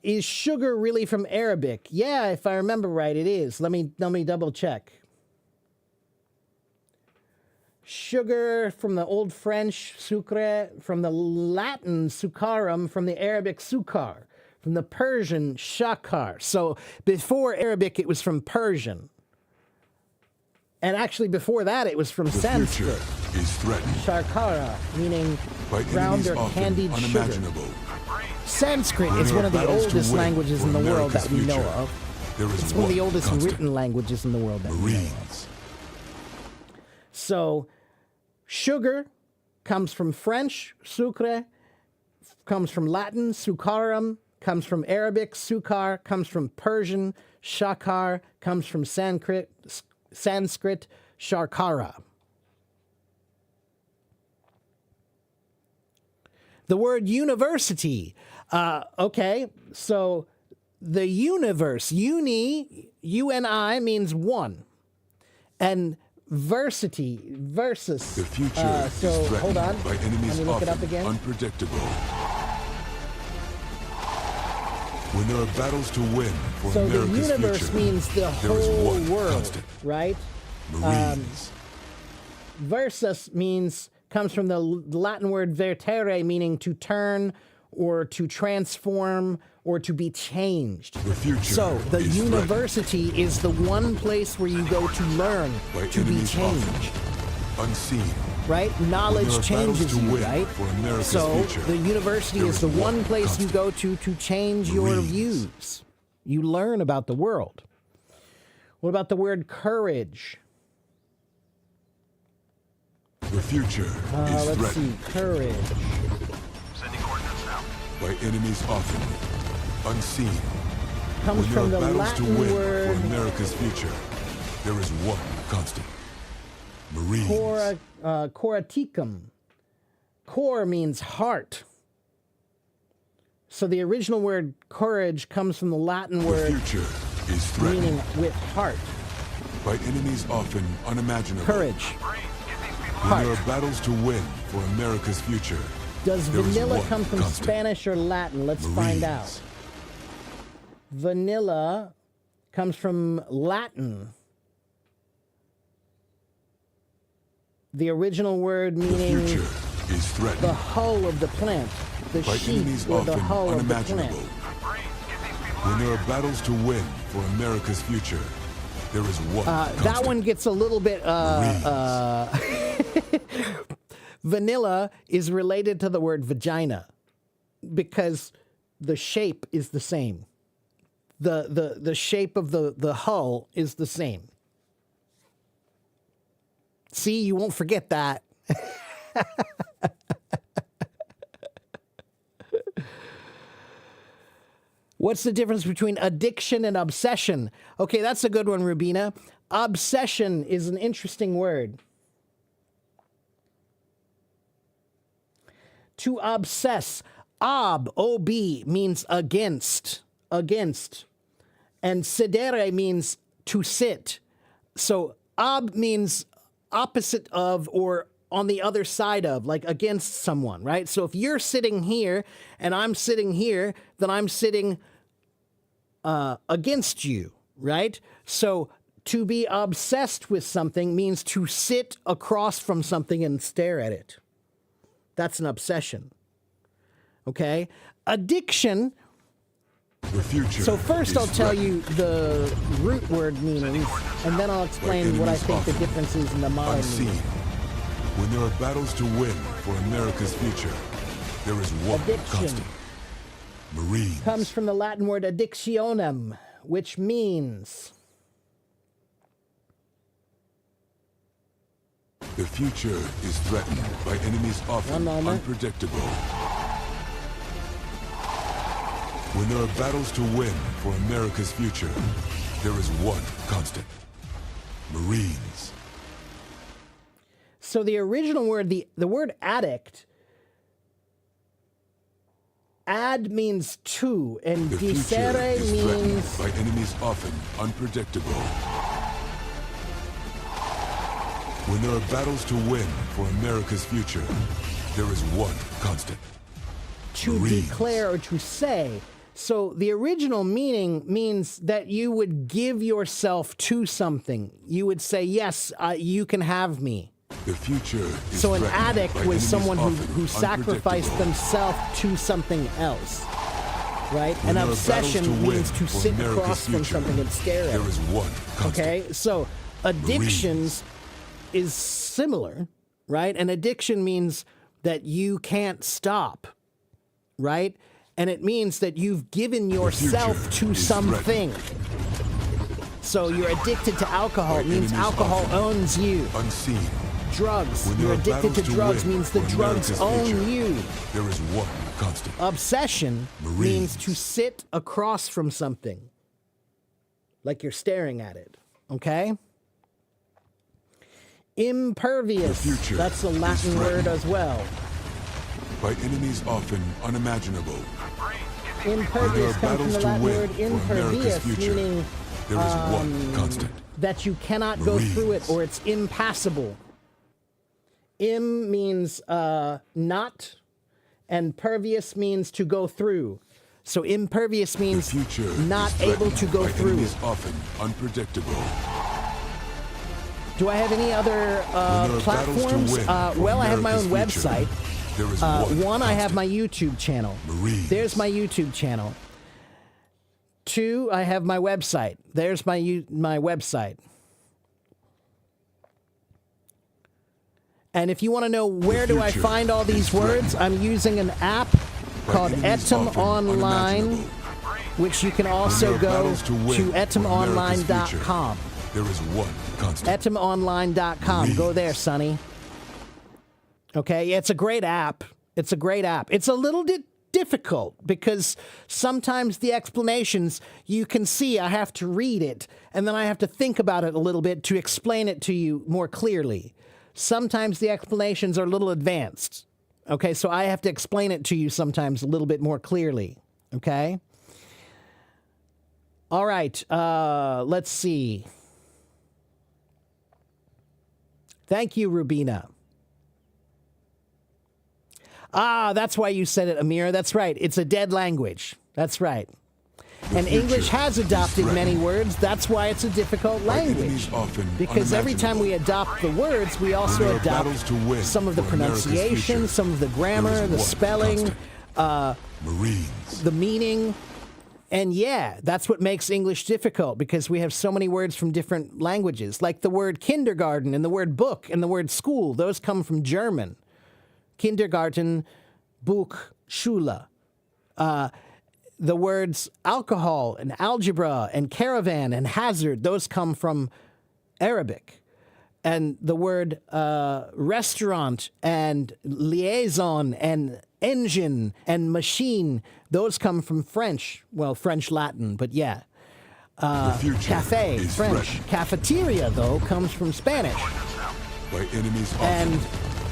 Speaker 1: Is sugar really from Arabic? Yeah, if I remember right, it is. Let me double check. Sugar from the Old French, sucre, from the Latin sucarum, from the Arabic sukar, from the Persian shakar. So before Arabic, it was from Persian. And actually before that, it was from
Speaker 2: The
Speaker 1: Sanskrit.
Speaker 2: future is threatened
Speaker 1: Sharkara, meaning
Speaker 2: by
Speaker 1: ground
Speaker 2: enemies
Speaker 1: or
Speaker 2: often
Speaker 1: candied sugar.
Speaker 2: unimaginable.
Speaker 1: Sanskrit
Speaker 2: When
Speaker 1: is
Speaker 2: there
Speaker 1: one
Speaker 2: are
Speaker 1: of the
Speaker 2: battles to
Speaker 1: oldest
Speaker 2: win
Speaker 1: languages
Speaker 2: for
Speaker 1: in the world
Speaker 2: America's
Speaker 1: that we know
Speaker 2: future,
Speaker 1: of.
Speaker 2: There is
Speaker 1: It's one of the oldest
Speaker 2: constant.
Speaker 1: written languages in the world that we know of.
Speaker 2: Marines.
Speaker 1: So, sugar comes from French, sucre, comes from Latin, sucarum, comes from Arabic, sukar, comes from Persian, shakar, comes from Sanskrit, sharkara. The word university. Okay, so the universe, uni, means one. And versity, versus.
Speaker 2: The future
Speaker 1: So,
Speaker 2: is
Speaker 1: hold
Speaker 2: threatened
Speaker 1: on.
Speaker 2: by
Speaker 1: Let
Speaker 2: enemies
Speaker 1: me look it up
Speaker 2: often
Speaker 1: again.
Speaker 2: unpredictable. When there are battles to win for
Speaker 1: So the
Speaker 2: America's
Speaker 1: universe
Speaker 2: future,
Speaker 1: means the
Speaker 2: there is
Speaker 1: whole
Speaker 2: one
Speaker 1: world,
Speaker 2: constant.
Speaker 1: right?
Speaker 2: Marines.
Speaker 1: Versus comes from the Latin word vertere, meaning to turn or to transform or to be changed.
Speaker 2: The future
Speaker 1: So the
Speaker 2: is
Speaker 1: university is the one place where you go to learn,
Speaker 2: by
Speaker 1: to be
Speaker 2: enemies
Speaker 1: changed,
Speaker 2: often unseen.
Speaker 1: right?
Speaker 2: When
Speaker 1: Knowledge
Speaker 2: there are
Speaker 1: changes
Speaker 2: battles to
Speaker 1: you,
Speaker 2: win
Speaker 1: right?
Speaker 2: for America's
Speaker 1: So
Speaker 2: future,
Speaker 1: the university
Speaker 2: there
Speaker 1: is
Speaker 2: is
Speaker 1: the
Speaker 2: one
Speaker 1: one place you
Speaker 2: constant.
Speaker 1: go to change your
Speaker 2: Marines.
Speaker 1: views. You learn about the world. What about the word courage?
Speaker 2: The future is
Speaker 1: Let's
Speaker 2: threatened
Speaker 1: see, courage.
Speaker 3: Sending coordinates now.
Speaker 2: by enemies often unseen.
Speaker 1: Comes
Speaker 2: When there
Speaker 1: from
Speaker 2: are
Speaker 1: the
Speaker 2: battles to
Speaker 1: Latin
Speaker 2: win
Speaker 1: word
Speaker 2: for America's future, there is one constant. Marines.
Speaker 1: coraticum. Cor means heart. So the original word courage comes from the Latin
Speaker 2: The
Speaker 1: word
Speaker 2: future is threatened
Speaker 1: meaning with heart.
Speaker 2: by enemies often unimaginable.
Speaker 1: Courage.
Speaker 2: When there
Speaker 1: Heart.
Speaker 2: are battles to win for America's future,
Speaker 1: Does
Speaker 2: there is
Speaker 1: vanilla
Speaker 2: one
Speaker 1: come from
Speaker 2: constant.
Speaker 1: Spanish or Latin? Let's find out.
Speaker 2: Marines.
Speaker 1: Vanilla comes from Latin. The original word
Speaker 2: The
Speaker 1: meaning
Speaker 2: future is
Speaker 1: the
Speaker 2: threatened
Speaker 1: hull of the plant, the
Speaker 2: by
Speaker 1: sheath
Speaker 2: enemies
Speaker 1: or the
Speaker 2: often
Speaker 1: hull of the
Speaker 2: unimaginable.
Speaker 1: plant.
Speaker 2: When there are battles to win for America's future, there is one constant.
Speaker 1: That one gets a little bit. Vanilla is related to the word vagina because the shape is the same. The shape of the hull is the same. See, you won't forget that. What's the difference between addiction and obsession? Okay, that's a good one, Rubina. Obsession is an interesting word. To obsess, O-B, means against. And sedere means to sit. So ob means opposite of or on the other side of, like against someone, right? So if you're sitting here and I'm sitting here, then I'm sitting against you, right? So to be obsessed with something means to sit across from something and stare at it. That's an obsession. Okay? Addiction.
Speaker 2: The future
Speaker 1: So first
Speaker 2: is
Speaker 1: I'll tell
Speaker 2: threatened
Speaker 1: you the root word meanings, and then I'll explain what I
Speaker 2: enemies
Speaker 1: think the
Speaker 2: often
Speaker 1: difference is in the modern
Speaker 2: unseen.
Speaker 1: meaning.
Speaker 2: When there are battles to win for America's future, there is one
Speaker 1: Addiction.
Speaker 2: constant. Marines.
Speaker 1: Comes from the Latin word addictionem, which means
Speaker 2: The future is threatened by enemies often
Speaker 1: One moment.
Speaker 2: unpredictable. When there are battles to win for America's future, there is one constant. Marines.
Speaker 1: So the original word, the word addict, ad means to, and
Speaker 2: The future
Speaker 1: dicere
Speaker 2: is threatened
Speaker 1: means
Speaker 2: by enemies often unpredictable. When there are battles to win for America's future, there is one constant.
Speaker 1: to
Speaker 2: Marines.
Speaker 1: declare or to say. So the original meaning means that you would give yourself to something. You would say, yes, you can have me.
Speaker 2: The future is
Speaker 1: So an
Speaker 2: threatened
Speaker 1: addict
Speaker 2: by
Speaker 1: was
Speaker 2: enemies
Speaker 1: someone
Speaker 2: often
Speaker 1: who sacrificed
Speaker 2: unpredictable.
Speaker 1: themselves to something else. Right?
Speaker 2: When
Speaker 1: An
Speaker 2: there are
Speaker 1: obsession
Speaker 2: battles to win
Speaker 1: means to
Speaker 2: for
Speaker 1: sit
Speaker 2: America's
Speaker 1: across from
Speaker 2: future,
Speaker 1: something and stare at
Speaker 2: There
Speaker 1: it.
Speaker 2: is one constant.
Speaker 1: Okay? So addictions is similar, right? An addiction means that you can't stop, right? And it means that you've given yourself
Speaker 2: future
Speaker 1: to
Speaker 2: is
Speaker 1: something.
Speaker 2: threatened.
Speaker 1: So you're addicted to alcohol. It means
Speaker 2: enemies
Speaker 1: alcohol
Speaker 2: often
Speaker 1: owns you.
Speaker 2: Unseen.
Speaker 1: Drugs.
Speaker 2: When there
Speaker 1: You're
Speaker 2: are
Speaker 1: addicted to
Speaker 2: battles to
Speaker 1: drugs
Speaker 2: win
Speaker 1: means the
Speaker 2: for
Speaker 1: drugs
Speaker 2: America's
Speaker 1: own
Speaker 2: future,
Speaker 1: you.
Speaker 2: There is one constant.
Speaker 1: Obsession
Speaker 2: Marines.
Speaker 1: means to sit across from something. Like you're staring at it. Okay? Impervious.
Speaker 2: The future
Speaker 1: That's a
Speaker 2: is
Speaker 1: Latin word
Speaker 2: threatened.
Speaker 1: as well.
Speaker 2: By enemies often unimaginable. When there
Speaker 1: Impervious
Speaker 2: are
Speaker 1: comes from
Speaker 2: battles
Speaker 1: the
Speaker 2: to
Speaker 1: Latin
Speaker 2: win
Speaker 1: word
Speaker 2: for America's
Speaker 1: impervious,
Speaker 2: future,
Speaker 1: meaning
Speaker 2: there is one constant.
Speaker 1: that you cannot go through it
Speaker 2: Marines.
Speaker 1: or it's impassable. Im means not, and pervious means to go through. So impervious
Speaker 2: The
Speaker 1: means
Speaker 2: future
Speaker 1: not
Speaker 2: is
Speaker 1: able
Speaker 2: threatened
Speaker 1: to go
Speaker 2: by
Speaker 1: through.
Speaker 2: enemies often unpredictable.
Speaker 1: Do I have any other
Speaker 2: When there are battles to
Speaker 1: platforms?
Speaker 2: win for
Speaker 1: Well, I have my own
Speaker 2: America's future,
Speaker 1: website.
Speaker 2: There is
Speaker 1: One, I have
Speaker 2: constant.
Speaker 1: my YouTube channel.
Speaker 2: Marines.
Speaker 1: There's my YouTube channel. Two, I have my website. There's my website. And if you want to know where do I
Speaker 2: future
Speaker 1: find all these
Speaker 2: is
Speaker 1: words,
Speaker 2: threatened
Speaker 1: I'm using an app
Speaker 2: by
Speaker 1: called
Speaker 2: enemies
Speaker 1: Etum
Speaker 2: often
Speaker 1: Online,
Speaker 2: unimaginable.
Speaker 1: which you can
Speaker 2: When there
Speaker 1: also
Speaker 2: are
Speaker 1: go
Speaker 2: battles to win
Speaker 1: to
Speaker 2: for America's
Speaker 1: etumonline.com.
Speaker 2: future, There is one constant.
Speaker 1: etumonline.com. Go there,
Speaker 2: Marines.
Speaker 1: Sonny. Okay, it's a great app. It's a great app. It's a little bit difficult because sometimes the explanations you can see I have to read it and then I have to think about it a little bit to explain it to you more clearly. Sometimes the explanations are a little advanced. Okay, so I have to explain it to you sometimes a little bit more clearly. Okay? All right, let's see. Thank you, Rubina. Ah, that's why you said it, Amira. That's right. It's a dead language. That's right. And
Speaker 2: future
Speaker 1: English has
Speaker 2: is
Speaker 1: adopted many
Speaker 2: threatened
Speaker 1: words. That's why it's a difficult
Speaker 2: by
Speaker 1: language.
Speaker 2: enemies often
Speaker 1: Because every time we adopt the words, we
Speaker 2: there
Speaker 1: also
Speaker 2: are
Speaker 1: adopt
Speaker 2: battles to win
Speaker 1: some of the
Speaker 2: for America's
Speaker 1: pronunciation,
Speaker 2: future,
Speaker 1: some of the
Speaker 2: there
Speaker 1: grammar,
Speaker 2: is
Speaker 1: the
Speaker 2: one
Speaker 1: spelling,
Speaker 2: constant. Marines.
Speaker 1: the meaning. And yeah, that's what makes English difficult because we have so many words from different languages, like the word kindergarten and the word book and the word school. Those come from German. Kindergarten, Buch, Schule. The words alcohol and algebra and caravan and hazard, those come from Arabic. And the word restaurant and liaison and engine and machine, those come from French. Well, French Latin, but yeah.
Speaker 2: The future
Speaker 1: Cafe,
Speaker 2: is
Speaker 1: French.
Speaker 2: threatened
Speaker 1: Cafeteria, though, comes from Spanish.
Speaker 2: by enemies often
Speaker 1: And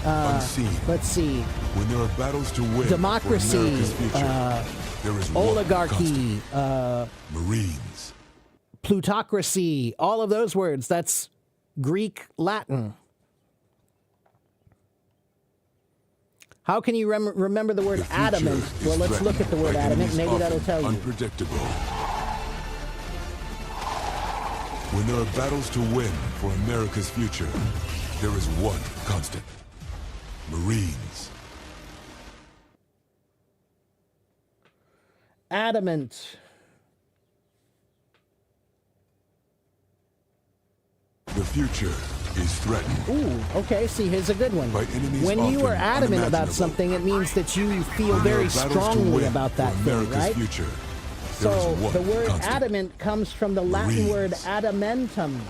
Speaker 2: unseen.
Speaker 1: let's see,
Speaker 2: When there are battles to win
Speaker 1: democracy,
Speaker 2: for America's future, there is one
Speaker 1: oligarchy,
Speaker 2: constant. Marines.
Speaker 1: plutocracy, all of those words, that's Greek, Latin. How can you remember the word
Speaker 2: The future
Speaker 1: adamant?
Speaker 2: is
Speaker 1: Well, let's look at the word
Speaker 2: threatened by
Speaker 1: adamant.
Speaker 2: enemies
Speaker 1: Maybe that'll
Speaker 2: often
Speaker 1: tell you.
Speaker 2: Unpredictable. When there are battles to win for America's future, there is one constant. Marines.
Speaker 1: Adamant.
Speaker 2: The future is threatened.
Speaker 1: Ooh, okay, see, here's a good one.
Speaker 2: By enemies
Speaker 1: When you
Speaker 2: often
Speaker 1: are adamant about
Speaker 2: unimaginable.
Speaker 1: something, it means that you feel
Speaker 2: When there
Speaker 1: very
Speaker 2: are battles to
Speaker 1: strongly
Speaker 2: win
Speaker 1: about that
Speaker 2: for
Speaker 1: thing,
Speaker 2: America's
Speaker 1: right?
Speaker 2: future,
Speaker 1: So
Speaker 2: there is one
Speaker 1: the word
Speaker 2: constant.
Speaker 1: adamant comes from the Latin word
Speaker 2: Marines.
Speaker 1: adamantum,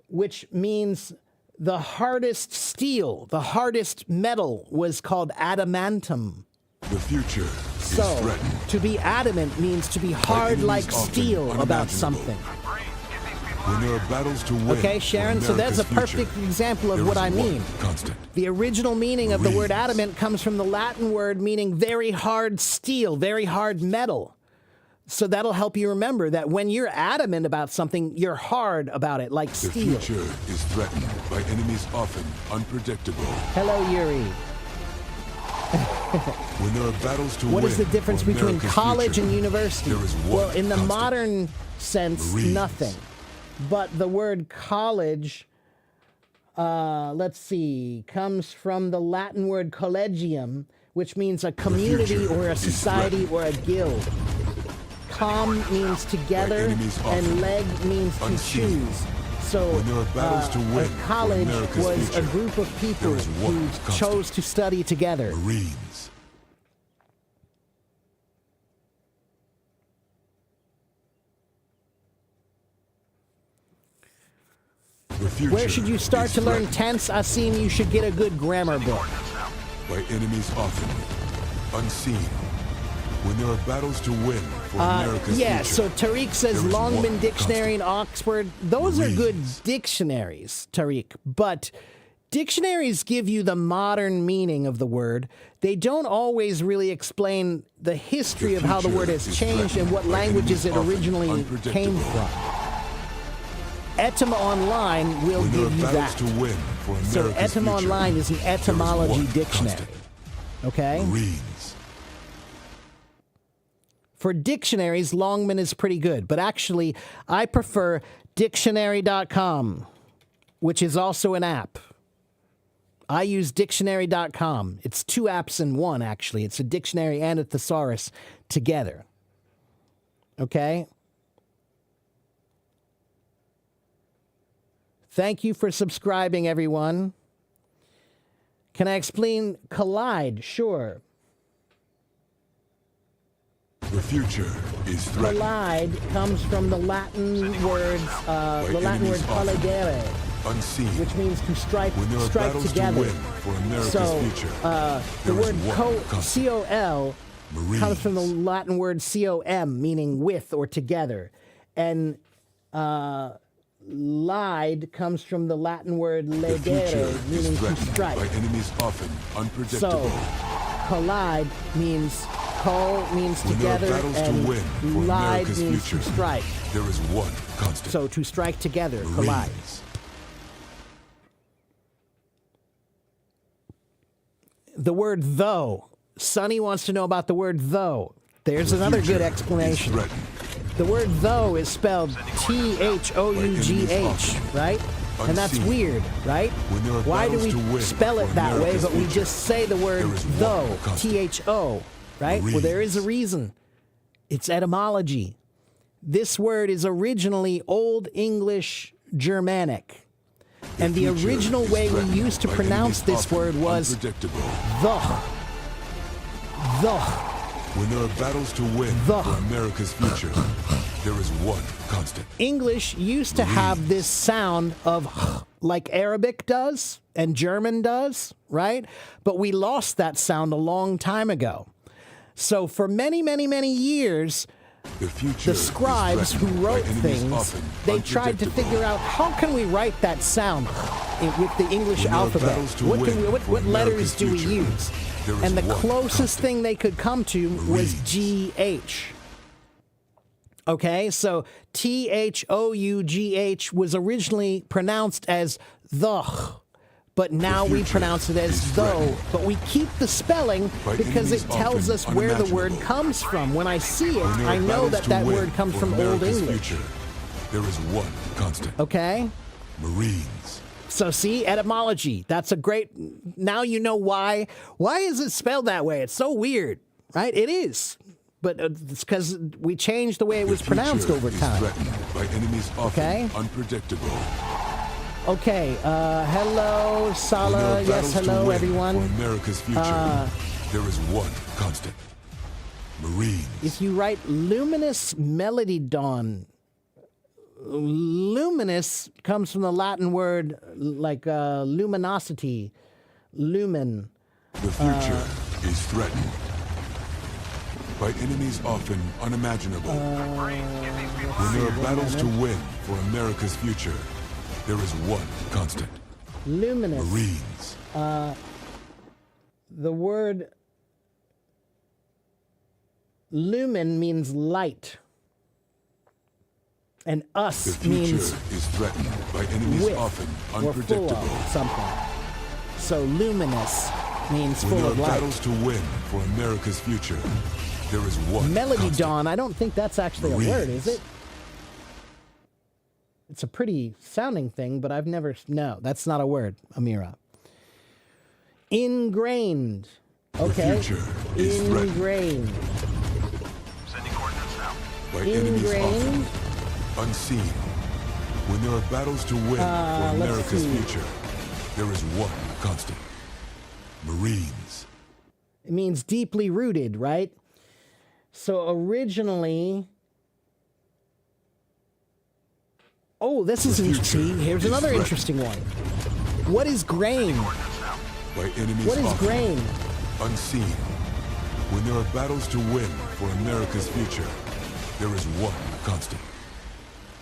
Speaker 1: which means the hardest steel, the hardest metal was called adamantum.
Speaker 2: The future
Speaker 1: So
Speaker 2: is threatened.
Speaker 1: to be adamant means to be hard
Speaker 2: enemies
Speaker 1: like
Speaker 2: often
Speaker 1: steel about
Speaker 2: unimaginable.
Speaker 1: something.
Speaker 2: When there are battles to win
Speaker 1: Okay,
Speaker 2: for
Speaker 1: Sharon, so that's a
Speaker 2: America's
Speaker 1: perfect
Speaker 2: future,
Speaker 1: example of
Speaker 2: there
Speaker 1: what
Speaker 2: is
Speaker 1: I
Speaker 2: one
Speaker 1: mean.
Speaker 2: constant.
Speaker 1: The original meaning of the word
Speaker 2: Marines.
Speaker 1: adamant comes from the Latin word meaning very hard steel, very hard metal. So that'll help you remember that when you're adamant about something, you're hard about it, like
Speaker 2: The
Speaker 1: steel.
Speaker 2: future is threatened by enemies often unpredictable.
Speaker 1: Hello, Yuri.
Speaker 2: When there are battles to win
Speaker 1: What is the difference
Speaker 2: for
Speaker 1: between
Speaker 2: America's
Speaker 1: college
Speaker 2: future,
Speaker 1: and university?
Speaker 2: there is one
Speaker 1: Well, in the
Speaker 2: constant.
Speaker 1: modern sense,
Speaker 2: Marines.
Speaker 1: nothing. But the word college, let's see, comes from the Latin word collegium, which means a community
Speaker 2: future
Speaker 1: or a
Speaker 2: is
Speaker 1: society
Speaker 2: threatened.
Speaker 1: or a guild. Com means together,
Speaker 2: enemies
Speaker 1: and
Speaker 2: often
Speaker 1: leg means to
Speaker 2: unseen.
Speaker 1: choose. So
Speaker 2: When there are battles to win
Speaker 1: a
Speaker 2: for
Speaker 1: college
Speaker 2: America's
Speaker 1: was a
Speaker 2: future,
Speaker 1: group of people
Speaker 2: there is one
Speaker 1: who
Speaker 2: constant.
Speaker 1: chose to study together.
Speaker 2: Marines. The future
Speaker 1: Where should you start
Speaker 2: is
Speaker 1: to learn
Speaker 2: threatened
Speaker 1: tense? Asim, you should get a good grammar book.
Speaker 3: Coordinates now.
Speaker 2: by enemies often unseen. When there are battles to win for America's
Speaker 1: Yeah,
Speaker 2: future,
Speaker 1: so Tariq says
Speaker 2: there is
Speaker 1: Longman
Speaker 2: one
Speaker 1: Dictionary and Oxford. Those are good
Speaker 2: Marines.
Speaker 1: dictionaries, Tariq. But dictionaries give you the modern meaning of the word. They don't always really explain the history
Speaker 2: The
Speaker 1: of how the
Speaker 2: future
Speaker 1: word has
Speaker 2: is
Speaker 1: changed and what
Speaker 2: threatened by
Speaker 1: languages it
Speaker 2: enemies often
Speaker 1: originally
Speaker 2: unpredictable.
Speaker 1: came from. Etym Online will
Speaker 2: when there
Speaker 1: give
Speaker 2: are
Speaker 1: you
Speaker 2: battles
Speaker 1: that.
Speaker 2: to win for America's
Speaker 1: So Etym
Speaker 2: future,
Speaker 1: Online is an
Speaker 2: there is
Speaker 1: etymology
Speaker 2: one
Speaker 1: dictionary.
Speaker 2: constant.
Speaker 1: Okay?
Speaker 2: Marines.
Speaker 1: For dictionaries, Longman is pretty good, but actually, I prefer dictionary.com, which is also an app. I use dictionary.com. It's two apps in one, actually. It's a dictionary and a thesaurus together. Okay? Thank you for subscribing, everyone. Can I explain collide? Sure.
Speaker 2: The future is threatened
Speaker 1: Collide comes from the Latin words,
Speaker 2: by
Speaker 1: the Latin word
Speaker 2: enemies often
Speaker 1: colligere,
Speaker 2: unseen.
Speaker 1: which means to strike,
Speaker 2: When there are
Speaker 1: strike
Speaker 2: battles
Speaker 1: together.
Speaker 2: to win for America's
Speaker 1: So
Speaker 2: future,
Speaker 1: the
Speaker 2: there is
Speaker 1: word
Speaker 2: one constant.
Speaker 1: C-O-L comes from the
Speaker 2: Marines.
Speaker 1: Latin word C-O-M, meaning with or together. And lide comes from the Latin word
Speaker 2: The
Speaker 1: ledere,
Speaker 2: future
Speaker 1: meaning
Speaker 2: is
Speaker 1: to
Speaker 2: threatened
Speaker 1: strike.
Speaker 2: by enemies often unpredictable.
Speaker 1: So collide means col means
Speaker 2: When there are
Speaker 1: together,
Speaker 2: battles to
Speaker 1: and
Speaker 2: win for
Speaker 1: lide
Speaker 2: America's
Speaker 1: means
Speaker 2: future,
Speaker 1: to strike.
Speaker 2: there is one constant.
Speaker 1: So to strike together, collide.
Speaker 2: Marines.
Speaker 1: The word though. Sonny wants to know about the word though. There's
Speaker 2: The
Speaker 1: another good
Speaker 2: future is
Speaker 1: explanation.
Speaker 2: threatened.
Speaker 1: The word though is spelled T-H-O-U-G-H, right? And that's
Speaker 2: Unseen.
Speaker 1: weird, right?
Speaker 2: When there are
Speaker 1: Why do
Speaker 2: battles to
Speaker 1: we
Speaker 2: win
Speaker 1: spell it
Speaker 2: for
Speaker 1: that way,
Speaker 2: America's
Speaker 1: but we
Speaker 2: future,
Speaker 1: just say the word
Speaker 2: there is one
Speaker 1: though,
Speaker 2: constant.
Speaker 1: T-H-O, right? Well, there is a
Speaker 2: Marines.
Speaker 1: reason. It's etymology. This word is originally Old English Germanic. And the
Speaker 2: future
Speaker 1: original
Speaker 2: is
Speaker 1: way we
Speaker 2: threatened
Speaker 1: used to
Speaker 2: by
Speaker 1: pronounce
Speaker 2: enemies
Speaker 1: this
Speaker 2: often
Speaker 1: word was
Speaker 2: unpredictable.
Speaker 1: the. The.
Speaker 2: When there are battles to win
Speaker 1: The.
Speaker 2: for America's future, there is one constant.
Speaker 1: English used to have this sound of like Arabic does and German does, right? But we lost that sound a long time ago. So for many, many, many years,
Speaker 2: The future
Speaker 1: the scribes who wrote things, they tried to figure out how can we write that sound with the English
Speaker 2: When there are
Speaker 1: alphabet?
Speaker 2: battles to
Speaker 1: What,
Speaker 2: win
Speaker 1: what
Speaker 2: for
Speaker 1: letters
Speaker 2: America's
Speaker 1: do we
Speaker 2: future,
Speaker 1: use?
Speaker 2: there is
Speaker 1: And the
Speaker 2: one
Speaker 1: closest
Speaker 2: constant.
Speaker 1: thing they could come to was
Speaker 2: Marines.
Speaker 1: GH. Okay, so T-H-O-U-G-H was originally pronounced as the, but now we
Speaker 2: future
Speaker 1: pronounce it as
Speaker 2: is
Speaker 1: though.
Speaker 2: threatened
Speaker 1: But we keep the spelling
Speaker 2: by
Speaker 1: because it
Speaker 2: enemies
Speaker 1: tells
Speaker 2: often
Speaker 1: us where the word
Speaker 2: unimaginable.
Speaker 1: comes from. When I see it,
Speaker 2: When there are
Speaker 1: I know
Speaker 2: battles
Speaker 1: that
Speaker 2: to
Speaker 1: that
Speaker 2: win
Speaker 1: word comes
Speaker 2: for
Speaker 1: from Old
Speaker 2: America's
Speaker 1: English.
Speaker 2: future, there is one constant.
Speaker 1: Okay?
Speaker 2: Marines.
Speaker 1: So see, etymology. That's a great. Now you know why. Why is it spelled that way? It's so weird, right? It is, but it's because we changed the way it was
Speaker 2: The
Speaker 1: pronounced
Speaker 2: future
Speaker 1: over
Speaker 2: is
Speaker 1: time.
Speaker 2: threatened by enemies often
Speaker 1: Okay.
Speaker 2: unpredictable.
Speaker 1: Okay. Hello,
Speaker 2: When there
Speaker 1: Sala.
Speaker 2: are
Speaker 1: Yes,
Speaker 2: battles to
Speaker 1: hello,
Speaker 2: win
Speaker 1: everyone.
Speaker 2: For America's future, there is one constant. Marines.
Speaker 1: If you write luminous melody dawn, luminous comes from the Latin word like luminosity, lumen.
Speaker 2: The future is threatened. by enemies often unimaginable.
Speaker 3: Marines, give these people
Speaker 2: When there are battles to
Speaker 1: minute.
Speaker 2: win for America's future, there is one constant.
Speaker 1: Luminous.
Speaker 2: Marines.
Speaker 1: The word lumen means light. And
Speaker 2: The
Speaker 1: us
Speaker 2: future
Speaker 1: means
Speaker 2: is threatened by enemies
Speaker 1: with
Speaker 2: often
Speaker 1: or full
Speaker 2: unpredictable.
Speaker 1: of something. So luminous means
Speaker 2: When
Speaker 1: full
Speaker 2: there
Speaker 1: of
Speaker 2: are
Speaker 1: light.
Speaker 2: battles to win for America's future, there is one
Speaker 1: Melody
Speaker 2: constant.
Speaker 1: Dawn, I don't think that's actually a word, is
Speaker 2: Marines.
Speaker 1: it? It's a pretty sounding thing, but I've never. No, that's not a word, Amira. Ingrained. Okay.
Speaker 2: future is threatened.
Speaker 1: Ingrained.
Speaker 3: sending coordinates now.
Speaker 2: By enemies
Speaker 1: Ingrained.
Speaker 2: often unseen. When there are battles to win for
Speaker 1: let's
Speaker 2: America's
Speaker 1: see.
Speaker 2: future, there is one constant. Marines.
Speaker 1: It means deeply rooted, right? So originally. Oh, this is
Speaker 2: future
Speaker 1: interesting. Here's
Speaker 2: is
Speaker 1: another
Speaker 2: threatened.
Speaker 1: interesting one. What is grain?
Speaker 3: Coordinates now.
Speaker 2: By enemies
Speaker 1: What is
Speaker 2: often
Speaker 1: grain?
Speaker 2: unseen. When there are battles to win for America's future, there is one constant.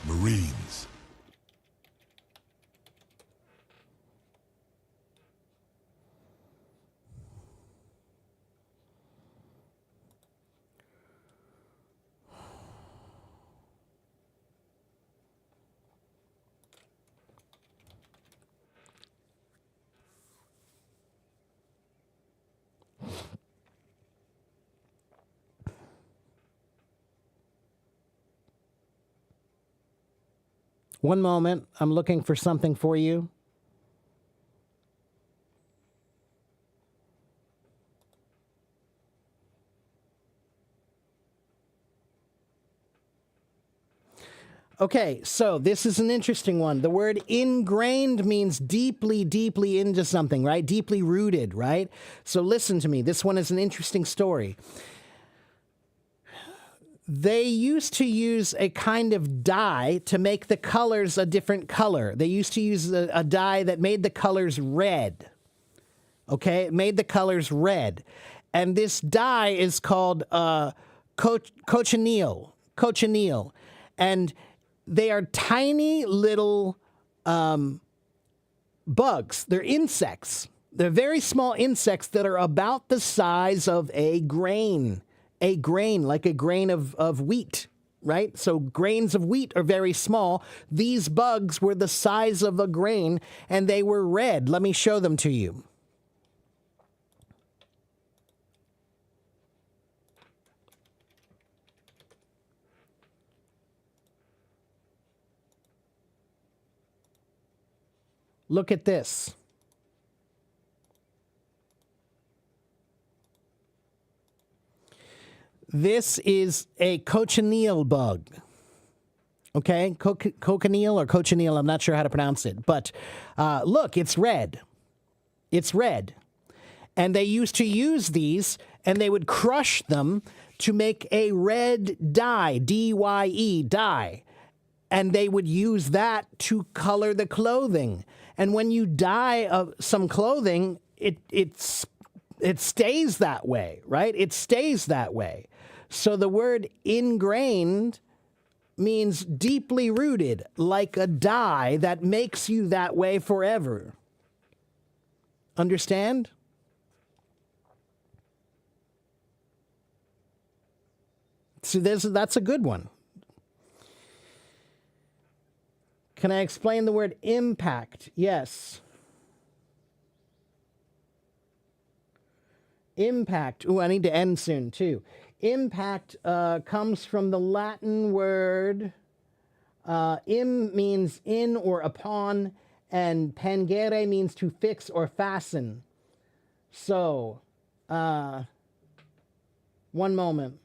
Speaker 2: Marines.
Speaker 1: One moment. I'm looking for something for you. Okay, so this is an interesting one. The word ingrained means deeply, deeply into something, right? Deeply rooted, right? So listen to me. This one is an interesting story. They used to use a kind of dye to make the colors a different color. They used to use a dye that made the colors red. Okay, it made the colors red. And this dye is called cochineal. Cochineal. And they are tiny little bugs. They're insects. They're very small insects that are about the size of a grain. A grain, like a grain of wheat, right? So grains of wheat are very small. These bugs were the size of a grain, and they were red. Let me show them to you. Look at this. This is a cochineal bug. Okay, cochineal or cochineal, I'm not sure how to pronounce it. But look, it's red. It's red. And they used to use these, and they would crush them to make a red dye, D-Y-E, dye. And they would use that to color the clothing. And when you dye some clothing, it stays that way, right? It stays that way. So the word ingrained means deeply rooted, like a dye that makes you that way forever. Understand? So that's a good one. Can I explain the word impact? Yes. Impact. Ooh, I need to end soon, too. Impact comes from the Latin word. Im means in or upon, and pangere means to fix or fasten. So, one moment.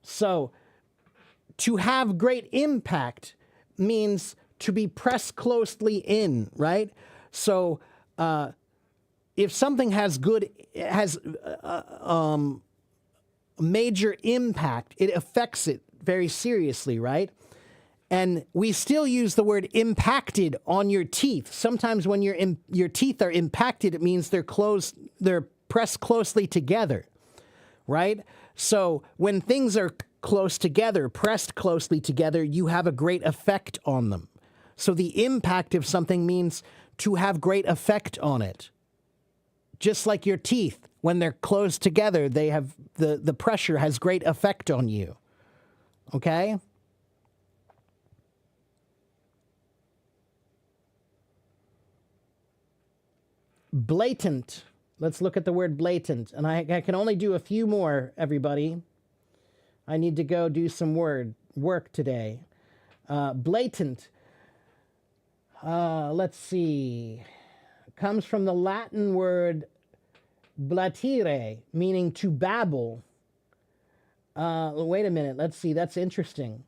Speaker 1: So, to have great impact means to be pressed closely in, right? So, if something has major impact, it affects it very seriously, right? And we still use the word impacted on your teeth. Sometimes when your teeth are impacted, it means they're pressed closely together, right? So when things are close together, pressed closely together, you have a great effect on them. So the impact of something means to have great effect on it. Just like your teeth, when they're closed together, they have the pressure has great effect on you. Okay? Blatant. Let's look at the word blatant. And I can only do a few more, everybody. I need to go do some work today. Blatant. Let's see. Comes from the Latin word blatire, meaning to babble. Wait a minute. Let's see. That's interesting.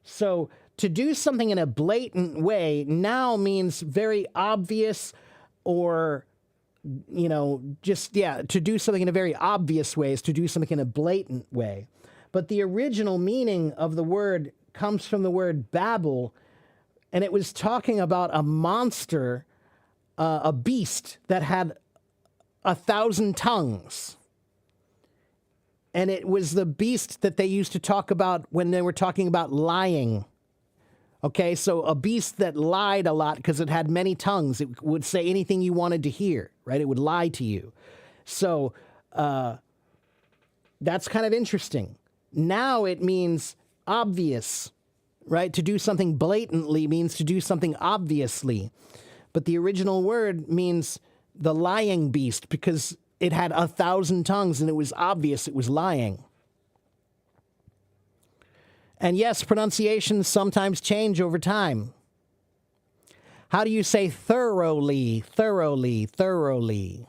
Speaker 1: So to do something in a blatant way now means very obvious or, to do something in a very obvious way is to do something in a blatant way. But the original meaning of the word comes from the word babble, and it was talking about a monster, a beast that had 1,000 tongues. And it was the beast that they used to talk about when they were talking about lying. Okay, so a beast that lied a lot because it had many tongues. It would say anything you wanted to hear, right? It would lie to you. So that's kind of interesting. Now it means obvious, right? To do something blatantly means to do something obviously. But the original word means the lying beast because it had 1,000 tongues and it was obvious it was lying. And yes, pronunciations sometimes change over time. How do you say thoroughly, thoroughly, thoroughly?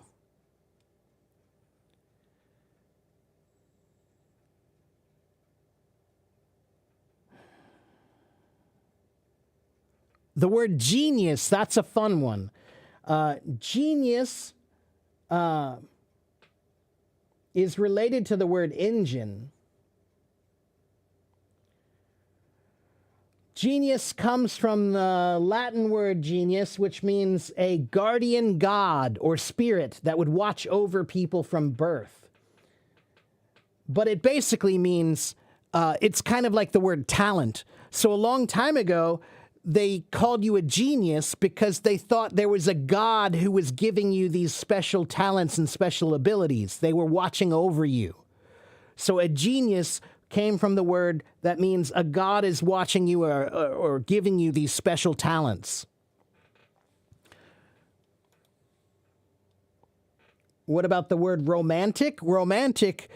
Speaker 1: The word genius, that's a fun one. Genius is related to the word engine. Genius comes from the Latin word genius, which means a guardian god or spirit that would watch over people from birth. But it basically means, it's kind of like the word talent. So a long time ago, they called you a genius because they thought there was a god who was giving you these special talents and special abilities. They were watching over you. So a genius came from the word that means a god is watching you or giving you these special talents. What about the word romantic? Romantic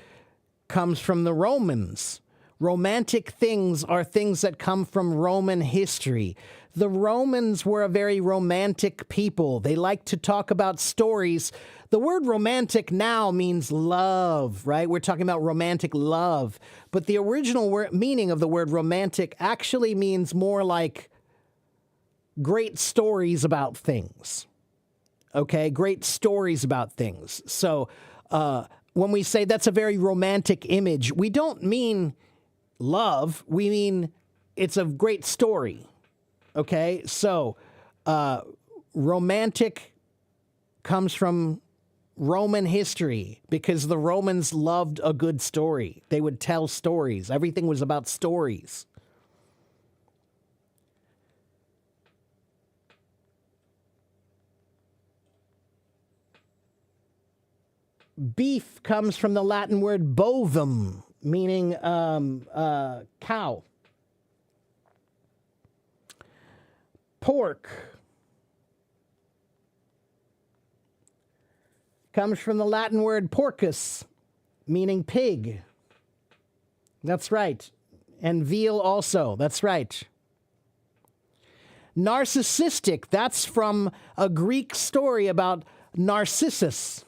Speaker 1: comes from the Romans. Romantic things are things that come from Roman history. The Romans were a very romantic people. They liked to talk about stories. The word romantic now means love, right? We're talking about romantic love. But the original meaning of the word romantic actually means more like great stories about things. Okay? Great stories about things. So when we say that's a very romantic image, we don't mean love, we mean it's a great story. Okay, so romantic comes from Roman history because the Romans loved a good story. They would tell stories. Everything was about stories. Beef comes from the Latin word bovum, meaning cow. Pork comes from the Latin word porcus, meaning pig. That's right. And veal also. That's right. Narcissistic, that's from a Greek story about Narcissus.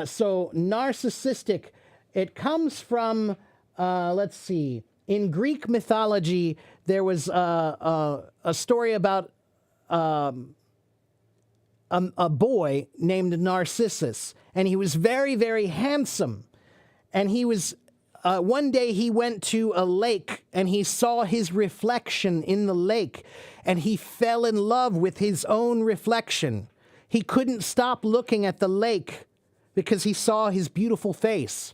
Speaker 1: So narcissistic, it comes from, let's see, In Greek mythology, there was a story about a boy named Narcissus, and he was very, very handsome. And he was one day he went to a lake and he saw his reflection in the lake, and he fell in love with his own reflection. He couldn't stop looking at the lake because he saw his beautiful face.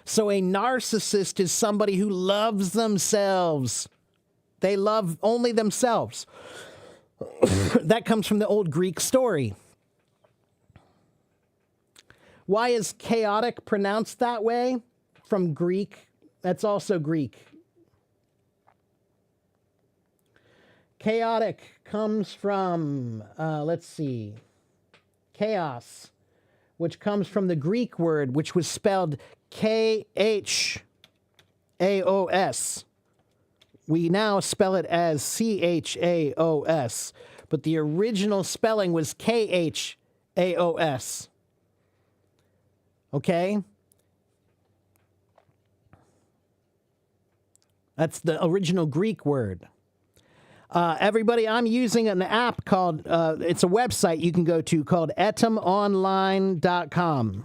Speaker 1: So a narcissist is somebody who loves themselves. They love only themselves. That comes from the old Greek story. Why is chaotic pronounced that way? From Greek. That's also Greek. Chaotic comes from, let's see, chaos, which comes from the Greek word, which was spelled Khaos. We now spell it as Chaos, but the original spelling was Khaos. Okay? That's the original Greek word. Everybody, I'm using an app called, it's a website you can go to called etymonline.com.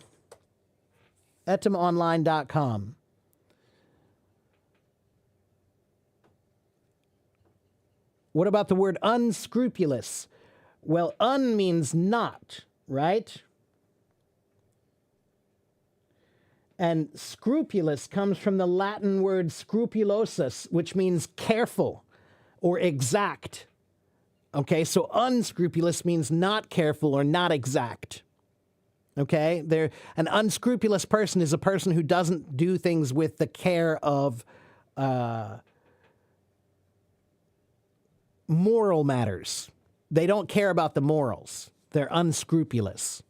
Speaker 1: etymonline.com. What about the word unscrupulous? Well, means not, right? And scrupulous comes from the Latin word scrupulosus, which means careful or exact. Okay, so unscrupulous means not careful or not exact. Okay, an unscrupulous person is a person who doesn't do things with the care of moral matters. They don't care about the morals. They're unscrupulous.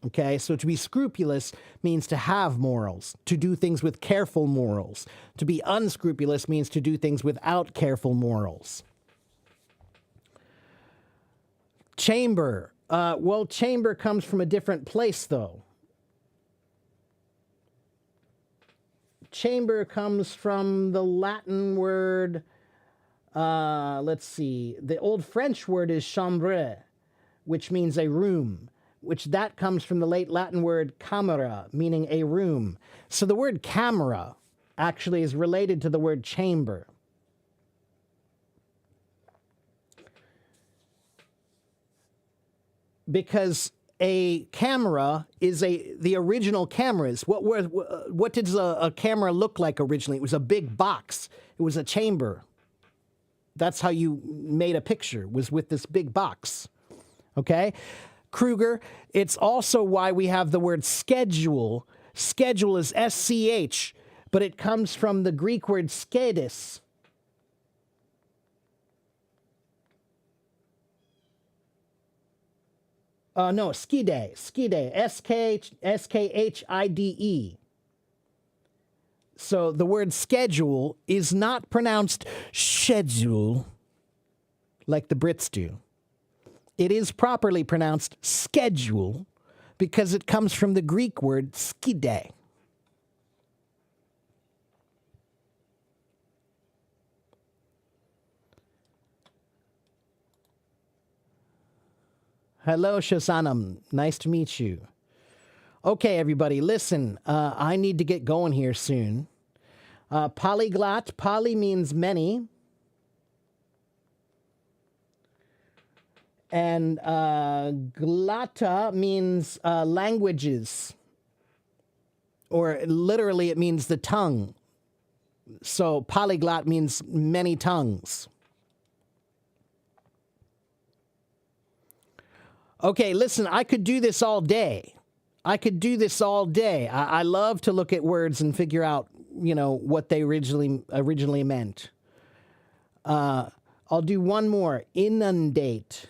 Speaker 1: Okay, so to be scrupulous means to have morals, to do things with careful morals. To be unscrupulous means to do things without careful morals. Chamber. Well, chamber comes from a different place, though. Chamber comes from the Latin word, let's see, the old French word is chambre, which means a room, which that comes from the late Latin word camera, meaning a room. So the word camera actually is related to the word chamber. Because a camera is the original cameras. What did a camera look like originally? It was a big box. It was a chamber. That's how you made a picture, was with this big box. Okay? Kruger, it's also why we have the word schedule. Schedule is SCH, but it comes from the Greek word skedis. No, skide, S-K-H-I-D-E. So the word schedule is not pronounced schedule like the Brits do. It is properly pronounced schedule because it comes from the Greek word skide. Hello, Shasanam. Nice to meet you. Okay, everybody, listen. I need to get going here soon. Polyglot. Poly means many. And glotta means languages. Or literally, it means the tongue. So polyglot means many tongues. Okay, listen, I could do this all day. I love to look at words and figure out, what they originally meant. I'll do one more. Inundate.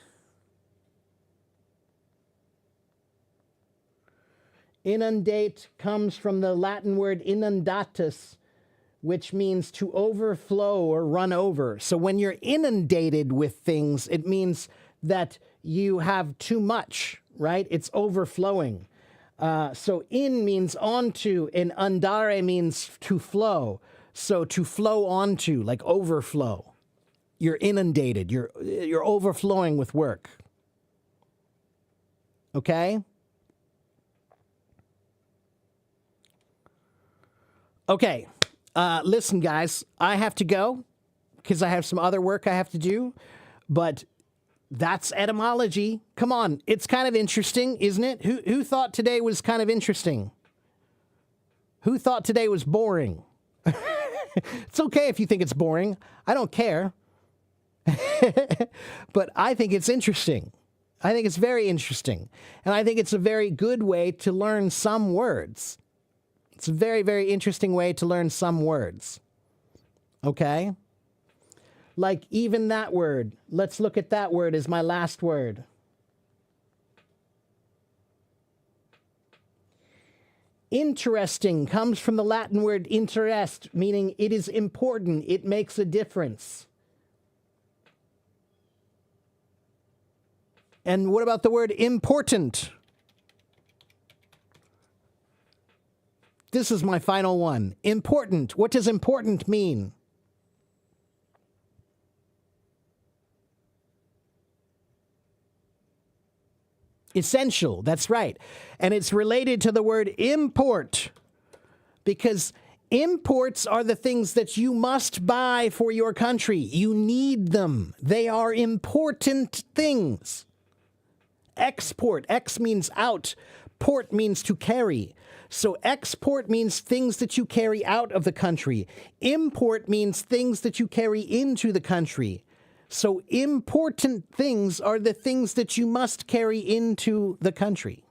Speaker 1: Inundate comes from the Latin word inundatus, which means to overflow or run over. So when you're inundated with things, it means that you have too much, right? It's overflowing. So in means onto, and andare means to flow. So to flow onto, like overflow. You're inundated. You're overflowing with work. Okay? Okay. Listen, guys, I have to go because I have some other work I have to do, but that's etymology. Come on, it's kind of interesting, isn't it? Who thought today was kind of interesting? Who thought today was boring? It's okay if you think it's boring. I don't care. But I think it's interesting. I think it's very interesting. And I think it's a very good way to learn some words. It's a very, very interesting way to learn some words. Okay? Like even that word. Let's look at that word as my last word. Interesting comes from the Latin word interest, meaning it is important, it makes a difference. And what about the word important? This is my final one. Important. What does important mean? Essential, that's right. And it's related to the word import, because imports are the things that you must buy for your country. You need them. They are important things. Export, ex means out, port means to carry. So export means things that you carry out of the country. Import means things that you carry into the country. So important things are the things that you must carry into the country.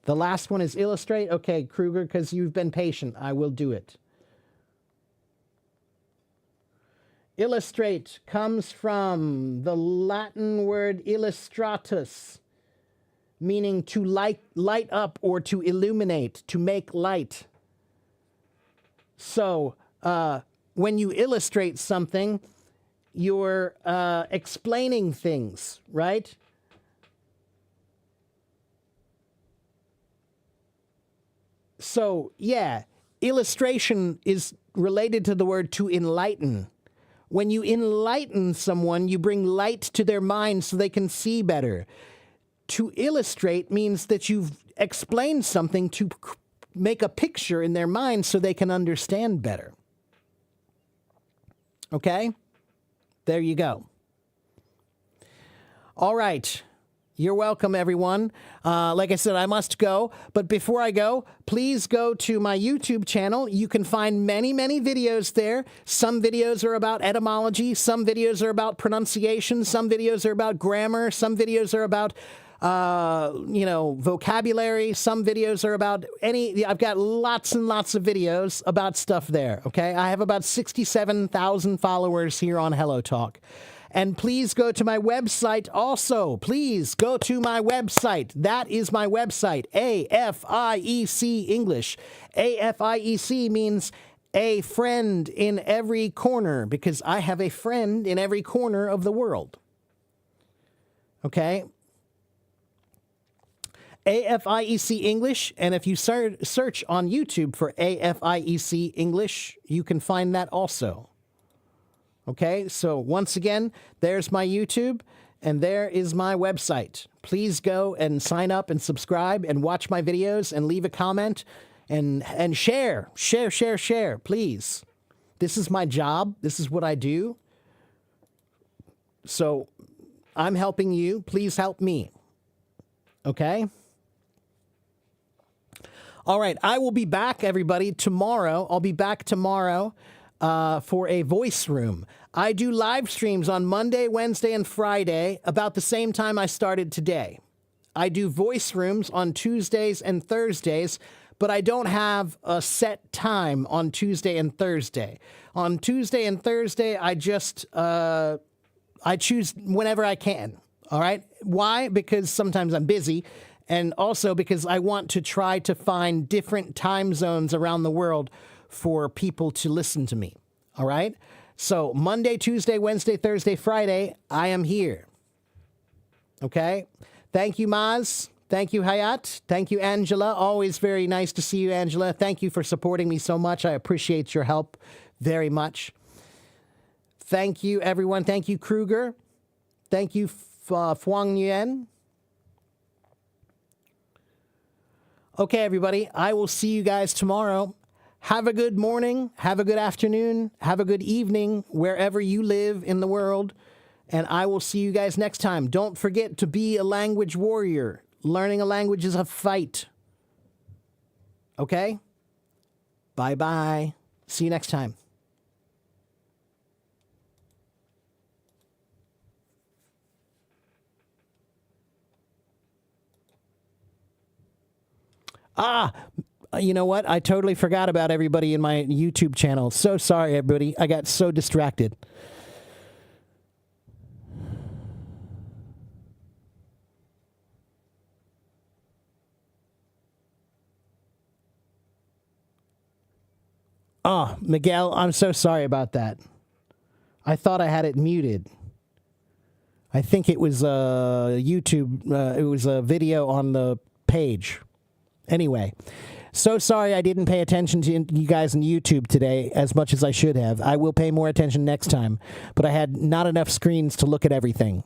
Speaker 1: The last one is illustrate. Okay, Kruger, because you've been patient, I will do it. Illustrate comes from the Latin word illustratus, meaning to light up or to illuminate, to make light. So, when you illustrate something, you're explaining things, right? So, yeah, illustration is related to the word to enlighten. When you enlighten someone, you bring light to their mind so they can see better. To illustrate means that you've explained something to make a picture in their mind so they can understand better. Okay? There you go. All right. You're welcome, everyone. Like I said, I must go. But before I go, please go to my YouTube channel. You can find many, many videos there. Some videos are about etymology. Some videos are about pronunciation. Some videos are about grammar. Some videos are about, vocabulary. Some videos are about I've got lots and lots of videos about stuff there, okay? I have about 67,000 followers here on Hello Talk. And please go to my website also. Please go to my website. That is my website, AFIEC English. AFIEC means a friend in every corner, because I have a friend in every corner of the world. Okay? AFIEC English, and if you search on YouTube for AFIEC English, you can find that also. Okay, so once again, there's my YouTube, and there is my website. Please go and sign up and subscribe and watch my videos and leave a comment and share, please. This is my job. This is what I do. So I'm helping you. Please help me. Okay? All right, I will be back, everybody, tomorrow. I'll be back tomorrow. For a voice room. I do live streams on Monday, Wednesday, and Friday about the same time I started today. I do voice rooms on Tuesdays and Thursdays, but I don't have a set time on Tuesday and Thursday. On Tuesday and Thursday, I just, I choose whenever I can. All right? Why? Because sometimes I'm busy, and also because I want to try to find different time zones around the world for people to listen to me. All right? So Monday, Tuesday, Wednesday, Thursday, Friday, I am here. Okay? Thank you, Maz. Thank you, Hayat. Thank you, Angela. Always very nice to see you, Angela. Thank you for supporting me so much. I appreciate your help very much. Thank you, everyone. Thank you, Kruger. Thank you, Fuang Yuan. Okay, everybody. I will see you guys tomorrow. Have a good morning. Have a good afternoon. Have a good evening wherever you live in the world. And I will see you guys next time. Don't forget to be a language warrior. Learning a language is a fight. Okay? Bye-bye. See you next time. You know what? I totally forgot about everybody in my YouTube channel. So sorry, everybody. I got so distracted. Oh, Miguel, I'm so sorry about that. I thought I had it muted. I think it was YouTube. It was a video on the page. Anyway, so sorry I didn't pay attention to you guys on YouTube today as much as I should have. I will pay more attention next time, but I had not enough screens to look at everything.